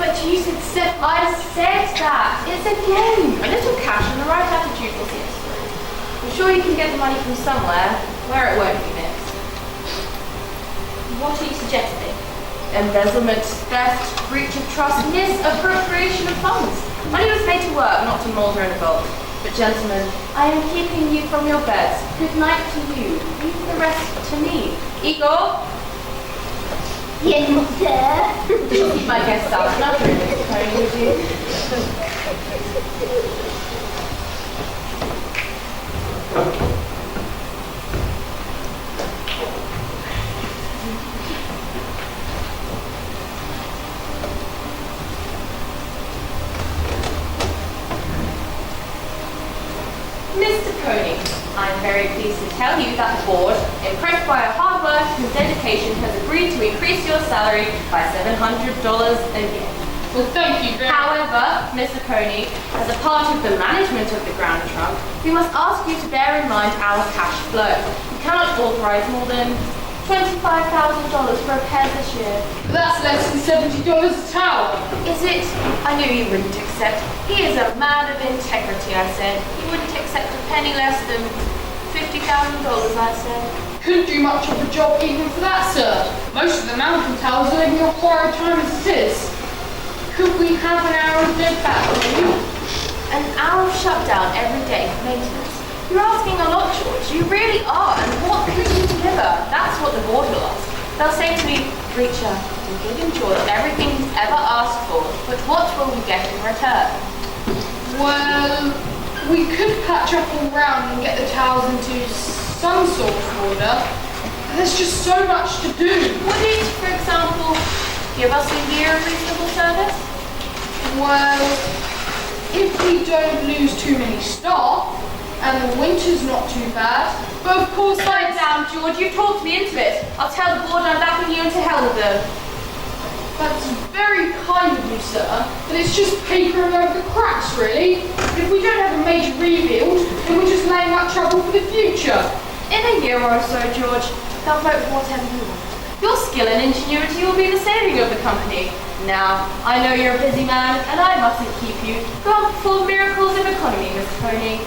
[SPEAKER 15] But you said I said that. It's a game. A little cash and the right attitude will see us through. I'm sure you can get the money from somewhere where it won't be mixed. What are you suggesting? Embezzlement, theft, breach of trust, misappropriation of funds. Money was made to work, not to moulder in a vault. But gentlemen, I am keeping you from your beds. Good night to you. Leave the rest to me. Igor?
[SPEAKER 9] Yes, sir.
[SPEAKER 15] You'll keep my guests out. Not really, Mr. would you? Mr. Coney, I am very pleased to tell you that the board, impressed by your hard work and dedication, has agreed to increase your salary by $700 a year.
[SPEAKER 16] Well, thank you very much.
[SPEAKER 15] However, Mr. Coney, as a part of the management of the Grand Trunk, we must ask you to bear in mind our cash flow. We cannot authorize more than $25,000 for repairs this year.
[SPEAKER 16] That's less than $70 a tower.
[SPEAKER 15] Is it? I knew you wouldn't accept. He is a man of integrity, I said. He wouldn't accept a penny less than $50,000, I said.
[SPEAKER 16] Couldn't do much of a job even for that, sir. Most of the mountain towers are living off borrowed time as it is. Could we have an hour of dead battery?
[SPEAKER 15] An hour of shutdown every day for maintenance. You're asking a lot, George. You really are. And what can you deliver? That's what the board will ask. They'll say to me, Preacher, we're giving George everything he's ever asked for, but what will we get in return?
[SPEAKER 16] Well, we could patch up all round and get the towers into some sort of order. There's just so much to do.
[SPEAKER 15] Would it, for example, give us a year of reasonable service?
[SPEAKER 16] Well, if we don't lose too many staff, and the winter's not too bad. But of course,
[SPEAKER 15] Slow down, George. You've talked me into it. I'll tell the board I'm backing you into hell with them.
[SPEAKER 16] That's very kind of you, sir. But it's just papering over the cracks, really. If we don't have a major rebuild, then we're just laying out trouble for the future.
[SPEAKER 15] In a year or so, George, they'll vote for whatever you want. Your skill and ingenuity will be the saving of the company. Now, I know you're a busy man, and I mustn't keep you. Go on, perform miracles of economy, Mr. Coney.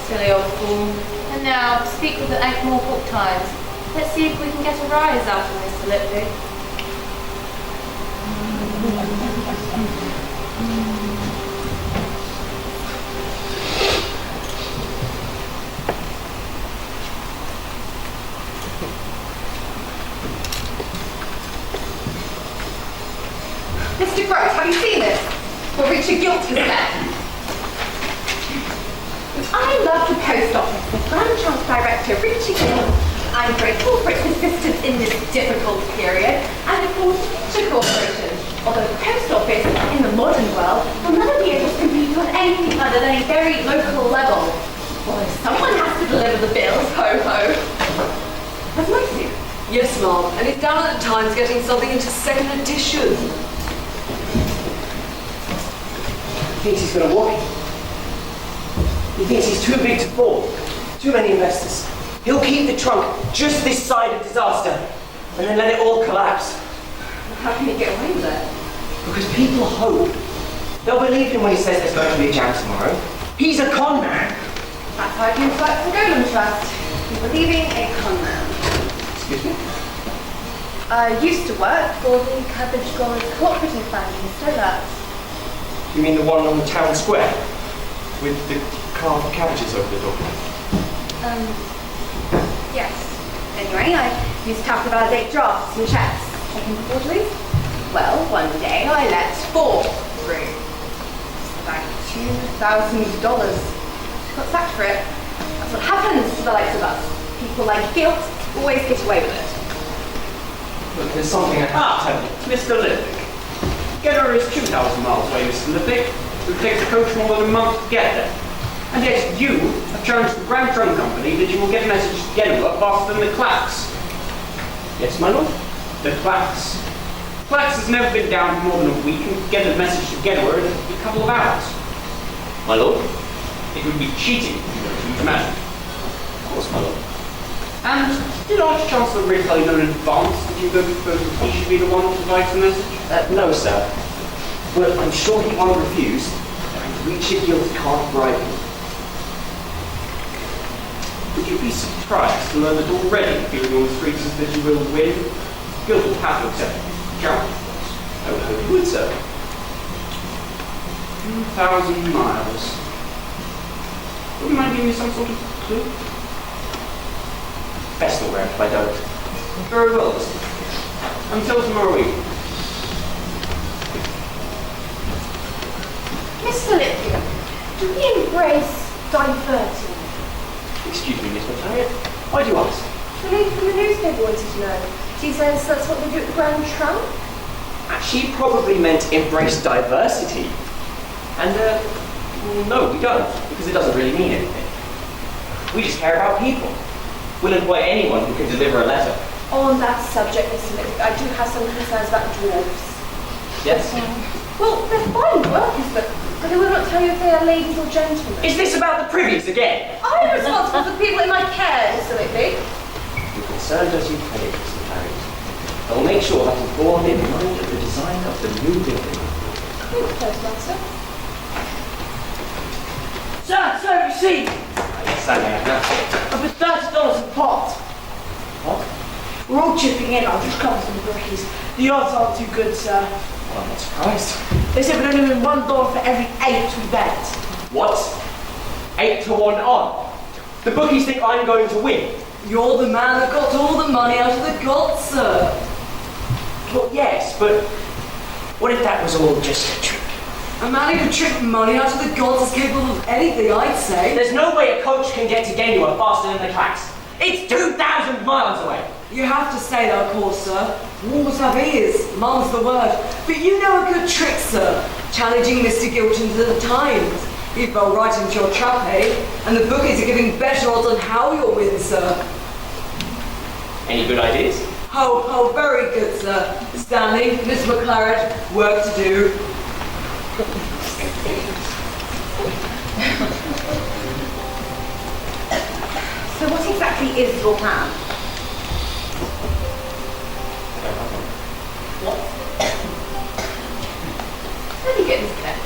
[SPEAKER 15] Silly old fool. And now, speak with the Ankh-Morpork Times. Let's see if we can get a rise out of Mr. Lipwig.
[SPEAKER 7] Mr. Gross, have you seen this? For Richard Gilt's Gazette. I love the post office, the Grand Trunk Director, Richard Gilt. I'm grateful for its assistance in this difficult period, and of course, the corporation. Although the post office, in the modern world, will never be able to compete on anything other than a very local level. Well, if someone has to deliver the bills, ho-ho. That's my suit.
[SPEAKER 13] Yes, Mom, and it's down at the Times getting something into second edition.
[SPEAKER 3] He thinks he's going to walk. He thinks he's too big to fall. Too many investors. He'll keep the trunk just this side of disaster and then let it all collapse.
[SPEAKER 7] How can he get away with it?
[SPEAKER 3] Because people hope. They'll believe him when he says there's going to be a jam tomorrow. He's a con man.
[SPEAKER 17] That's how I came to work for the Golem Trust. We were leaving a con man.
[SPEAKER 3] Excuse me?
[SPEAKER 17] I used to work for the Cabbage Growers Cooperative Bank in Stolas.
[SPEAKER 3] You mean the one on the town square? With the carved cabbages over the door?
[SPEAKER 17] Yes. Anyway, I used to have to validate drafts and checks, checking for forgeries. Well, one day I let 4 through. About $2,000. Got sacked for it. That's what happens to the likes of us. People like guilt always get away with it.
[SPEAKER 3] Look, there's something I have to tell you.
[SPEAKER 1] Mr. Lippick. Genoa is 2,000 miles away, Mr. Lippick. It takes the coach more than a month to get there. And yet you have challenged the Grand Trunk Company that you will get a message to Genoa faster than the Clacks.
[SPEAKER 3] Yes, my lord?
[SPEAKER 1] The Clacks. Clacks has never been down for more than a week and can get a message to Genoa in a couple of hours.
[SPEAKER 3] My lord?
[SPEAKER 1] It would be cheating, you can imagine.
[SPEAKER 3] Of course, my lord.
[SPEAKER 1] And did Arch-Chancellor really tell you in advance that you were going to he should be the one to write the message?
[SPEAKER 3] No, sir. But I'm sure he won't refuse. Richard Guild can't bribe him.
[SPEAKER 1] Would you be surprised to learn that already feeling on the streets is that you will win? Guild will have to accept the challenge.
[SPEAKER 3] I would hope you would, sir.
[SPEAKER 1] 2,000 miles. Wouldn't mind giving me some sort of clue?
[SPEAKER 3] Best all round if I don't.
[SPEAKER 1] Very well, listen. Until tomorrow evening.
[SPEAKER 17] Mr. Lippick, do we embrace diversity?
[SPEAKER 3] Excuse me, Miss McClariot. Why do you ask?
[SPEAKER 17] The lady from the newspaper wanted to know. She says that's what they do at the Grand Trunk.
[SPEAKER 3] She probably meant embrace diversity. And, no, we don't, because it doesn't really mean anything. We just care about people. We'll employ anyone who can deliver a letter.
[SPEAKER 17] On that subject, Mr. Lippick, I do have some concerns about dwarves.
[SPEAKER 3] Yes?
[SPEAKER 17] Well, they're fine workers, but they will not tell you if they are ladies or gentlemen.
[SPEAKER 3] Is this about the privies again?
[SPEAKER 17] I'm responsible for the people in my care, Mr. Lippick.
[SPEAKER 3] You're concerned as you credit, Mr. Clarion. I will make sure that is borne in mind of the design of the new building.
[SPEAKER 17] Thanks, Postmaster.
[SPEAKER 8] Sir, you see,
[SPEAKER 3] Yes, I may have.
[SPEAKER 8] I've been $30 a pot.
[SPEAKER 3] What?
[SPEAKER 8] We're all chipping in, I'll just cover some brickies. The odds aren't too good, sir.
[SPEAKER 3] Well, I'm not surprised.
[SPEAKER 8] They said we'd only win $1 for every 8 we bet.
[SPEAKER 3] What? 8 to 1 on? The bookies think I'm going to win.
[SPEAKER 7] You're the man that got all the money out of the gods, sir.
[SPEAKER 3] Well, yes, but what if that was all just a trick?
[SPEAKER 7] A man who could trick money out of the gods is capable of anything, I'd say.
[SPEAKER 3] There's no way a coach can get to Genua faster than the Clacks. It's 2,000 miles away.
[SPEAKER 7] You have to say that, of course, sir. Walls have ears, mum's the word. But you know a good trick, sir. Challenging Mr. Gilton to the times. You fell right into your trap, eh? And the bookies are giving better odds on how you'll win, sir.
[SPEAKER 3] Any good ideas?
[SPEAKER 7] Oh, very good, sir. Stanley, Miss McClaren, work to do.
[SPEAKER 17] So what exactly is your plan? What? Very good, Mr. Clare.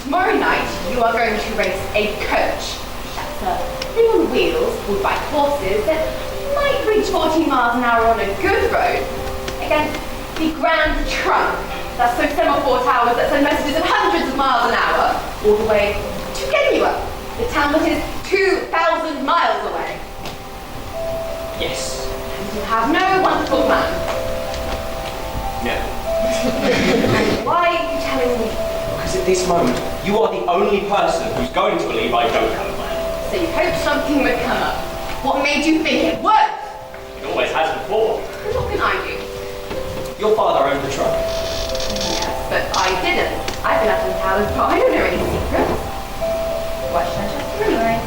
[SPEAKER 17] Tomorrow night, you are going to race a coach. That's a thing on wheels pulled by horses that might reach 14 miles an hour on a good road against the Grand Trunk. That's those semaphore towers that send messages at hundreds of miles an hour all the way to Genua, the town that is 2,000 miles away.
[SPEAKER 3] Yes.
[SPEAKER 17] And you have no wonderful plan.
[SPEAKER 3] No.
[SPEAKER 17] And why are you telling me?
[SPEAKER 3] Because at this moment, you are the only person who's going to believe I don't have a plan.
[SPEAKER 17] So you hoped something would come up. What made you think it would?
[SPEAKER 3] It always has before.
[SPEAKER 17] And what can I do?
[SPEAKER 3] Your father owned the truck.
[SPEAKER 17] Yes, but I didn't. I've been up in Towers, but I don't know any secrets. Why should I trust you anyway?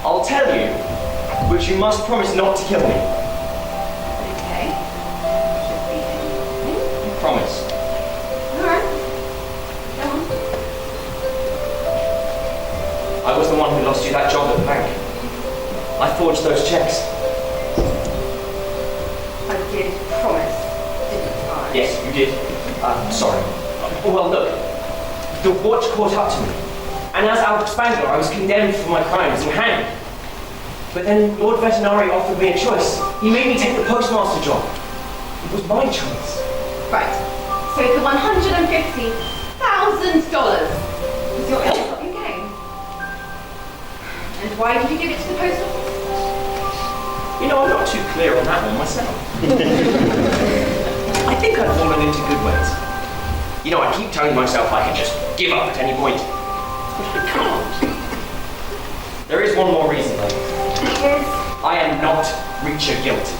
[SPEAKER 3] I'll tell you, but you must promise not to kill me.
[SPEAKER 17] Okay. Should be anything.
[SPEAKER 3] Promise.
[SPEAKER 17] Alright. Go on.
[SPEAKER 3] I was the one who lost you that job at the bank. I forged those checks.
[SPEAKER 17] I did promise, didn't I?
[SPEAKER 3] Yes, you did. Sorry. Well, look. The watch caught up to me. and as Albert Spangler, I was condemned for my crimes and hanged. But then Lord Vetinari offered me a choice. He made me take the postmaster job. It was my choice.
[SPEAKER 17] Right. So the $150,000 was your ill-gotten gain. And why did you give it to the post office?
[SPEAKER 3] You know, I'm not too clear on that one myself. I think I've fallen into good ways. You know, I keep telling myself I can just give up at any point. But I can't. There is one more reason, though. I am not Reacher guilty.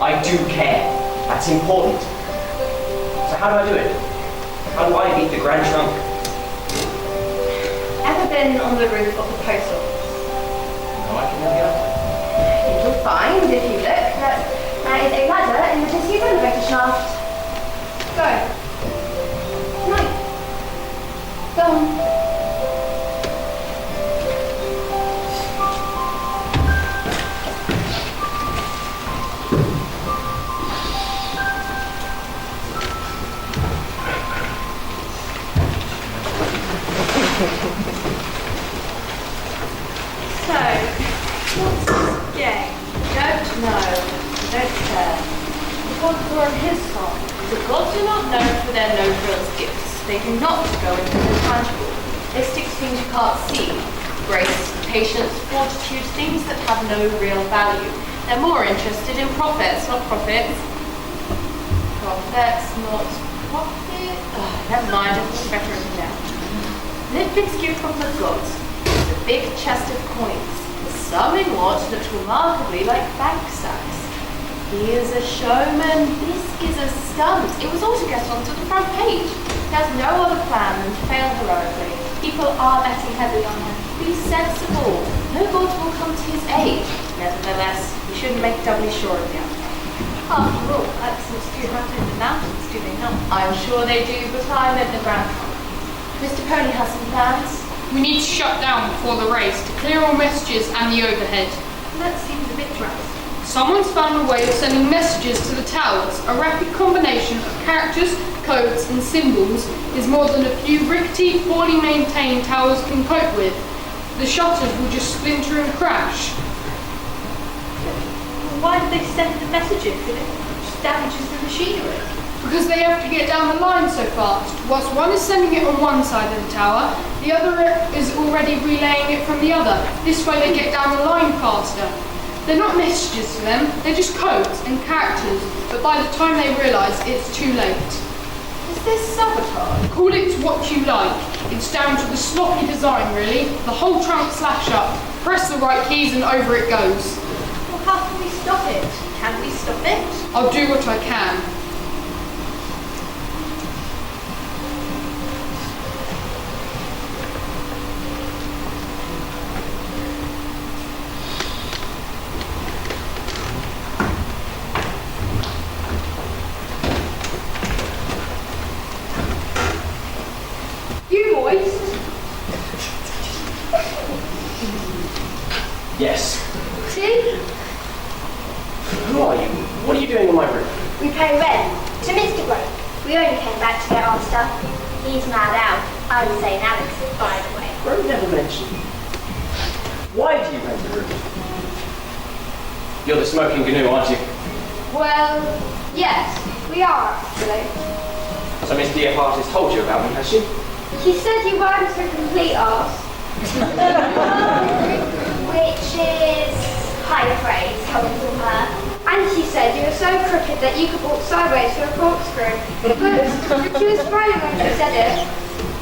[SPEAKER 3] I do care. That's important. So how do I do it? How do I beat the Grand Trunk?
[SPEAKER 17] Ever been on the roof of the post office?
[SPEAKER 3] No, I can never get up there.
[SPEAKER 17] You'll find, if you look, that there is a ladder in the disused elevator shaft. Go. Right. Go on.
[SPEAKER 15] So, what's this game? Don't know. Don't care. The gods are on his side. The gods are not known for their no-frills gifts. They do not go into the tangible. They stick to things you can't see. Grace, patience, fortitude, things that have no real value. They're more interested in profits, not profits. Profits, not profit. Never mind, it's better written down. Litvin's gift from the gods is a big chest of coins, some in what looked remarkably like bank sacks. He is a showman, this is a stunt. It was all to get onto the front page. He has no other plan than to fail heroically. People are betting heavily on him. Be sensible. No gods will come to his aid. Nevertheless, we shouldn't make doubly sure of the outcome. After all, accidents do happen in the mountains, do they not? I'm sure they do, but I meant the Grand Trunk. Mr. Pony has some plans.
[SPEAKER 16] We need to shut down before the race to clear all messages and the overhead.
[SPEAKER 15] That seems a bit drastic.
[SPEAKER 16] Someone's found a way of sending messages to the towers. A rapid combination of characters, codes and symbols is more than a few rickety, poorly maintained towers can cope with. The shutters will just splinter and crash.
[SPEAKER 15] Why did they send the messages if it just damages the machinery?
[SPEAKER 16] Because they have to get down the line so fast. Whilst one is sending it on one side of the tower, the other is already relaying it from the other. This way they get down the line faster. They're not messages to them, they're just codes and characters, but by the time they realise, it's too late.
[SPEAKER 15] Is this sabotage?
[SPEAKER 16] Call it what you like. It's down to the sloppy design, really. The whole trunk slash up. Press the right keys and over it goes.
[SPEAKER 15] Well, how can we stop it? Can we stop it?
[SPEAKER 16] I'll do what I can.
[SPEAKER 3] Yes.
[SPEAKER 4] See?
[SPEAKER 3] Who are you? What are you doing on my roof?
[SPEAKER 4] We pay rent to Mr. Gray. We only came back to get our stuff. He's mad out. I'm St. Alex, by the way.
[SPEAKER 3] Gray never mentioned. Why do you rent the roof? You're the smoking GNU, aren't you?
[SPEAKER 4] Well, yes, we are actually.
[SPEAKER 3] So Miss Dearheart has told you about me, has she?
[SPEAKER 4] She said you weren't a complete arse. Which is high praise coming from her. And she said you were so crooked that you could walk sideways through a corkscrew. But she was smiling when she said it.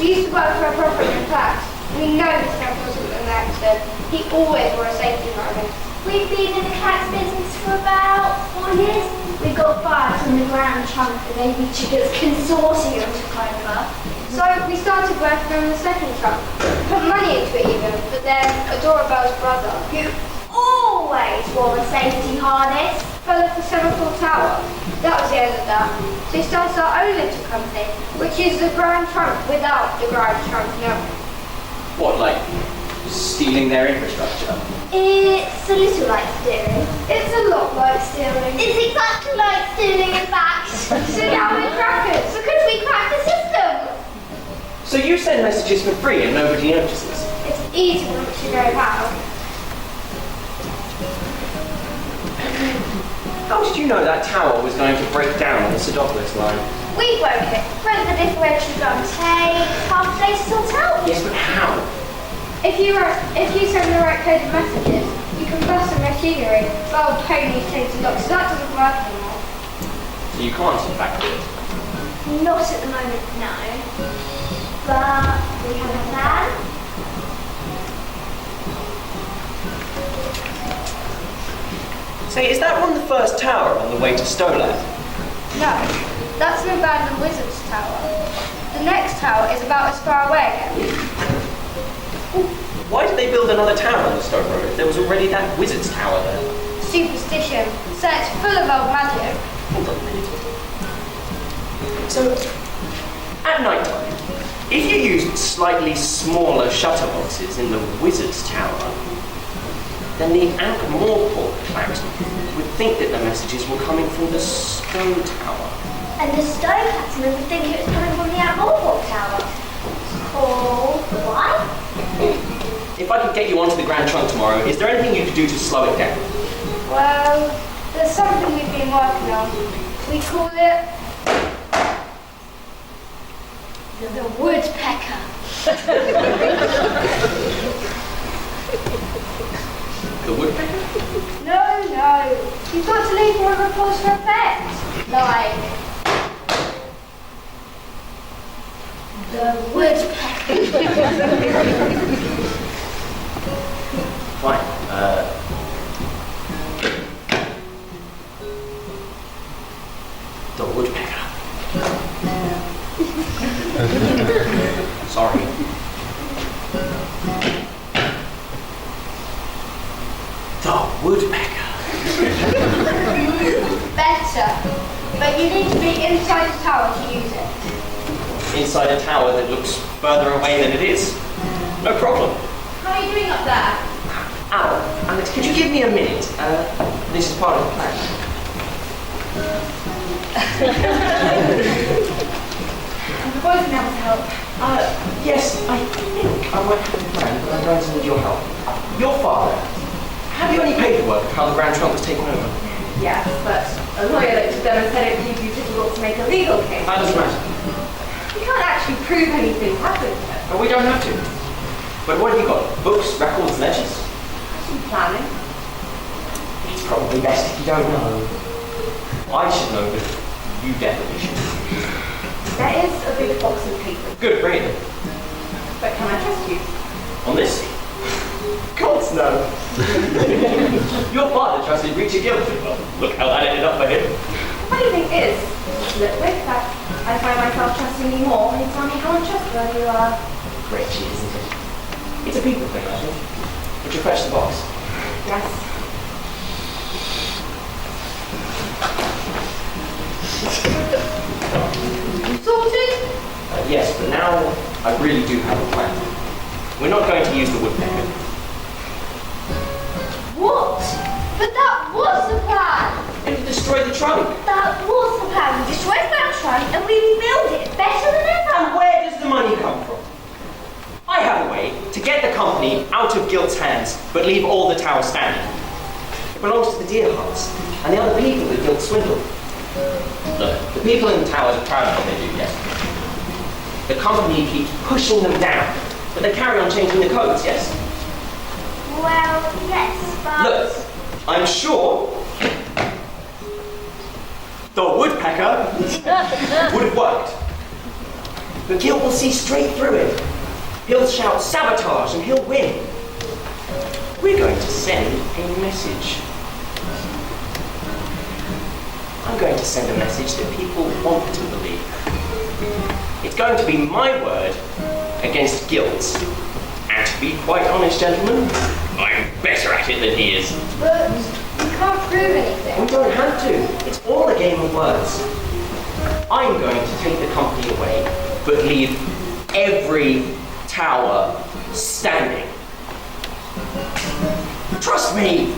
[SPEAKER 4] We used to work for a property, in fact. We know this man wasn't an accident. He always wore a safety harness.
[SPEAKER 9] We've been in the cats business for about 4 years. We got fired from the Grand Trunk and they Chiggers consortium took over.
[SPEAKER 4] So we started working on the second trunk. Put money into it even, but then Adorabelle's brother,
[SPEAKER 9] Who always wore a safety harness.
[SPEAKER 4] fell off the Semaphore Tower. That was the end of that. So we started our own little company, which is the Grand Trunk without the Grand Trunk, no.
[SPEAKER 3] What, like stealing their infrastructure?
[SPEAKER 9] It's a little like stealing.
[SPEAKER 4] It's a lot like stealing.
[SPEAKER 9] It's exactly like stealing, in fact.
[SPEAKER 4] Sit down and crack it.
[SPEAKER 9] Because we cracked the system.
[SPEAKER 3] So you send messages for free and nobody notices?
[SPEAKER 9] It's easy for them to go out.
[SPEAKER 3] How did you know that tower was going to break down on the Sulfurous line?
[SPEAKER 9] We broke it. Broke the differential drum tape. Half the place is all out.
[SPEAKER 3] Yes, but how?
[SPEAKER 9] If you send the right coded messages, you can bust the machinery. Well, ponies change the lock, so that doesn't work anymore.
[SPEAKER 3] So you can't in fact do it?
[SPEAKER 9] Not at the moment, no. But we have a plan.
[SPEAKER 3] Say, is that one the first tower on the way to Stolat?
[SPEAKER 9] No, that's an abandoned wizard's tower. The next tower is about as far away again.
[SPEAKER 3] Why did they build another tower on the Stoke Road if there was already that wizard's tower there?
[SPEAKER 9] Superstition. So it's full of old magic.
[SPEAKER 3] Hold on a minute. So, at night time, if you used slightly smaller shutter boxes in the wizard's tower, then the Ankh-Morpork klaxon would think that the messages were coming from the stone tower.
[SPEAKER 9] And the stone klaxon would think it was coming from the Ardmore Tower. Called why?
[SPEAKER 3] If I could get you onto the Grand Trunk tomorrow, is there anything you could do to slow it down?
[SPEAKER 9] Well, there's something we've been working on. We call it the woodpecker.
[SPEAKER 3] The woodpecker?
[SPEAKER 9] No. You've got to leave more of a pause for effect. Like the woodpecker.
[SPEAKER 3] Fine. The woodpecker. Sorry. The woodpecker.
[SPEAKER 9] Better. But you need to be inside the tower to use it.
[SPEAKER 3] Inside a tower that looks further away than it is. No problem.
[SPEAKER 15] How are you doing up there?
[SPEAKER 3] Al, Alex, could you give me a minute? This is part of the plan.
[SPEAKER 15] The boys can have help.
[SPEAKER 3] Yes, I think I might have a plan, but I'm going to need your help. Your father, have you any paperwork of how the Grand Trunk was taken over?
[SPEAKER 17] Yes, but a lawyer looked at them and said it would be difficult to make a legal case.
[SPEAKER 3] How does it matter?
[SPEAKER 17] You can't actually prove anything happened.
[SPEAKER 3] Well, we don't have to. But what have you got? Books, records, ledgers?
[SPEAKER 17] Some planning.
[SPEAKER 3] It's probably best if you don't know. I should know, but you definitely should.
[SPEAKER 17] There is a big box of paper.
[SPEAKER 3] Good, bring it.
[SPEAKER 17] But can I trust you?
[SPEAKER 3] On this? Gods, no. Your father trusted Richard Guildford. Well, look how that ended up for him.
[SPEAKER 17] The funny thing is, Mr. Litwick, that I find myself trusting you more when you tell me how untrustworthy you are.
[SPEAKER 3] Richie, isn't it? It's a people thing, I think. Would you fetch the box?
[SPEAKER 17] Yes.
[SPEAKER 9] Sorted?
[SPEAKER 3] Yes, but now I really do have a plan. We're not going to use the woodpecker.
[SPEAKER 9] What? But that was the plan!
[SPEAKER 3] And you destroy the trunk.
[SPEAKER 9] That was the plan. We destroyed that trunk and we rebuilt it better than ever.
[SPEAKER 3] And where does the money come from? I have a way to get the company out of Guild's hands, but leave all the towers standing. It belongs to the deer hunts and the other people that Guild swindled. Look, the people in the towers are proud of what they do, yes. The company keeps pushing them down, but they carry on changing the codes, yes?
[SPEAKER 9] Well, yes, but...
[SPEAKER 3] Look, I'm sure the woodpecker would have worked. But Guild will see straight through it. He'll shout sabotage and he'll win. We're going to send a message. I'm going to send a message that people want to believe. It's going to be my word against Guild's. And to be quite honest, gentlemen, I'm better at it than he is.
[SPEAKER 9] But we can't prove anything.
[SPEAKER 3] We don't have to. It's all a game of words. I'm going to take the company away, but leave every tower standing. Trust me!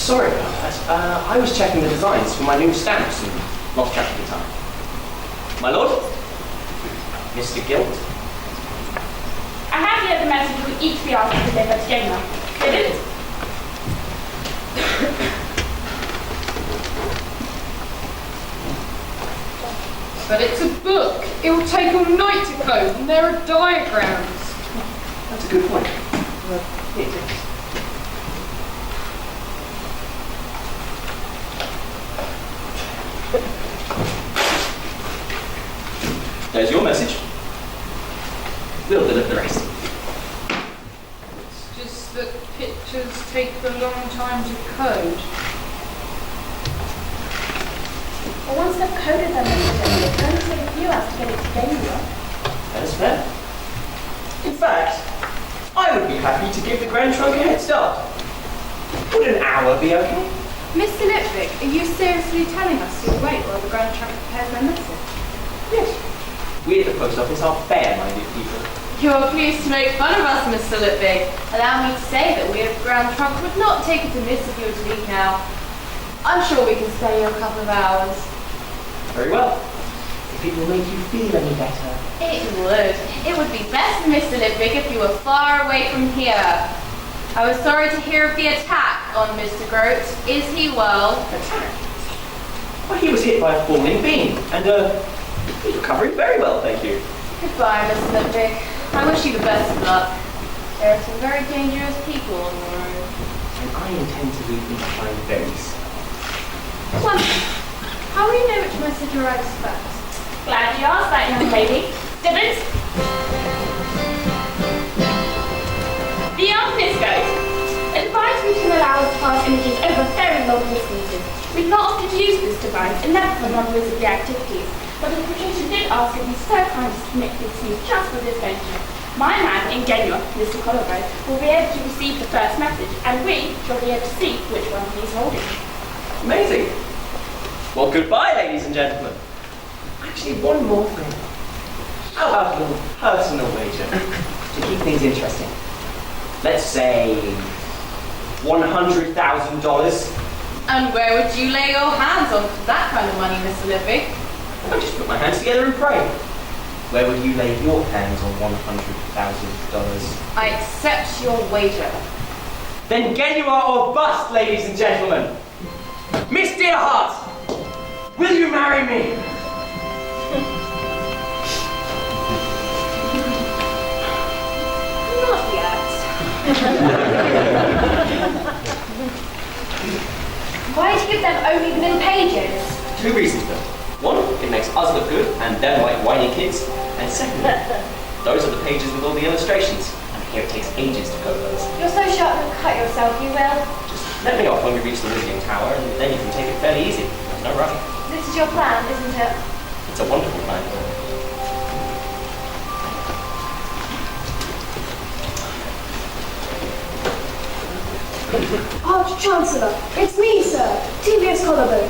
[SPEAKER 3] Sorry about that. I was checking the designs for my new stamps and lost track of the time. My lord? Mr. Guilt?
[SPEAKER 15] I have here the message we each be asked to deliver to Genoa. Did it?
[SPEAKER 16] But it's a book. It will take all night to code, and there are diagrams.
[SPEAKER 3] That's a good point. There's your message. We'll deliver the rest.
[SPEAKER 16] It's just that pictures take a long time to code.
[SPEAKER 15] Well, once they've coded them, it's only take a few hours to get it to Genoa.
[SPEAKER 3] That is fair. In fact, I would be happy to give the Grand Trunk a head start. Would an hour be okay?
[SPEAKER 11] Mr. Lipwick, are you seriously telling us you'll wait while the Grand Trunk prepares their message?
[SPEAKER 3] Yes. We at the post office are fair-minded people.
[SPEAKER 15] You're pleased to make fun of us, Mr. Lipwick. Allow me to say that we at Grand Trunk would not take it amiss if you were to leave now. I'm sure we can spare you a couple of hours.
[SPEAKER 3] Very well. If it will make you feel any better.
[SPEAKER 15] It would. It would be best, Mr. Lipwick, if you were far away from here. I was sorry to hear of the attack on Mr. Grote. Is he well?
[SPEAKER 3] Attack? Well, he was hit by a falling beam, and he's recovering very well, thank you.
[SPEAKER 15] Goodbye, Mr. Lipwick. I wish you the best of luck. There are some very dangerous people on the road.
[SPEAKER 3] And I intend to leave them behind very soon.
[SPEAKER 11] How will you know which message arrives first?
[SPEAKER 15] Glad you asked that, young lady. Dibbins? The office goes. Advise we can allow us to pass images over very long distances. We've not often used this device and never for non-wizardly activities, but the Patrician did ask if he's so kind as to make this use just for this venture. My man in Genoa, Mr. Colorado, will be able to receive the first message, and we shall be able to see which one he's holding.
[SPEAKER 3] Amazing. Well, goodbye, ladies and gentlemen. Actually, one more thing. How about a little personal wager to keep things interesting? Let's say $100,000.
[SPEAKER 15] And where would you lay your hands on that kind of money, Mr. Lipwick?
[SPEAKER 3] I'll just put my hands together and pray. Where would you lay your hands on $100,000?
[SPEAKER 15] I accept your wager.
[SPEAKER 3] Then Genoa or bust, ladies and gentlemen. Miss Dearheart, will you marry me?
[SPEAKER 15] Not yet. Why did you give them only the middle pages?
[SPEAKER 3] 2 reasons though. 1, it makes us look good and them like whiny kids. And secondly, those are the pages with all the illustrations. And here it takes ages to code those.
[SPEAKER 15] You're so sharp you'll cut yourself, you will.
[SPEAKER 3] Just let me off when we reach the Wizarding Tower and then you can take it fairly easy. There's no rush.
[SPEAKER 15] This is your plan, isn't it?
[SPEAKER 3] It's a wonderful plan.
[SPEAKER 12] Arch-Chancellor, it's me, sir, T.V.S. Collarbone.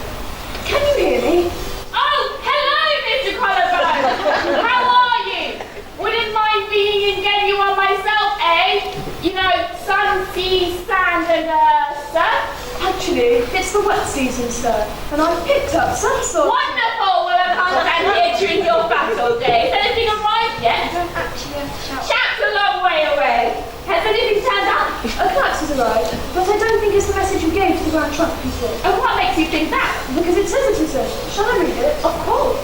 [SPEAKER 12] Can you hear me?
[SPEAKER 15] Oh, hello, Mr. Collarbone! How are you? Wouldn't mind being in Genoa myself, eh? You know, sun, sea, sand, and surf?
[SPEAKER 12] Actually, it's the wet season, sir, and I've picked up some sort.
[SPEAKER 15] Wonderful! Well, I can't stand here during your battle days. Has anything arrived yet?
[SPEAKER 12] You don't actually have to shout.
[SPEAKER 15] Shout's a long way away. Has anything turned up?
[SPEAKER 12] A fax has arrived, but I don't think it's the message you gave to the Grand Trunk people.
[SPEAKER 15] And what makes you think that?
[SPEAKER 12] Because it says it is so. Shall I read it?
[SPEAKER 15] Of course.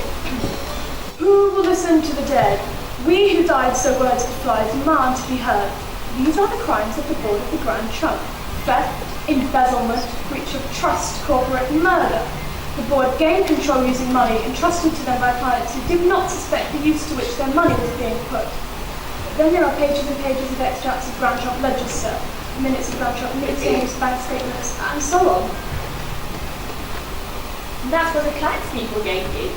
[SPEAKER 12] Who will listen to the dead? We who died so words could fly demand to be heard. These are the crimes of the board of the Grand Trunk. Theft, embezzlement, breach of trust, corporate murder. The board gained control using money entrusted to them by clients who did not suspect the use to which their money was being put. Then there are pages and pages of extracts of Grand Trunk ledgers, sir, minutes of Grand Trunk meetings, bank statements, and so on.
[SPEAKER 15] That's what the clients people gave you.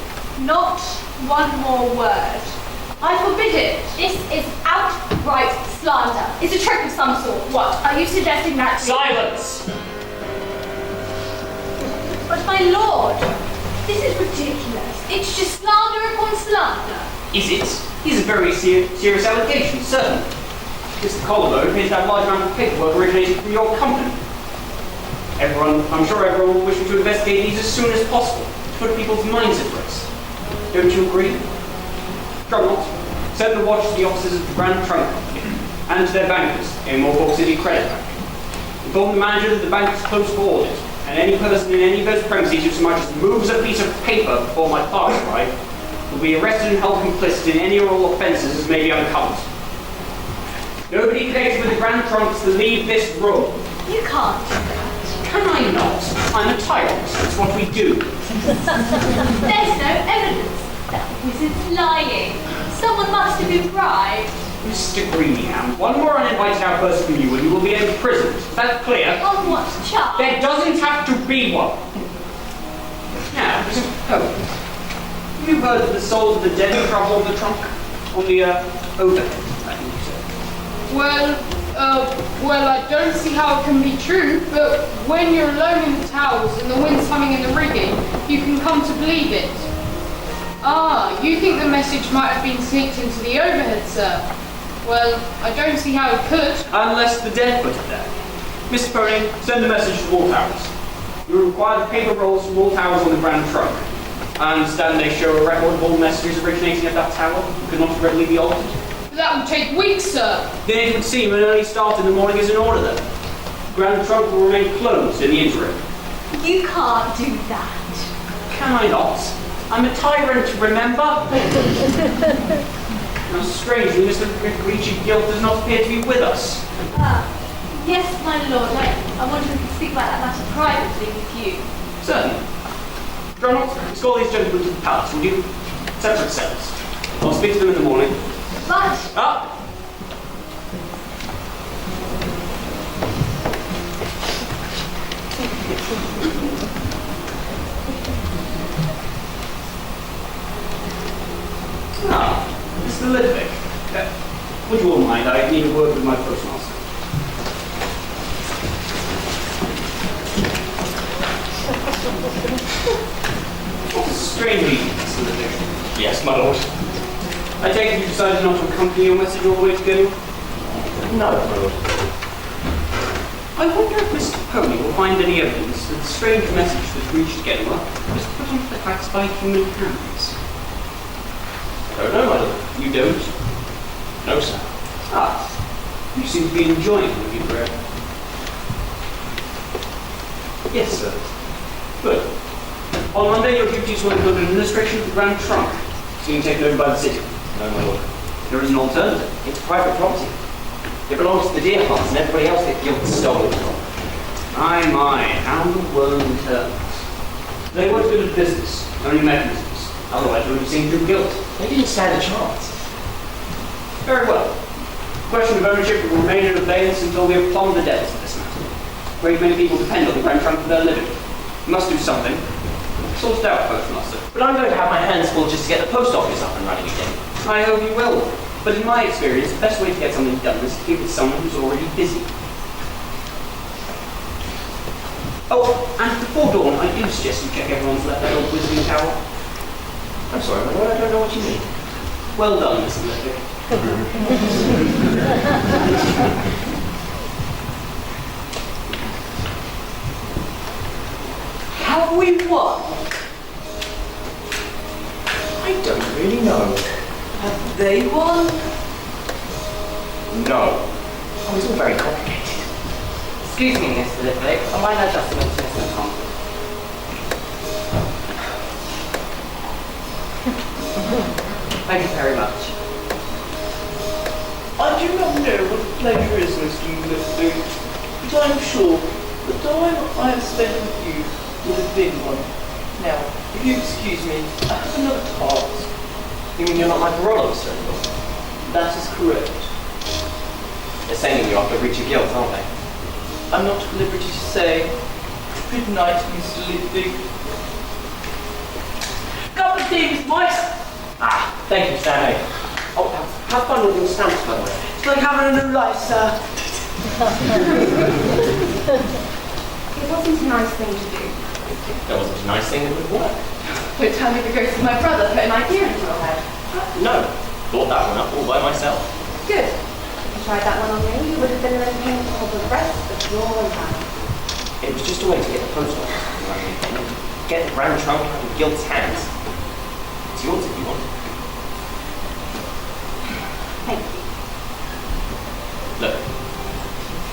[SPEAKER 15] Not one more word. I forbid it. This is outright slander. It's a trick of some sort. What? Are you suggesting that?
[SPEAKER 1] Silence!
[SPEAKER 15] But my lord, this is ridiculous. It's just slander upon slander.
[SPEAKER 1] Is it? These are very serious allegations, certainly. Mr. Collarbone appears to have large amount of paperwork originating from your company. I'm sure everyone will wish to investigate these as soon as possible, to put people's minds at rest. Don't you agree? Drummond, send the watch to the officers of the Grand Trunk Company and to their bankers in Norfolk City Credit Bank. Inform the manager that the bank is closed for audit, and any person in any of those premises who so much as moves a piece of paper before my clerks arrive will be arrested and held complicit in any or all offences as may be uncovered. Nobody connected with the Grand Trunks to leave this room.
[SPEAKER 4] You can't do that.
[SPEAKER 1] Can I not? I'm a tyrant. It's what we do.
[SPEAKER 4] There's no evidence. That wizard's lying. Someone must have been bribed.
[SPEAKER 1] Mr. Greenham, one more uninvited outburst from you and you will be imprisoned. Is that clear?
[SPEAKER 4] On what charge?
[SPEAKER 1] There doesn't have to be one. Now, Mr. Poe, have you heard that the souls of the dead travel on the trunk? On the, overhead, I think you said.
[SPEAKER 16] Well, I don't see how it can be true, but when you're alone in the towers and the wind's humming in the rigging, you can come to believe it. Ah, you think the message might have been sneaked into the overhead, sir? Well, I don't see how it could.
[SPEAKER 1] Unless the dead put it there. Mr. Pony, send the message to all towers. You require the paper rolls from all towers on the Grand Trunk. I understand they show a record of all messages originating at that tower and could not readily be altered.
[SPEAKER 16] That would take weeks, sir.
[SPEAKER 1] Then it would seem an early start in the morning is in order then. The Grand Trunk will remain closed in the interim.
[SPEAKER 4] You can't do that.
[SPEAKER 1] Can I not? I'm a tyrant, remember? Now, strangely, Mr. 𝙤'𝙡𝙡𝙦 does not appear to be with us.
[SPEAKER 4] Yes, my lord. I wonder if we could speak about that matter privately with you.
[SPEAKER 1] Certainly. Drummond, escort these gentlemen to the palace, will you? Separate cells. I'll speak to them in the morning.
[SPEAKER 4] But...
[SPEAKER 1] Ah! Mr. Louis, would you all mind? I need a word with my postmaster. What a strange evening, Mr. Louis.
[SPEAKER 3] Yes, my lord.
[SPEAKER 1] I take it you decided not to accompany your message all the way to Genua?
[SPEAKER 3] No, my lord.
[SPEAKER 1] I wonder if Mr. Pony will find any evidence that the strange message that reached Genua was put onto the fax by human hands.
[SPEAKER 3] I don't know, my lord. You don't? No, sir.
[SPEAKER 1] Ah, you seem to be enjoying the new bread. Yes, sir. Good. On Monday, your duties will include administration of the Grand Trunk, being taken over by the city.
[SPEAKER 3] No, my lord.
[SPEAKER 1] There is an alternative.
[SPEAKER 3] It's private property. It belongs to the deer hunts and everybody else that guilt stole it from.
[SPEAKER 1] My, how the world turns. They weren't good at business, only mechanisms. Otherwise, we would have seen through guilt.
[SPEAKER 3] They didn't stand a chance.
[SPEAKER 1] Very well. The question of ownership will remain in abeyance until we have plumbed the depths of this matter. A great many people depend on the Grand Trunk for their living. We must do something. Sort it out, Postmaster.
[SPEAKER 3] But I'm going to have my hands full just to get the post office up and running again.
[SPEAKER 1] I hope you will. But in my experience, the best way to get something done is to keep it someone who's already busy. Oh, and before dawn, I do suggest you check everyone's left that old wizarding tower.
[SPEAKER 3] I'm sorry, my lord, I don't know what you mean.
[SPEAKER 1] Well done, Mr. Louis.
[SPEAKER 7] Have we won?
[SPEAKER 3] I don't really know.
[SPEAKER 7] Have they won?
[SPEAKER 3] No. Oh, it's all very complicated.
[SPEAKER 5] Excuse me, Mr. Litwick, a minor adjustment to Mr. Thompson. Thank you very much.
[SPEAKER 6] I do not know what the pleasure is, Mr. Litwick, but I am sure the time I have spent with you will have been one. Now, if you excuse me, I have another task.
[SPEAKER 3] You mean you're not my parole officer?
[SPEAKER 6] That is correct.
[SPEAKER 3] They're sending you off to 𝙤'𝙡𝙡𝙦, aren't they?
[SPEAKER 6] I'm not at liberty to say good night, Mr. Litwick. Cup of tea, Miss Mike.
[SPEAKER 3] Ah, thank you, Stanley. Oh, have fun with your stamps, by the way.
[SPEAKER 8] It's like having a new life, sir.
[SPEAKER 17] It wasn't a nice thing to do.
[SPEAKER 3] That wasn't a nice thing that would work.
[SPEAKER 17] Don't tell me the ghost of my brother put an idea into your head.
[SPEAKER 3] No, thought that one up all by myself.
[SPEAKER 17] Good. If you tried that one on me, you would have been letting him for the rest of your life.
[SPEAKER 3] It was just a way to get the post office up and running again and get the grand trunk out of Gilt's hands. It's yours if you want.
[SPEAKER 17] Thank you.
[SPEAKER 3] Look,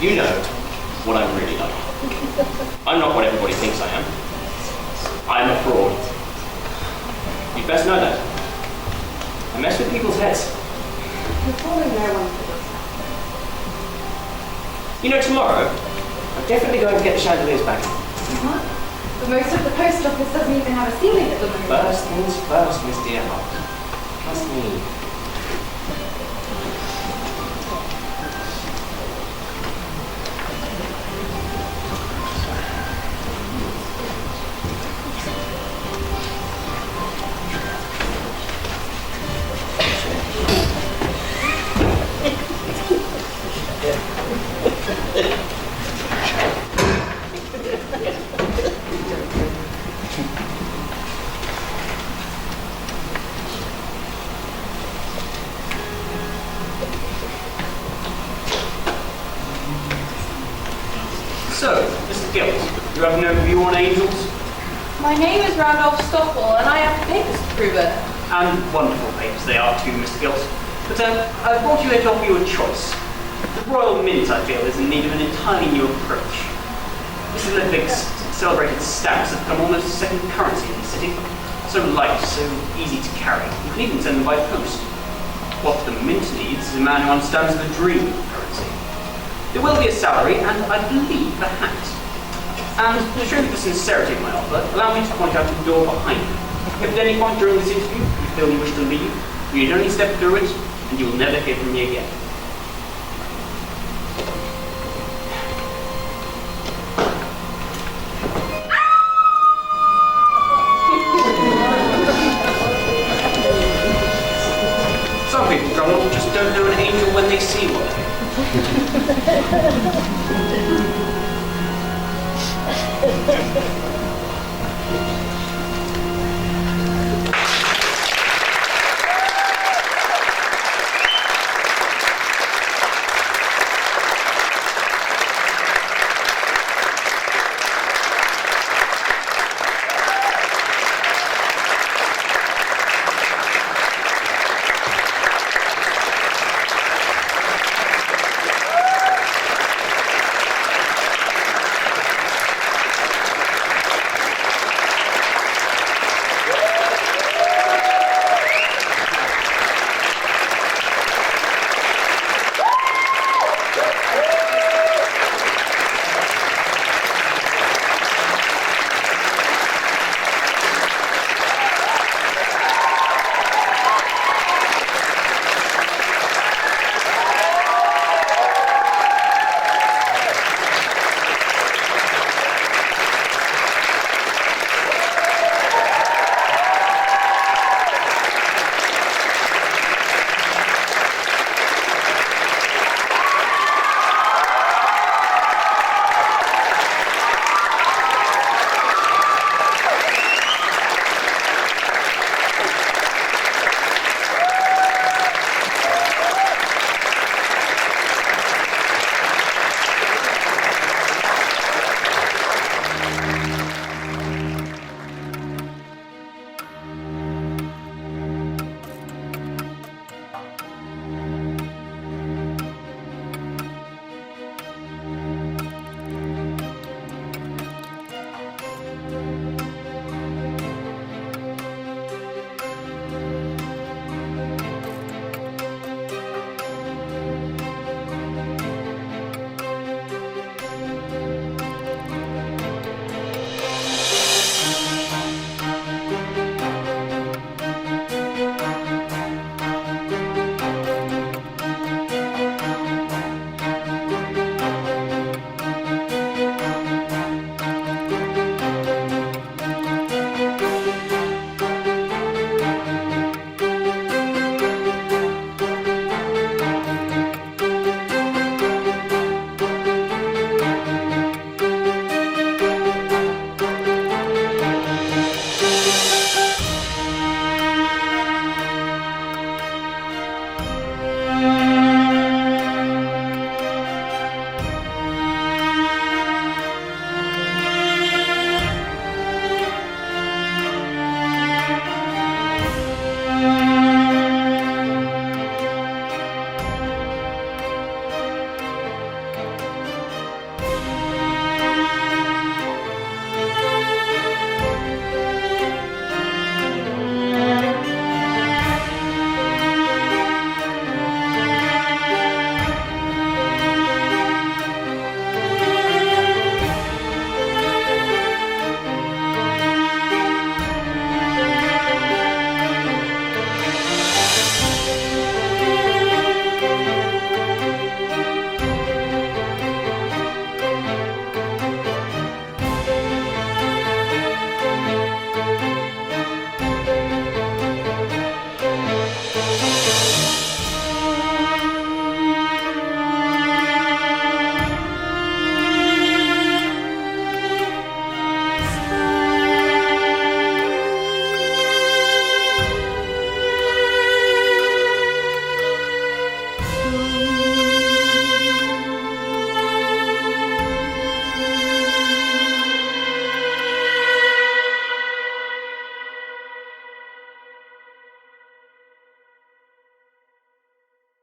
[SPEAKER 3] you know what I'm really like. I'm not what everybody thinks I am. I'm a fraud. You'd best know that. I mess with people's heads.
[SPEAKER 17] You're fooling no one for this.
[SPEAKER 3] You know, tomorrow, I'm definitely going to get the chandeliers back.
[SPEAKER 17] What? But most of the post office doesn't even have a ceiling at the moment.
[SPEAKER 3] First things first, Miss Dearheart. Trust me. So, Mr. Gilt, you have no view on angels?
[SPEAKER 15] My name is Randolph Stockwell, and I have papers to prove it.
[SPEAKER 1] And wonderful papers they are too, Mr. Gilt. But I brought you here to offer you a choice. The Royal Mint, I feel, is in need of an entirely new approach. Mr. Lipwig's celebrated stamps have become almost a second currency in the city. So light, so easy to carry. You can even send them by post. What the Mint needs is a man who understands the dream of currency. There will be a salary, and I believe a hat. And to show you the sincerity of my offer, allow me to point out the door behind you. If at any point during this interview you feel you wish to leave, you need only step through it, and you will never hear from me again. Some people, Donald, just don't know an angel when they see one.